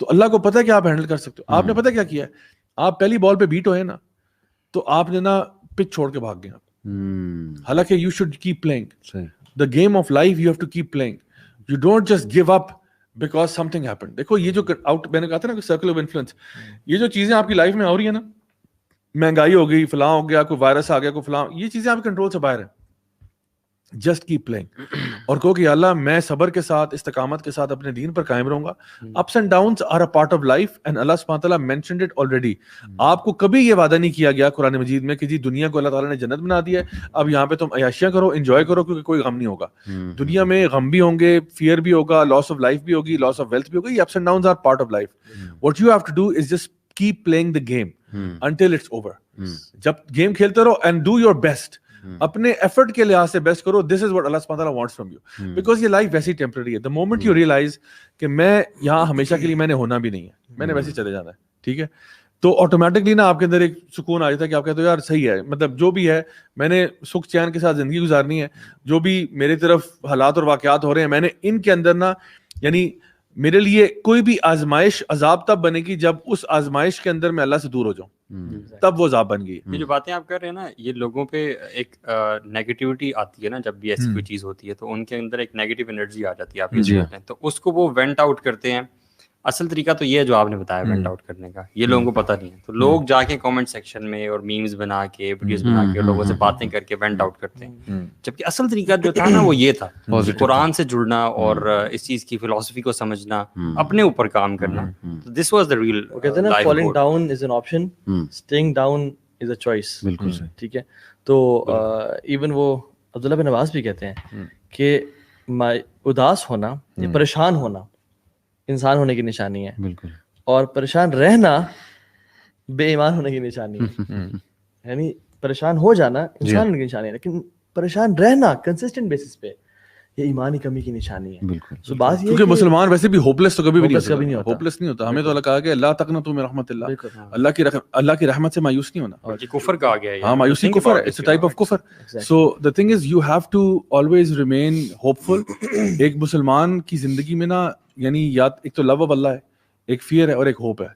تو اللہ کو پتا ہے کہ آپ ہینڈل کر سکتے ہو. آپ نے پتا کیا کیا ہے, آپ پہلی بال پہ بیٹ ہوئے نا تو آپ نے نا پچ چھوڑ کے بھاگ گئے. حالانکہ you should keep playing the game of life, you have to keep playing, you don't just give up because something happen. دیکھو یہ جو آؤٹ, میں نے کہا تھا نا سرکل آف انفلوئنس, یہ جو چیزیں آپ کی لائف میں ہو رہی ہیں نا, مہنگائی ہو گئی, فلاں ہو گیا, کوئی وائرس آ گیا, کوئی فلاں, یہ چیزیں آپ کے کنٹرول سے باہر ہیں. جسٹ کیپ پلئنگ اور کہو کہ اللہ میں صبر کے ساتھ, استقامت کے ساتھ اپنے دین پر قائم رہوں گا. Ups and downs are a part of life and Allah سبحانہ وتعالیٰ مینشنڈ اٹ آلریڈی. آپ کو کبھی یہ وعدہ نہیں کیا گیا قرآن مجید میں کہ جی دنیا کو اللہ تعالیٰ نے جنت بنا دیا ہے, اب یہاں پہ تم عیاشیاں کرو, انجوائے کرو, کیونکہ کوئی غم نہیں ہوگا. دنیا میں غم بھی ہوں گے, فیئر بھی ہوگا, لاس آف لائف بھی ہوگی, لاس آف ویلتھ بھی ہوگی. یہ ups and downs are part of life. What you have to do is just keep playing the game until it's over. جب گیم کھیلتے رہو اینڈ ڈو یور بیسٹ, اپنے ایفرٹ کے لحاظ سے بیسٹ کرو. دس از واٹ اللہ سبحانہ وتعالیٰ وانٹس فرام یو, بیکاز یہ لائف ویسی ٹیمپرری ہے. دا مومنٹ یو ریئلائز کہ میں یہاں ہمیشہ کے لیے میں نے ہونا بھی نہیں ہے, میں نے ویسے چلے جانا ہے, ٹھیک ہے, تو آٹومیٹکلی نا آپ کے اندر ایک سکون آ جاتا ہے کہ آپ کہتے ہو یار صحیح ہے, مطلب جو بھی ہے میں نے سکھ چین کے ساتھ زندگی گزارنی ہے, جو بھی میری طرف حالات اور واقعات ہو رہے ہیں میں نے ان کے اندر نا, یعنی میرے لیے کوئی بھی آزمائش عذاب تب بنے گی جب اس آزمائش کے اندر میں اللہ سے دور ہو جاؤں, تب وہ عذاب بن گئی. یہ جو باتیں آپ کر رہے ہیں نا, یہ لوگوں پہ ایک نیگیٹیوٹی آتی ہے نا, جب بھی ایسی کوئی چیز ہوتی ہے تو ان کے اندر ایک نیگیٹو انرجی آ جاتی ہے, آپ یہ ہیں, تو اس کو وہ وینٹ آؤٹ کرتے ہیں. اصل طریقہ تو یہ ہے جو آپ نے بتایا وینٹ آؤٹ کرنے کا, یہ لوگوں کو پتہ نہیں ہے. تو لوگ جا کے کامنٹ سیکشن میں اور میمز بنا کے, ویڈیوز بنا کے لوگوں سے باتیں کر کے وینٹ آؤٹ کرتے ہیں, جبکہ اصل طریقہ جو تھا نا وہ یہ تھا, قرآن سے جڑنا اور اس چیز کی فلسفی کو سمجھنا, اپنے اوپر کام کرنا. This was the real. کہتے ہیں نا falling down is an option, staying down is a choice. بالکل صحیح, ٹھیک ہے. تو ایون وہ عبداللہ بن عباس بھی کہتے ہیں کہ اداس ہونا یا پریشان ہونا انسان ہونے کی نشانی ہے, بالکل, اور پریشان رہنا بے ایمان ہونے کی نشانی ہے. یعنی پریشان ہو جانا انسان ہونے کی نشانی ہے, لیکن پریشان رہنا کنسسٹنٹ بیسس پہ یہ ایمانی کمی کی نشانی ہے. بالکل, بات یہ کیونکہ مسلمان ویسے بھی ہوپلیس تو کبھی بھی نہیں ہوتا, ہوپلیس نہیں ہوتا. ہمیں تو اللہ کہا کہ اللہ تقنطوا من رحمت اللہ, اللہ کی رحمت سے مایوس نہیں ہونا. اور یہ کفر کا آ گیا ہے, ہاں مایوسی کفر ہے, اٹس اے ٹائپ آف کفر. So the thing is you have to always remain hopeful. ایک مسلمان کی زندگی میں نا, یعنی یاد ایک تو لو آف اللہ ہے, ایک فیئر ہے اور ایک ہوپ ہے.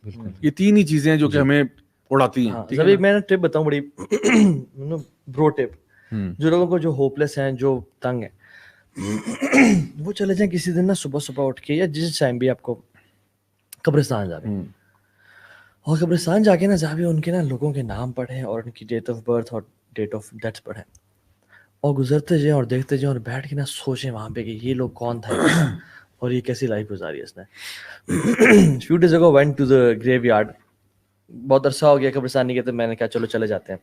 یہ تین ہی چیزیں ہیں جو کہ ہمیں اڑاتی ہیں. جب ایک میں نے ٹپ بتاؤں بڑی برو ٹپ, جو لوگوں کو جو ہوپ لیس ہیں, جو تنگ ہیں, وہ چلے جائیں کسی دن نا صبح اٹھ کے یا جس ٹائم بھی آپ کو قبرستان جا رہے ہیں, اور قبرستان جا کے نا جہاں بھی ان کے نا لوگوں کے نام پڑھیں اور ان کی ڈیٹ آف برتھ اور ڈیٹ آف ڈیتھ پڑھیں, اور گزرتے جائیں اور دیکھتے جائیں اور بیٹھ کے نا سوچیں وہاں پہ کہ یہ لوگ کون تھا اور یہ کیسی لائف گزاری ہے اس نے. Few days ago went to the graveyard, بہت عرصہ ہو گیا قبرستان نہیں گئے, تو میں نے کہا چلو چلے جاتے ہیں.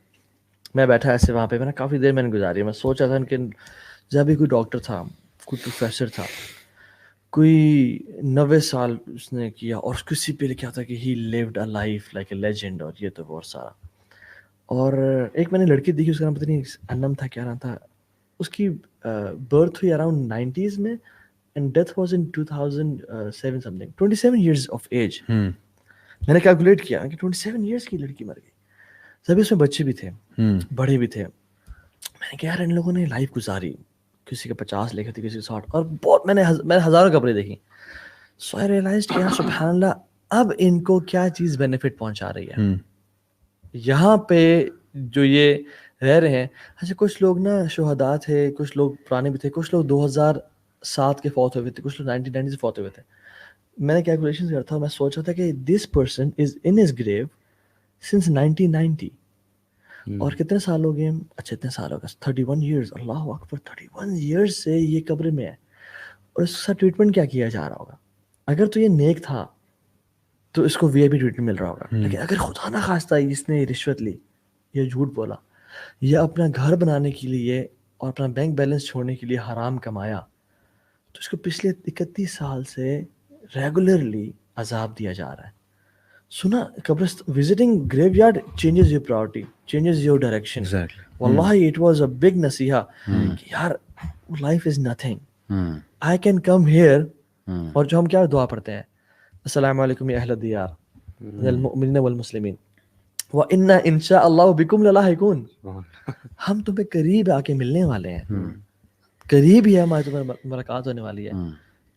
میں بیٹھا ایسے وہاں پہ, میں نے کافی دیر میں نے گزاری. میں سوچ رہا تھا کہ جب بھی کوئی ڈاکٹر تھا, کوئی پروفیسر تھا, کوئی 90 سال اس نے کیا, اور کسی پہ لکھا تھا کہ he lived a life like a legend, اور یہ تو بہت سارا. اور ایک میں نے لڑکی دیکھی, اس کا نام پتہ نہیں انم تھا, کیا نام تھا, اس کی برتھ ہوئی اراؤنڈ 90s میں and death was in 2007 something, 27 years of age. میں نے کیلکولیٹ کیا کہ 27 years کی لڑکی مر گئی, سبھی اس میں بچے بھی تھے, بڑے بھی تھے. میں نے کہا یار ان لوگوں نے لائف گزاری, کسی کے 50 لکھے تھے, کسی کے 60, اور بہت میں نے ہزاروں قبریں دیکھی. سو آئی ریئلائزڈ کہ سبحان اللہ, اب ان کو کیا چیز بینیفٹ پہنچا رہی ہے یہاں پہ جو یہ رہ رہے ہیں. اچھا کچھ لوگ نا شہداء تھے, کچھ لوگ پرانے بھی تھے, کچھ لوگ 2007 کے فوت ہوئے تھے, کچھ لوگ 1990 سے فوت ہوئے تھے. میں نے کیلکولیشن کرتا تھا, میں سوچ رہا تھا کہ this person is in his grave since 1990, اور کتنے سال ہو گئے؟ اچھا اتنے سال ہو گئے, 31 ایئرس. اللہ اکبر, 31 ایئرس سے یہ قبر میں ہے, اور اس کا ٹریٹمنٹ کیا کیا جا رہا ہوگا؟ اگر تو یہ نیک تھا تو اس کو وی آئی پی ٹریٹمنٹ مل رہا ہوگا, لیکن اگر خدا نہ خواستہ اس نے رشوت لی یا جھوٹ بولا یا اپنا گھر بنانے کے لیے اور اپنا بینک بیلنس چھوڑنے کے لیے حرام کمایا, تو اس کو پچھلے 31 سال سے ریگولرلی عذاب دیا جا رہا ہے. سنا قبرستان visiting graveyard changes your priority, changes your direction. واللہ اٹ واز اے بگ نصیحہ کہ یار life is nothing, I can come here. اور جو ہم کیا دعا پڑھتے ہیں, السلام علیکم یا اہل الدیار المؤمنین والمسلمین وَإِنَّا إِن شَاءَ اللَّهُ بِكُمْ لَلَاحِقُونَ. ہم تمہیں قریب آ کے ملنے والے ہیں, قریب ہی ہماری تمہیں ملاقات ہونے والی ہے.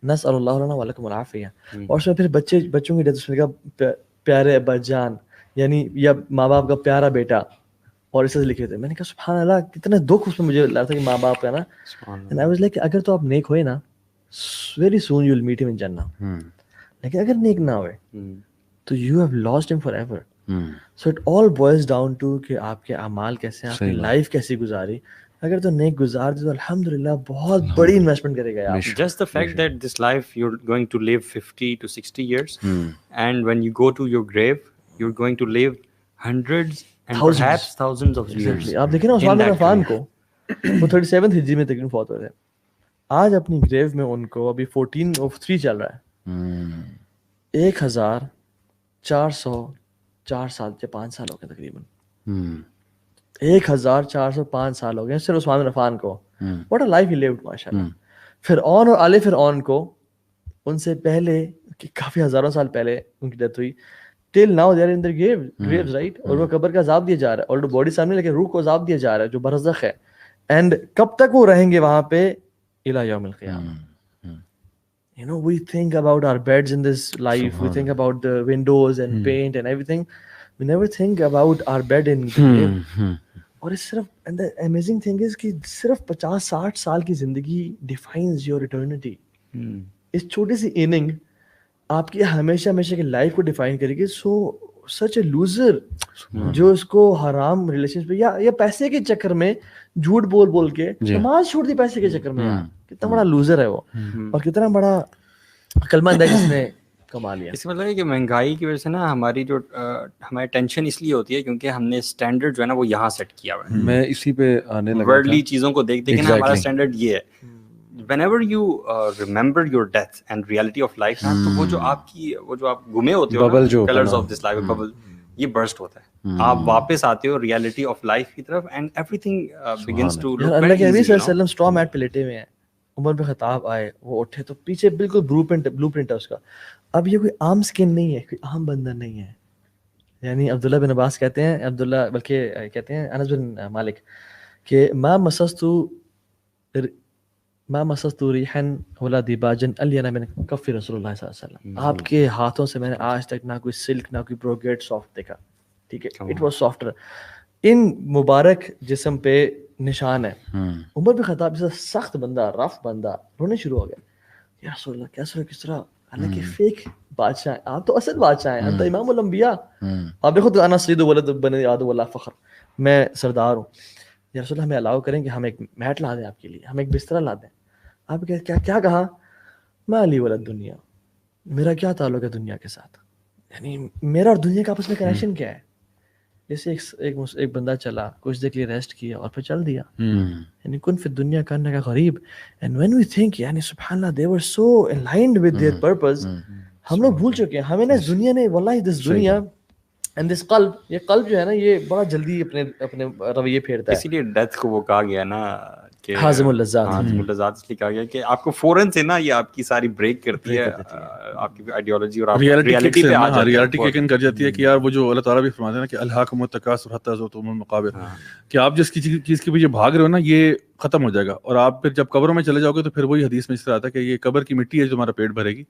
نسأل اللہ لنا ولکم العافیہ. اور اس میں پھر بچوں کی ڈیتھ, اس میں کہا پیارے ابا جان, یعنی یا ماں باپ کا پیارا بیٹا, اور اسے لکھے تھے. میں نے کہا سبحان اللہ, کتنا دکھ اس میں مجھے لگا تھا کہ ماں باپ کا نا. اینڈ آئی واز لائک اگر تو آپ نیک ہوئے نا, very soon you will meet ہم ان جنہ. لیکن اگر نیک نہ ہوئے تو یو ہیو لاسٹ ہم forever. So it all boils down to کہ آپ کے اعمال کیسے ہیں, آپ کی لائف کیسی گزاری. اگر تو نیک گزار دی تو الحمدللہ بہت بڑی انویسٹمنٹ کرے گا آپ. Just the fact that this life you're going to live 50 to 60 years and when you go to your grave you're going to live hundreds and perhaps thousands of years. آپ دیکھیں نا عثمان بن عفان کو, وہ 37 ہجری میں تقریباً فوت ہوئے تھے. آج اپنی گریو میں ان کو ابھی 1403 چل رہا ہے, 1404 سال یا 5 سال ہو گئے تقریباً. 1405 سال ہو گئے صرف عثمان بن عفان کو. What a life he lived ماشاءاللہ. فرعون اور آل فرعون کو ان سے پہلے کافی ہزاروں سال پہلے ان کی ڈیتھ ہوئی. Till now they are in their graves right. اور وہ قبر کا عذاب دیا جا رہا ہے, اور باڈی سامنے لیکن روح کو عذاب دیا جا رہا ہے جو برزخ ہے. اینڈ کب تک وہ رہیں گے وہاں پہ, الی یوم القیامہ. You know, we think about our beds in this life, we think about the windows and paint and everything. We never think about our bed in grave. اور اس صرف, and the amazing thing is کہ صرف 50-60 سال کی زندگی defines your eternity. اس چھوٹی سی اننگ آپ کی ہمیشہ ہمیشہ کی لائف کو ڈیفائن کرے گی. سو سچ اے لوزر جو اس کو حرام ریلیشن پہ یا پیسے کے چکر میں جھوٹ بول کے نماز چھوڑ دی پیسے کے چکر میں, کتنا بڑا لوزر ہے وہ, اور کتنا بڑا عقلمند ہے جس نے کما لیا. اس کا مطلب ہے کہ مہنگائی کی وجہ سے نا ہماری جو ہماری ٹینشن اس لیے ہوتی ہے کیونکہ ہم نے اسٹینڈرڈ جو ہے نا وہ یہاں سیٹ کیا ہوا ہے. میں اسی پہ آنے لگا, ورلڈلی چیزوں کو دیکھ کے نا ہمارا اسٹینڈرڈ یہ ہے. whenever you remember your death and reality of life نا, تو وہ جو آپ گمے ہوتے ہو نا, colors of this life, bubble, یہ burst ہوتا ہے. آپ واپس آتے ہو reality of life کی طرف and everything begins to look اللہ کے very نبی easy. صلی اللہ علیہ وسلم اسٹرا میٹ پہ لیٹے ہوئے ہیں, عمر بن خطاب آئے, وہ اٹھے تو پیچھے بالکل بلو پرنٹ ہے اس کا. اب یہ کوئی عام سکن نہیں ہے, کوئی عام بندر نہیں ہے. یعنی عبداللہ بن عباس کہتے ہیں, عبداللہ بلکہ کہتے ہیں انس بن مالک کہ ما مسست ریحا ولا دیباجا الین من کف رسول اللہ صلی اللہ علیہ وسلم. آپ کے ہاتھوں سے میں نے آج تک نہ کوئی سلک نہ کوئی بروکیٹ سافٹ دیکھا. ٹھیک ہے, اٹ واز سافٹر. ان مبارک جسم پہ نشان ہے. عمر بن خطاب جیسا سخت بندہ, رف بندہ, رونے شروع ہو گیا. یا رسول اللہ کس طرح حالانکہ فیک بادشاہ, آپ تو اصل بادشاہ ہیں, انت امام الانبیاء. آپ دیکھو تو انا سید ولد بنی آدم ولا فخر, میں سردار ہوں. یا رسول اللہ ہمیں الاؤ کریں کہ ہم ایک میٹ لا دیں آپ کے لیے, ہم ایک بستر لا دیں. آپ کیا کہا, میں لی ولد دنیا, میرا کیا تعلق ہے دنیا کے ساتھ, یعنی میرا اور دنیا کا آپس میں کنیکشن کیا ہے. جیسے ایک بندہ چلا, کچھ دیر کے لیے ریسٹ کیا اور پھر چل دیا. یعنی کن فی الدنیا کرنے کا غریب. اینڈ وین وی تھنک یعنی سبحان اللہ دے ور سو الائنڈ ود دیئر پرپز. ہم لوگ بھول چکے ہیں, ہمیں نا اس دنیا نے واللہ دس دنیا اینڈ دس قلب, یہ قلب جو ہے نا یہ بڑا جلدی اپنے رویے پھیرتا ہے. اسی لیے ڈیتھ کو وہ کہا گیا نا کہ حازم اللذات, حازم اللذات, اس لیے کہا گیا کہ آپ کو فوراً سے نا یہ آپ کی ساری بریک کرتی ہے, آپ کی آئیڈیالوجی اور ریئلٹی پہ آ جاتی ہے, ریئلٹی کک ان کر جاتی ہے کہ یار وہ جو اللہ تعالیٰ بھی فرماتے ہیں نا کہ الہاکم التکاثر حتی زرتم المقابر, کہ آپ جس چیز کے پیچھے بھاگ رہے ہو نا یہ ختم ہو جائے گا, اور آپ پھر جب قبروں میں چلے جاؤ گے تو پھر وہی حدیث میں اس طرح آتا ہے کہ یہ قبر کی مٹی ہے جو تمہارا پیٹ بھرے گی.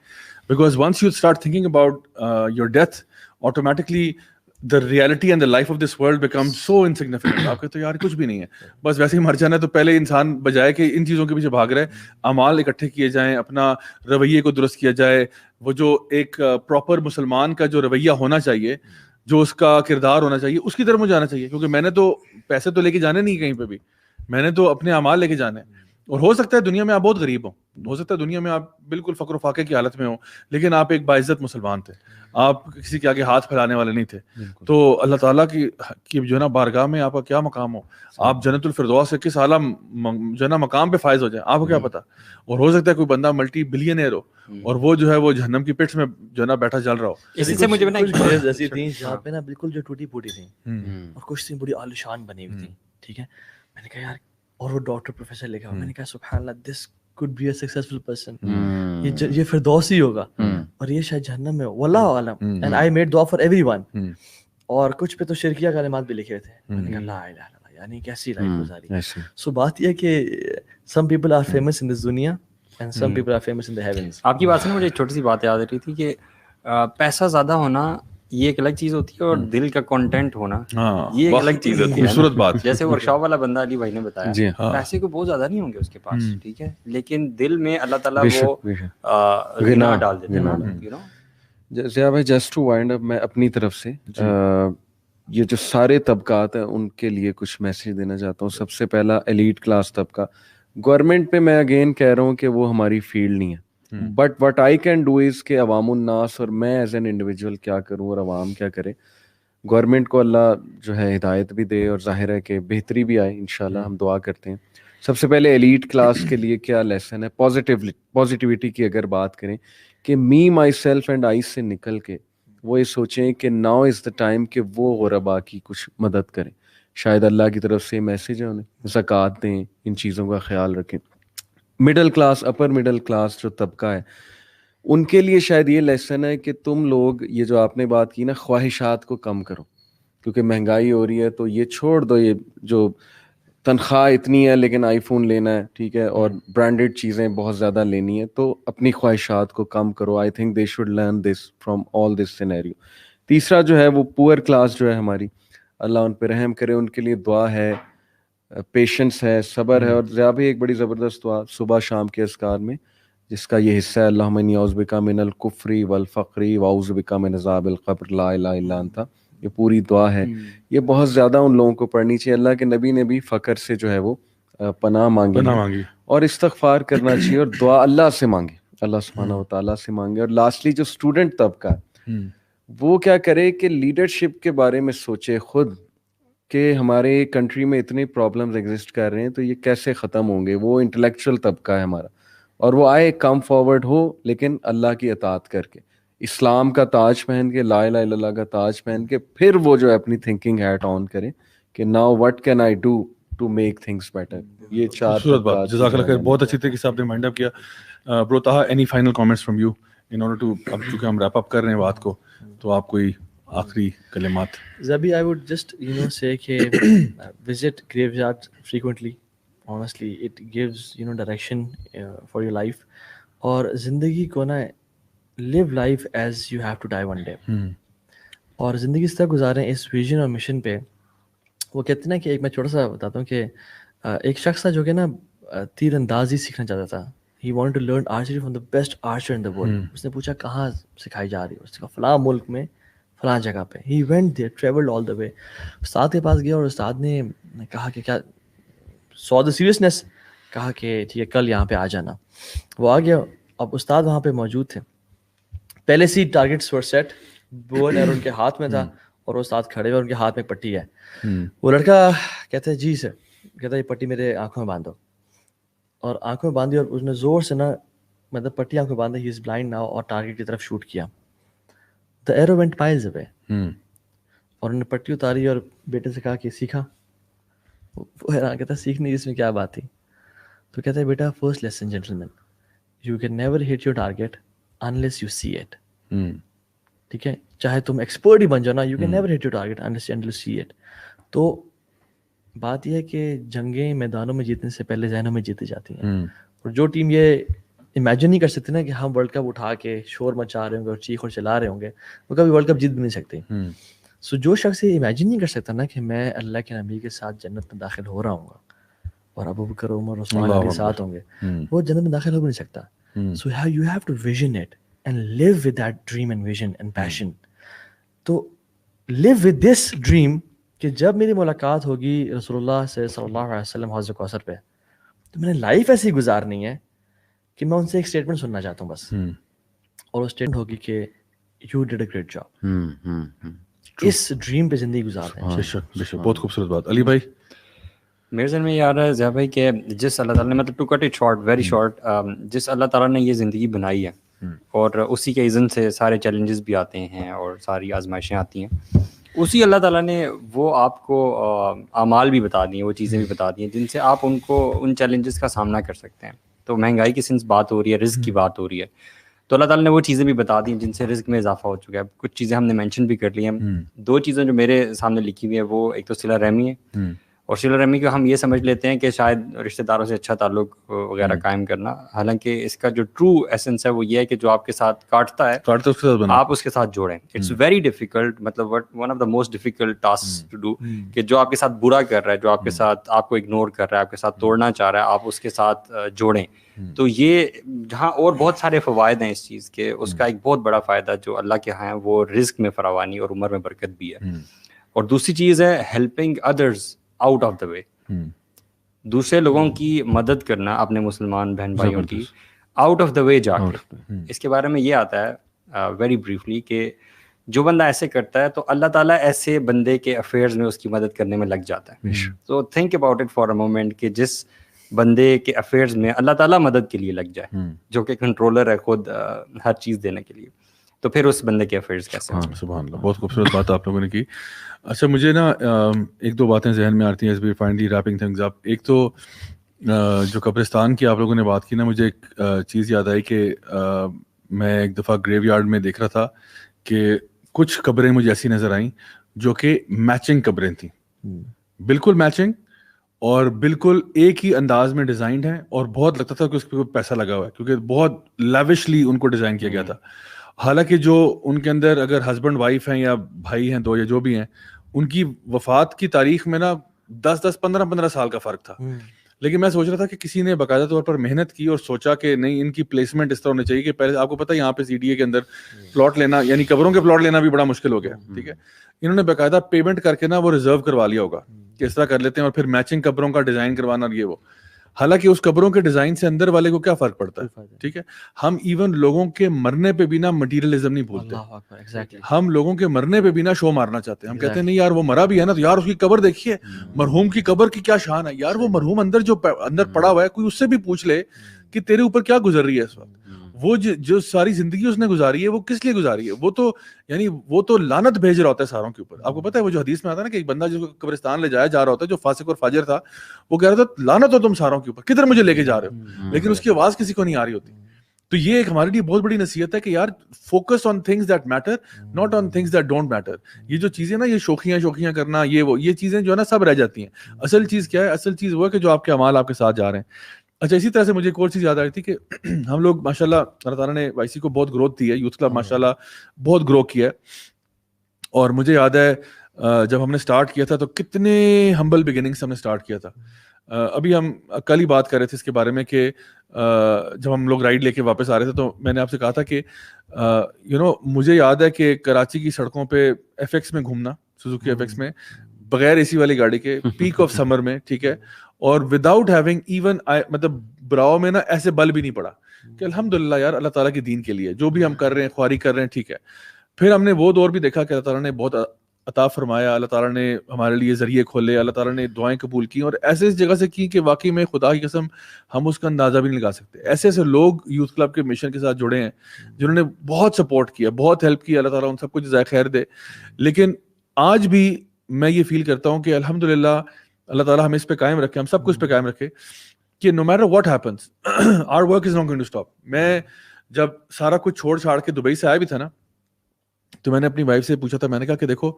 Because once you start thinking about your death, automatically the reality and the life of this world becomes so insignificant. آپ کہتے ہو یار کچھ بھی نہیں ہے, بس ویسے ہی مر جانا ہے. تو پہلے انسان بجائے کہ ان چیزوں کے پیچھے بھاگ رہے, اعمال اکٹھے کیے جائیں, اپنا رویے کو درست کیا جائے, وہ جو ایک پراپر مسلمان کا جو رویہ ہونا چاہیے, جو اس کا کردار ہونا چاہیے, اس کی طرف مجھے جانا چاہیے. کیونکہ میں نے تو پیسے تو لے کے جانے نہیں کہیں پہ بھی, میں نے تو اپنے اعمال لے کے جانے. اور ہو سکتا ہے دنیا میں آپ بہت غریب ہو سکتا ہے دنیا میں آپ بالکل فقر و فاقے کی حالت میں ہوں, لیکن آپ ایک باعزت مسلمان تھے, آپ کسی کے آگے ہاتھ پھیلانے والے نہیں تھے, تو اللہ تعالیٰ کی جو ہے نا بارگاہ میں آپ کا کیا مقام ہو, آپ جنت الفردوس سے کس اعلیٰ جو ہے نا مقام پہ فائز ہو جائیں, آپ کو کیا پتا. اور ہو سکتا ہے کوئی بندہ ملٹی بلینئر ہو اور وہ جو ہے وہ جہنم کی پٹ میں جو ہے نا بیٹھا جل رہا ہو. اسی سے مجھے کچھ ایسی تھیں جہاں پہ نا بالکل جو ٹوٹی پوٹی تھیں, اور کچھ تھیں بڑی عالیشان بنی ہوئی تھیں, ٹھیک ہے. میں نے کہا یار, اور وہ ڈاکٹر پروفیسر لکھا ہوا, میں نے کہا سبحان اللہ, دس could be a successful person, یہ فردوس ہی ہوگا اور یہ شاید جہنم میں ہو, واللہ عالم. and I made dua for everyone. اور کچھ پہ تو شرکیہ کلمات بھی لکھے تھے. میں نے کہا لا الہ الا اللہ, یعنی کیسی لائف گزاری. سو بات یہ ہے کہ some people are famous in this دنیا and some people are famous in the heavens. آپ کی بات سے نا مجھے ایک چھوٹی سی بات یاد آ رہی تھی کہ پیسہ زیادہ ہونا یہ ایک الگ چیز ہوتی ہے, اور دل کا کنٹینٹ ہونا یہ ایک الگ چیز ہوتی ہے. خوبصورت بات. جیسے ورک شاپ والا بندہ علی بھائی نے بتایا, پیسے کو بہت زیادہ نہیں ہوں گے اس کے پاس, ٹھیک ہے, لیکن دل میں اللہ تعالیٰ وہ غنا ڈال دیتے ہیں. ضیاء بھائی, جسٹ ٹو وائنڈ اپ, میں اپنی طرف سے یہ جو سارے طبقات ہیں ان کے لیے کچھ میسیج دینا چاہتا ہوں. سب سے پہلا ایلیٹ کلاس طبقہ, گورنمنٹ پہ میں اگین کہہ رہا ہوں کہ وہ ہماری فیلڈ نہیں ہے, but what I can do is کہ عوام الناس اور میں ایز این انڈیویجول کیا کروں اور عوام کیا کرے. گورنمنٹ کو اللہ جو ہے ہدایت بھی دے اور ظاہر ہے کہ بہتری بھی آئے انشاءاللہ, ہم دعا کرتے ہیں. سب سے پہلے ایلیٹ کلاس کے لیے کیا لیسن ہے, پازیٹیوٹی کی اگر بات کریں کہ می مائی سیلف اینڈ آئی سے نکل کے وہ یہ سوچیں کہ ناؤ از دا ٹائم کہ وہ غربا کی کچھ مدد کریں. شاید اللہ کی طرف سے میسیج ہے انہیں, زکوٰۃ دیں, ان چیزوں کا خیال رکھیں. Middle class, upper middle class جو طبقہ ہے ان کے لیے شاید یہ لیسن ہے کہ تم لوگ یہ جو آپ نے بات کی نا, خواہشات کو کم کرو, کیونکہ مہنگائی ہو رہی ہے تو یہ چھوڑ دو, یہ جو تنخواہ اتنی ہے لیکن آئی فون لینا ہے, ٹھیک ہے, اور برانڈیڈ چیزیں بہت زیادہ لینی ہے, تو اپنی خواہشات کو کم کرو. I think they should learn this from all this scenario. تیسرا جو ہے وہ پور کلاس جو ہے ہماری, اللہ ان پہ رحم کرے, ان کے لیے دعا ہے, پیشنس ہے, صبر ہے, اور ضیاء بھی ایک بڑی زبردست دعا صبح شام کے اذکار میں جس کا یہ حصہ ہے, اللہم انی اعوذ بک من الکفر والفقر واعوذ بک من عذاب القبر لا الہ الا انت. یہ پوری دعا ہے, یہ بہت زیادہ ان لوگوں کو پڑھنی چاہیے. اللہ کے نبی نے بھی فقر سے جو ہے وہ پناہ مانگی اور استغفار کرنا چاہیے, اور دعا اللہ سے مانگے, اللہ سبحانہ و تعالیٰ سے مانگے. اور لاسٹلی جو اسٹوڈنٹ طبقہ ہے وہ کیا کرے کہ لیڈرشپ کے بارے میں سوچے خود کہ ہمارے کنٹری میں اتنے پرابلمز ایگزسٹ کر رہے ہیں تو یہ کیسے ختم ہوں گے. وہ انٹلیکچوئل طبقہ ہے ہمارا, اور وہ آئے کم فارورڈ ہو لیکن اللہ کی اطاعت کر کے, اسلام کا تاج پہن کے, لا الہ الا اللہ کا تاج پہن کے, پھر وہ جو ہے اپنی تھنکنگ ہیٹ آن کرے کہ now what can I do to make things better. یہ چار بات, جزاک اللہ خیر, بہت اچھی طریقے سے آپ نے مائنڈ اپ کیا. Bro Taha, any final comments from you in order to, اب چونکہ ہم ریپ اپ کر رہے ہیں بات کو, تو آپ کوئی آخری کلمات. Zabi, I would just say کہ visit graveyard frequently. Honestly, it gives direction for your life. اور زندگی کو نا live life as you have to die one day. اور زندگی اس طرح گزاریں اس ویژن اور مشن پہ. وہ کہتے ہیں نا کہ ایک میں چھوٹا سا بتاتا ہوں کہ ایک شخص تھا جو کہ نا تیر اندازی سیکھنا چاہتا تھا. He wanted to learn archery from the best archer in the world. اس نے پوچھا کہاں سکھائی جا رہی ہے, اس نے کہا فلاں ملک میں فلاں جگہ پہ. He went there, traveled all the way. استاد کے پاس گیا اور استاد نے کہا کہ کیا saw the seriousness, کہا کہ ٹھیک ہے کل یہاں پہ آ جانا. وہ آ گیا. اب استاد وہاں پہ موجود تھے, پہلے سے targets were set, bow and arrow ان کے ہاتھ میں تھا, اور وہ استاد کھڑے ہوئے, ان کے ہاتھ میں پٹی ہے. وہ لڑکا کہتا ہے جی سر, کہتا ہے یہ پٹی میرے آنکھوں میں باندھو, اور آنکھوں میں باندھی, اور اس نے زور سے نا مطلب پٹی آنکھوں میں باندھی, ہی از بلائنڈ ناؤ, اور ٹارگیٹ کی طرف شوٹ کیا. The arrow went miles away. اور انہوں نے پٹی اتاری اور بیٹے سے کہا کہ سیکھا. وہ حیران کہتا سیکھنے اس میں کیا بات تھی. تو کہتا ہے بیٹا first lesson gentleman, you can never hit your target unless you see it. ٹھیک ہے, چاہے تم ایکسپرٹ ہی بن جاؤ نا, you can never hit your target unless you see it. تو بات یہ ہے کہ جنگیں میدانوں میں جیتنے سے پہلے ذہنوں میں جیتی جاتی ہیں. اور جو ٹیم یہ امیجن نہیں کر سکتے نا کہ ہم ورلڈ کپ اٹھا کے شور مچا رہے ہوں گے اور چیخ اور چلا رہے ہوں گے, وہ کبھی ورلڈ کپ جیت بھی نہیں سکتے. سو جو شخص یہ امیجن نہیں کر سکتا نا کہ میں اللہ کے نبی کے ساتھ جنت میں داخل ہو رہا ہوں گا اور ابو بکر عمر عثمان علی ساتھ ہوں گے, وہ جنت میں داخل ہو بھی نہیں سکتا. So you have to vision it and live with that dream and vision and passion. تو لیو ود دس ڈریم کہ جب میری ملاقات ہوگی رسول اللہ سے صلی اللہ علیہ وسلم حوض کوثر پہ, تو میں نے لائف ایسی گزارنی ہے کہ میں ان سے ایک اسٹیٹمنٹ سننا چاہتا ہوں بس, اور وہ اسٹیٹمنٹ ہوگی کہ you did a great job. اس ڈریم پہ زندگی گزارتے ہیں. بے شک بہت خوبصورت بات. علی بھائی میرے ذہن میں یہ آ رہا ہے ضیاء بھائی کہ جس اللہ تعالیٰ نے, مطلب to cut it short, very short, جس اللہ تعالیٰ نے یہ زندگی بنائی ہے اور اسی کے اذن سے سارے چیلنجز بھی آتے ہیں اور ساری آزمائشیں آتی ہیں, اسی اللہ تعالیٰ نے وہ آپ کو اعمال بھی بتا دی ہیں, وہ چیزیں بھی بتا دی ہیں جن سے آپ ان چیلنجز کا سامنا کر سکتے ہیں. تو مہنگائی کی سنس بات ہو رہی ہے, رزق کی بات ہو رہی ہے, تو اللہ تعالیٰ نے وہ چیزیں بھی بتا دی ہیں جن سے رزق میں اضافہ ہو چکا ہے. کچھ چیزیں ہم نے مینشن بھی کر لی ہیں. 2 چیزیں جو میرے سامنے لکھی ہوئی ہیں, وہ ایک تو صلہ رحمی ہے, اور صلہ رحمی کو ہم یہ سمجھ لیتے ہیں کہ شاید رشتہ داروں سے اچھا تعلق وغیرہ قائم کرنا, حالانکہ اس کا جو ٹرو ایسنس ہے وہ یہ ہے کہ جو آپ کے ساتھ کاٹتا ہے آپ اس کے ساتھ جوڑیں. اٹس ویری ڈیفیکلٹ, مطلب one of the most difficult task to do, کہ جو آپ کے ساتھ برا کر رہا ہے, جو آپ کے ساتھ آپ کو اگنور کر رہا ہے, آپ کے ساتھ توڑنا چاہ رہا ہے, آپ اس کے ساتھ جوڑیں. تو یہ جہاں اور بہت سارے فوائد ہیں اس چیز کے, اس کا ایک بہت بڑا فائدہ جو اللہ کے ہاں ہے وہ رزق میں فراوانی اور عمر میں برکت بھی ہے. اور دوسری چیز ہے helping others out of the way, دوسرے لوگوں کی مدد کرنا, اپنے مسلمان بہن بھائیوں کی آؤٹ آف دا وے جا کے. اس کے بارے میں یہ آتا ہے ویری بریفلی کہ جو بندہ ایسے کرتا ہے تو اللہ تعالیٰ ایسے بندے کے افیئرز میں اس کی مدد کرنے میں لگ جاتا ہے. تو think about it for a moment کہ جس بندے کے افیئرز میں اللہ تعالیٰ مدد کے لیے لگ جائے, جو کہ کنٹرولر ہے خود ہر چیز دینے کے لیے, تو پھر اس بندے کے افیئرز کیسے. سبحان اللہ, بہت خوبصورت بات آپ لوگوں نے کی. اچھا مجھے نا 1-2 باتیں ذہن میں آتی ہیں as we finally wrapping things up. ایک تو جو قبرستان کی آپ لوگوں نے بات کی نا, مجھے ایک چیز یاد آئی کہ میں ایک دفعہ گریو یارڈ میں دیکھ رہا تھا کہ کچھ قبریں مجھے ایسی نظر آئیں جو کہ میچنگ قبریں تھیں, بالکل میچنگ, اور بالکل ایک ہی انداز میں ڈیزائنڈ ہیں, اور بہت لگتا تھا کہ اس پہ پیسہ لگا ہوا ہے کیونکہ بہت لیوشلی ان کو ڈیزائن کیا گیا تھا. حالانکہ جو ان کے اندر اگر ہسبینڈ وائف ہیں یا بھائی ہیں 2 یا جو بھی ہیں, ان کی وفات کی تاریخ میں نا 10-10 15-15 سال کا فرق تھا. لیکن میں سوچ رہا تھا کہ کسی نے باقاعدہ طور پر محنت کی اور سوچا کہ نہیں, ان کی پلیسمنٹ اس طرح ہونی چاہیے کہ پہلے آپ کو پتہ ہے یہاں پہ CDA کے اندر پلاٹ لینا, یعنی قبروں کے پلاٹ لینا بھی بڑا مشکل ہو گیا. ٹھیک ہے, انہوں نے باقاعدہ پیمنٹ کر کے نا وہ ریزرو کروا لیا ہوگا کہ اس طرح کر لیتے ہیں, اور پھر میچنگ قبروں کا ڈیزائن کروانا یہ وہ. حالانکہ اس قبروں کے ڈیزائن سے اندر والے کو کیا فرق پڑتا ہے. ٹھیک ہے, ہم ایون لوگوں کے مرنے پہ بھی نا مٹیریلزم نہیں بھولتے, ہم لوگوں کے مرنے پہ بھی نا شو مارنا چاہتے ہیں. ہم کہتے ہیں نہیں یار وہ مرا بھی ہے نا, تو یار اس کی قبر دیکھیے, مرحوم کی قبر کی کیا شان ہے یار, وہ مرحوم اندر پڑا ہوا ہے, کوئی اس سے بھی پوچھ لے کہ تیرے اوپر کیا گزر رہی ہے اس وقت. وہ جو ساری زندگی اس نے گزاری ہے وہ کس لیے گزاری ہے, وہ تو لعنت بھیج رہا ہوتا ہے ساروں کے اوپر. آپ کو پتہ ہے وہ جو حدیث میں آتا ہے نا کہ ایک بندہ جس کو قبرستان لے جایا جا رہا ہوتا ہے جو فاسق اور فاجر تھا, وہ کہہ رہا تھا لعنت ہو تم ساروں کے اوپر, کدھر مجھے لے کے جا رہے ہو, لیکن اس کی آواز کسی کو نہیں آ رہی ہوتی. تو یہ ایک ہمارے لیے بہت بڑی نصیحت ہے کہ یار focus on things that matter, not on things that don't matter. یہ جو چیزیں نا, یہ شوخیاں کرنا, یہ چیزیں جو ہے نا سب رہ جاتی ہیں. اصل چیز کیا ہے, اصل چیز وہ ہے کہ جو آپ کے اعمال آپ کے ساتھ جا رہے ہیں. اچھا اسی طرح سے مجھے ایک اور چیز یاد آ رہی تھی کہ ہم لوگ ماشاءاللہ اللہ تعالیٰ نے YC کو بہت گروتھ دی ہے, یوتھ کلب ماشاءاللہ بہت گرو کیا ہے. اور مجھے یاد ہے جب ہم نے سٹارٹ کیا تھا تو کتنے ہمبل بگننگ سے ہم نے سٹارٹ کیا تھا. ابھی ہم کل ہی بات کر رہے تھے اس کے بارے میں کہ جب ہم لوگ رائڈ لے کے واپس آ رہے تھے تو میں نے آپ سے کہا تھا کہ مجھے یاد ہے کہ کراچی کی سڑکوں پہ FX میں گھومنا, سوزوکی FX میں, بغیر AC والی گاڑی کے, پیک آف سمر میں, ٹھیک ہے, اور وداؤٹ ہیونگ ایون مطلب براؤ میں نا ایسے بل بھی نہیں پڑا کہ الحمدللہ یار اللہ تعالیٰ کے دین کے لیے جو بھی ہم کر رہے ہیں, خواری کر رہے ہیں, ٹھیک ہے. پھر ہم نے وہ دور بھی دیکھا کہ اللہ تعالیٰ نے بہت عطا فرمایا, اللہ تعالیٰ نے ہمارے لیے ذریعے کھولے, اللہ تعالیٰ نے دعائیں قبول کی, اور ایسے اس جگہ سے کی کہ واقعی میں خدا کی قسم ہم اس کا اندازہ بھی نہیں لگا سکتے. ایسے لوگ یوتھ کلب کے مشن کے ساتھ جڑے ہیں جنہوں نے بہت سپورٹ کیا, بہت ہیلپ کی, اللہ تعالیٰ ان سب کو جزائے خیر دے. لیکن آج بھی میں یہ فیل کرتا ہوں کہ الحمدللہ اللہ تعالیٰ ہمیں اس پہ قائم رکھے, ہم سب کو اس پہ قائم رکھے کہ no matter what happens our work is not going to stop. میں جب سارا کچھ چھوڑ چھاڑ کے دبئی سے آیا بھی تھا نا, تو میں نے اپنی وائف سے پوچھا تھا, میں نے کہا کہ دیکھو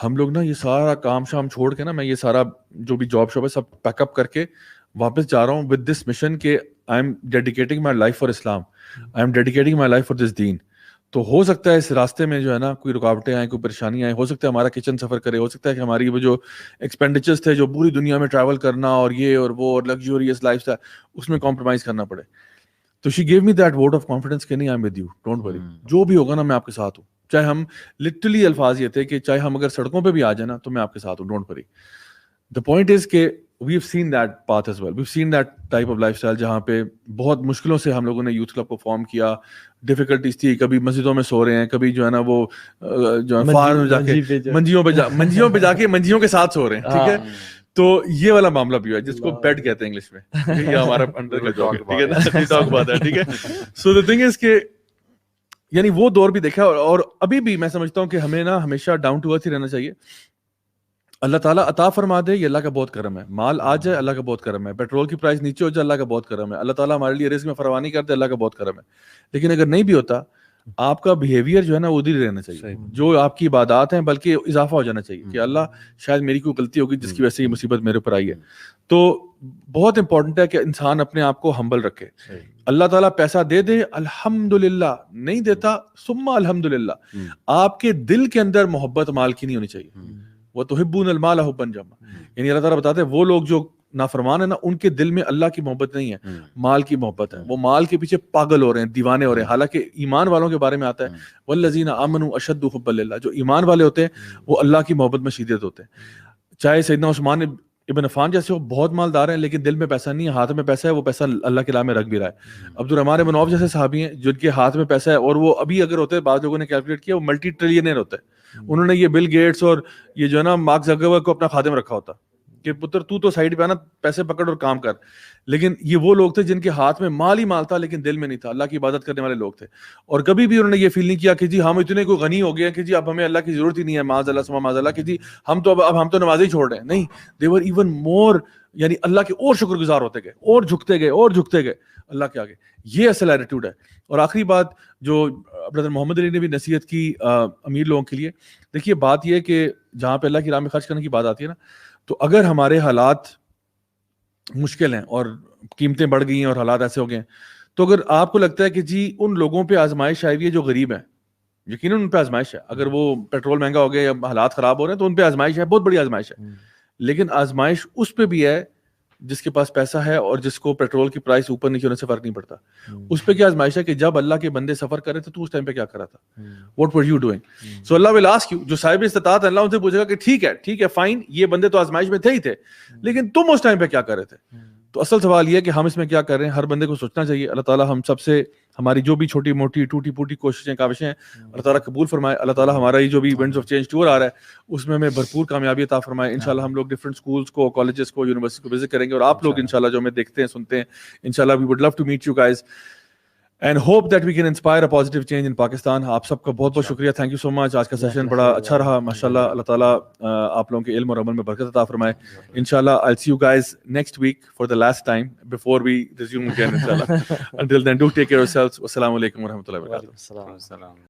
ہم لوگ نا یہ سارا کام شام چھوڑ کے نا, میں یہ سارا جو بھی جاب شاپ ہے سب پیک اپ کر کے واپس جا رہا ہوں ود دس مشن کہ I am dedicating my life for Islam, I am dedicating my life for this دین. تو ہو سکتا ہے اس راستے میں جو ہے نا کوئی رکاوٹیں آئیں, کوئی پریشانیاں آئیں, ہو سکتا ہے ہمارا کچن سفر کرے, ہو سکتا ہے کہ ہماری وہ جو ایکسپینڈیچرز تھے جو پوری دنیا میں ٹریول کرنا اور یہ اور وہ اور لگژریس لائف تھا اس میں کمپرومائز کرنا پڑے. تو she gave me that vote of confidence کہ نہیں, I am with you, don't worry, جو بھی ہوگا نا میں آپ کے ساتھ ہوں. چاہے ہم لٹرلی الفاظ یہ تھے کہ چاہے ہم اگر سڑکوں پہ بھی آ جائیں نا تو میں آپ کے ساتھ ہوں, don't worry. The point is کہ we've seen that path as well. We've seen that type of lifestyle جہاں پہ بہت مشکلوں سے ہم لوگوں نے یوتھ کلب کو فارم کیا. ڈیفیکلٹیز تھی, کبھی مسجدوں میں سو رہے ہیں, کبھی جو ہے نا وہ جو ہے فارم میں جا کے منجیوں پہ جا کے منجیوں کے ساتھ سو رہے ہیں, ٹھیک ہے. تو یہ والا معاملہ بھی ہوا جس کو بیڈ کہتے ہیں انگلش میں, یہ ہمارا انڈر کا جاب ہے, ٹھیک ہے نا, ٹاک بات ہے, ٹھیک ہے. سو دی تھنگ از کہ یعنی وہ دور بھی دیکھا, اور ابھی بھی میں سمجھتا ہوں کہ ہمیں نا ہمیشہ ڈاؤن ٹو ارتھ ہی رہنا چاہیے. اللہ تعالیٰ عطا فرما دے, یہ اللہ کا بہت کرم ہے. مال آ جائے, اللہ کا بہت کرم ہے. پیٹرول کی پرائس نیچے ہو جائے, اللہ کا بہت کرم ہے. اللہ تعالیٰ ہمارے لیے رزق میں فراوانی کر دے, اللہ کا بہت کرم ہے. لیکن اگر نہیں بھی ہوتا, آپ کا بیہیویئر جو ہے نا ادھر ہی رہنا چاہیے. جو آپ کی عبادات ہیں بلکہ اضافہ ہو جانا چاہیے کہ اللہ شاید میری کوئی غلطی ہوگی جس کی وجہ سے یہ مصیبت میرے اوپر آئی ہے. تو بہت امپورٹنٹ ہے کہ انسان اپنے آپ کو ہمبل رکھے. اللہ تعالیٰ پیسہ دے دے الحمدللہ, نہیں دیتا ثم الحمدللہ. آپ کے دل کے اندر محبت مال کی نہیں ہونی چاہیے. وَتُحِبُّونَ الْمَالَ حُبًّا جَمًّا, یعنی اللہ تعالیٰ بتاتے ہیں وہ لوگ جو نافرمان ہیں نا, ان کے دل میں اللہ کی محبت نہیں ہے, مال کی محبت ہے. وہ مال کے پیچھے پاگل ہو رہے ہیں, دیوانے ہو رہے ہیں. حالانکہ ایمان والوں کے بارے میں آتا ہے وَالَّذِينَ آمَنُوا أَشَدُّ حُبًّا لِلَّهِ, جو ایمان والے ہوتے ہیں وہ اللہ کی محبت میں شدید ہوتے ہیں. چاہے سیدنا عثمان ابن عفان جیسے وہ بہت مالدار ہیں لیکن دل میں پیسہ نہیں ہے, ہاتھ میں پیسہ ہے, وہ پیسہ اللہ کے راہ میں رکھ بھی رہا ہے. عبد الرحمن بن عوف جیسے صحابی ہیں جن کے ہاتھ میں پیسہ ہے, اور وہ ابھی اگر ہوتے, بعض لوگوں نے کیلکولیٹ کیا, وہ ملٹی ٹریلینئر ہوتے ہیں. انہوں نے یہ بل گیٹس اور یہ جو ہے نا مارک زکربرگ کو اپنا خادم رکھا ہوتا کہ پتر تو سائڈ پہ آنا, پیسے پکڑ اور کام کر. لیکن یہ وہ لوگ تھے جن کے ہاتھ میں مال ہی مال تھا لیکن دل میں نہیں تھا, اللہ کی عبادت کرنے والے لوگ تھے. اور کبھی بھی انہوں نے یہ فیل نہیں کیا کہ جی ہم اتنے کوئی غنی ہو گئے کہ جی اب ہمیں اللہ کی ضرورت ہی نہیں ہے, معاذ اللہ ثم معاذ اللہ, کہ جی ہم تو نماز ہی چھوڑ رہے ہیں. نہیں, they were even more, یعنی اللہ کے اور شکر گزار ہوتے گئے, اور جھکتے گئے اللہ کے آگے. یہ اصل ایٹیٹیوڈ ہے. اور آخری بات جو برادر محمد علی نے بھی نصیحت کی امیر لوگوں کے لیے, دیکھیے بات یہ کہ جہاں پہ اللہ کی راہ میں خرچ کرنے کی بات آتی ہے نا, تو اگر ہمارے حالات مشکل ہیں اور قیمتیں بڑھ گئی ہیں اور حالات ایسے ہو گئے ہیں, تو اگر آپ کو لگتا ہے کہ جی ان لوگوں پہ آزمائش آئی ہوئی ہے جو غریب ہیں, یقیناً ان پہ آزمائش ہے. اگر وہ پیٹرول مہنگا ہو گیا یا حالات خراب ہو رہے ہیں تو ان پہ آزمائش ہے, بہت بڑی آزمائش ہے. لیکن آزمائش اس پہ بھی ہے جس کے پاس پیسہ ہے اور جس کو پیٹرول کی پرائس اوپر نیچے ہونے سے فرق نہیں پڑتا. اس پہ کیا آزمائش ہے کہ جب اللہ کے بندے سفر کرے تھے تو اس ٹائم پہ کیا کرا تھا, what were you doing. So Allah will ask you, جو صاحب استطاعت ہے اللہ ان سے پوچھے گا کہ ٹھیک ہے فائن, یہ بندے تو آزمائش میں تھے ہی تھے, لیکن تم اس ٹائم پہ کیا کر رہے تھے. تو اصل سوال یہ کہ ہم اس میں کیا کر رہے ہیں, ہر بندے کو سوچنا چاہیے. اللہ تعالیٰ ہم سب سے ہماری جو بھی چھوٹی موٹی ٹوٹی پوٹی کوششیں کاوشیں ہیں اللہ تعالیٰ قبول فرمائے. اللہ تعالیٰ ہمارا یہ جو بھی ایونٹس آف چینج ٹور آ رہا ہے اس میں ہمیں بھرپور کامیابی عطا فرمائے. انشاءاللہ ہم لوگ ڈفرینٹ اسکولس کو, کالجز کو, یونیورسٹی کو وزٹ کریں گے, اور آپ لوگ انشاءاللہ جو ہمیں دیکھتے ہیں سنتے ہیں, انشاءاللہ we would love to meet you guys and hope that we can inspire a positive change in Pakistan. آپ سب کا بہت شکریہ, تھینک یو سو مچ. آج کا سیشن بڑا اچھا رہا ماشاءاللہ. اللہ تعالیٰ آپ لوگوں کے علم اور عمل میں برکت عطا فرمائے. انشاءاللہ I'll see you guys next week for the last time before we resume again inshallah. Until then, do take care of yourselves. Wassalamu alaikum warahmatullahi wabarakatuh.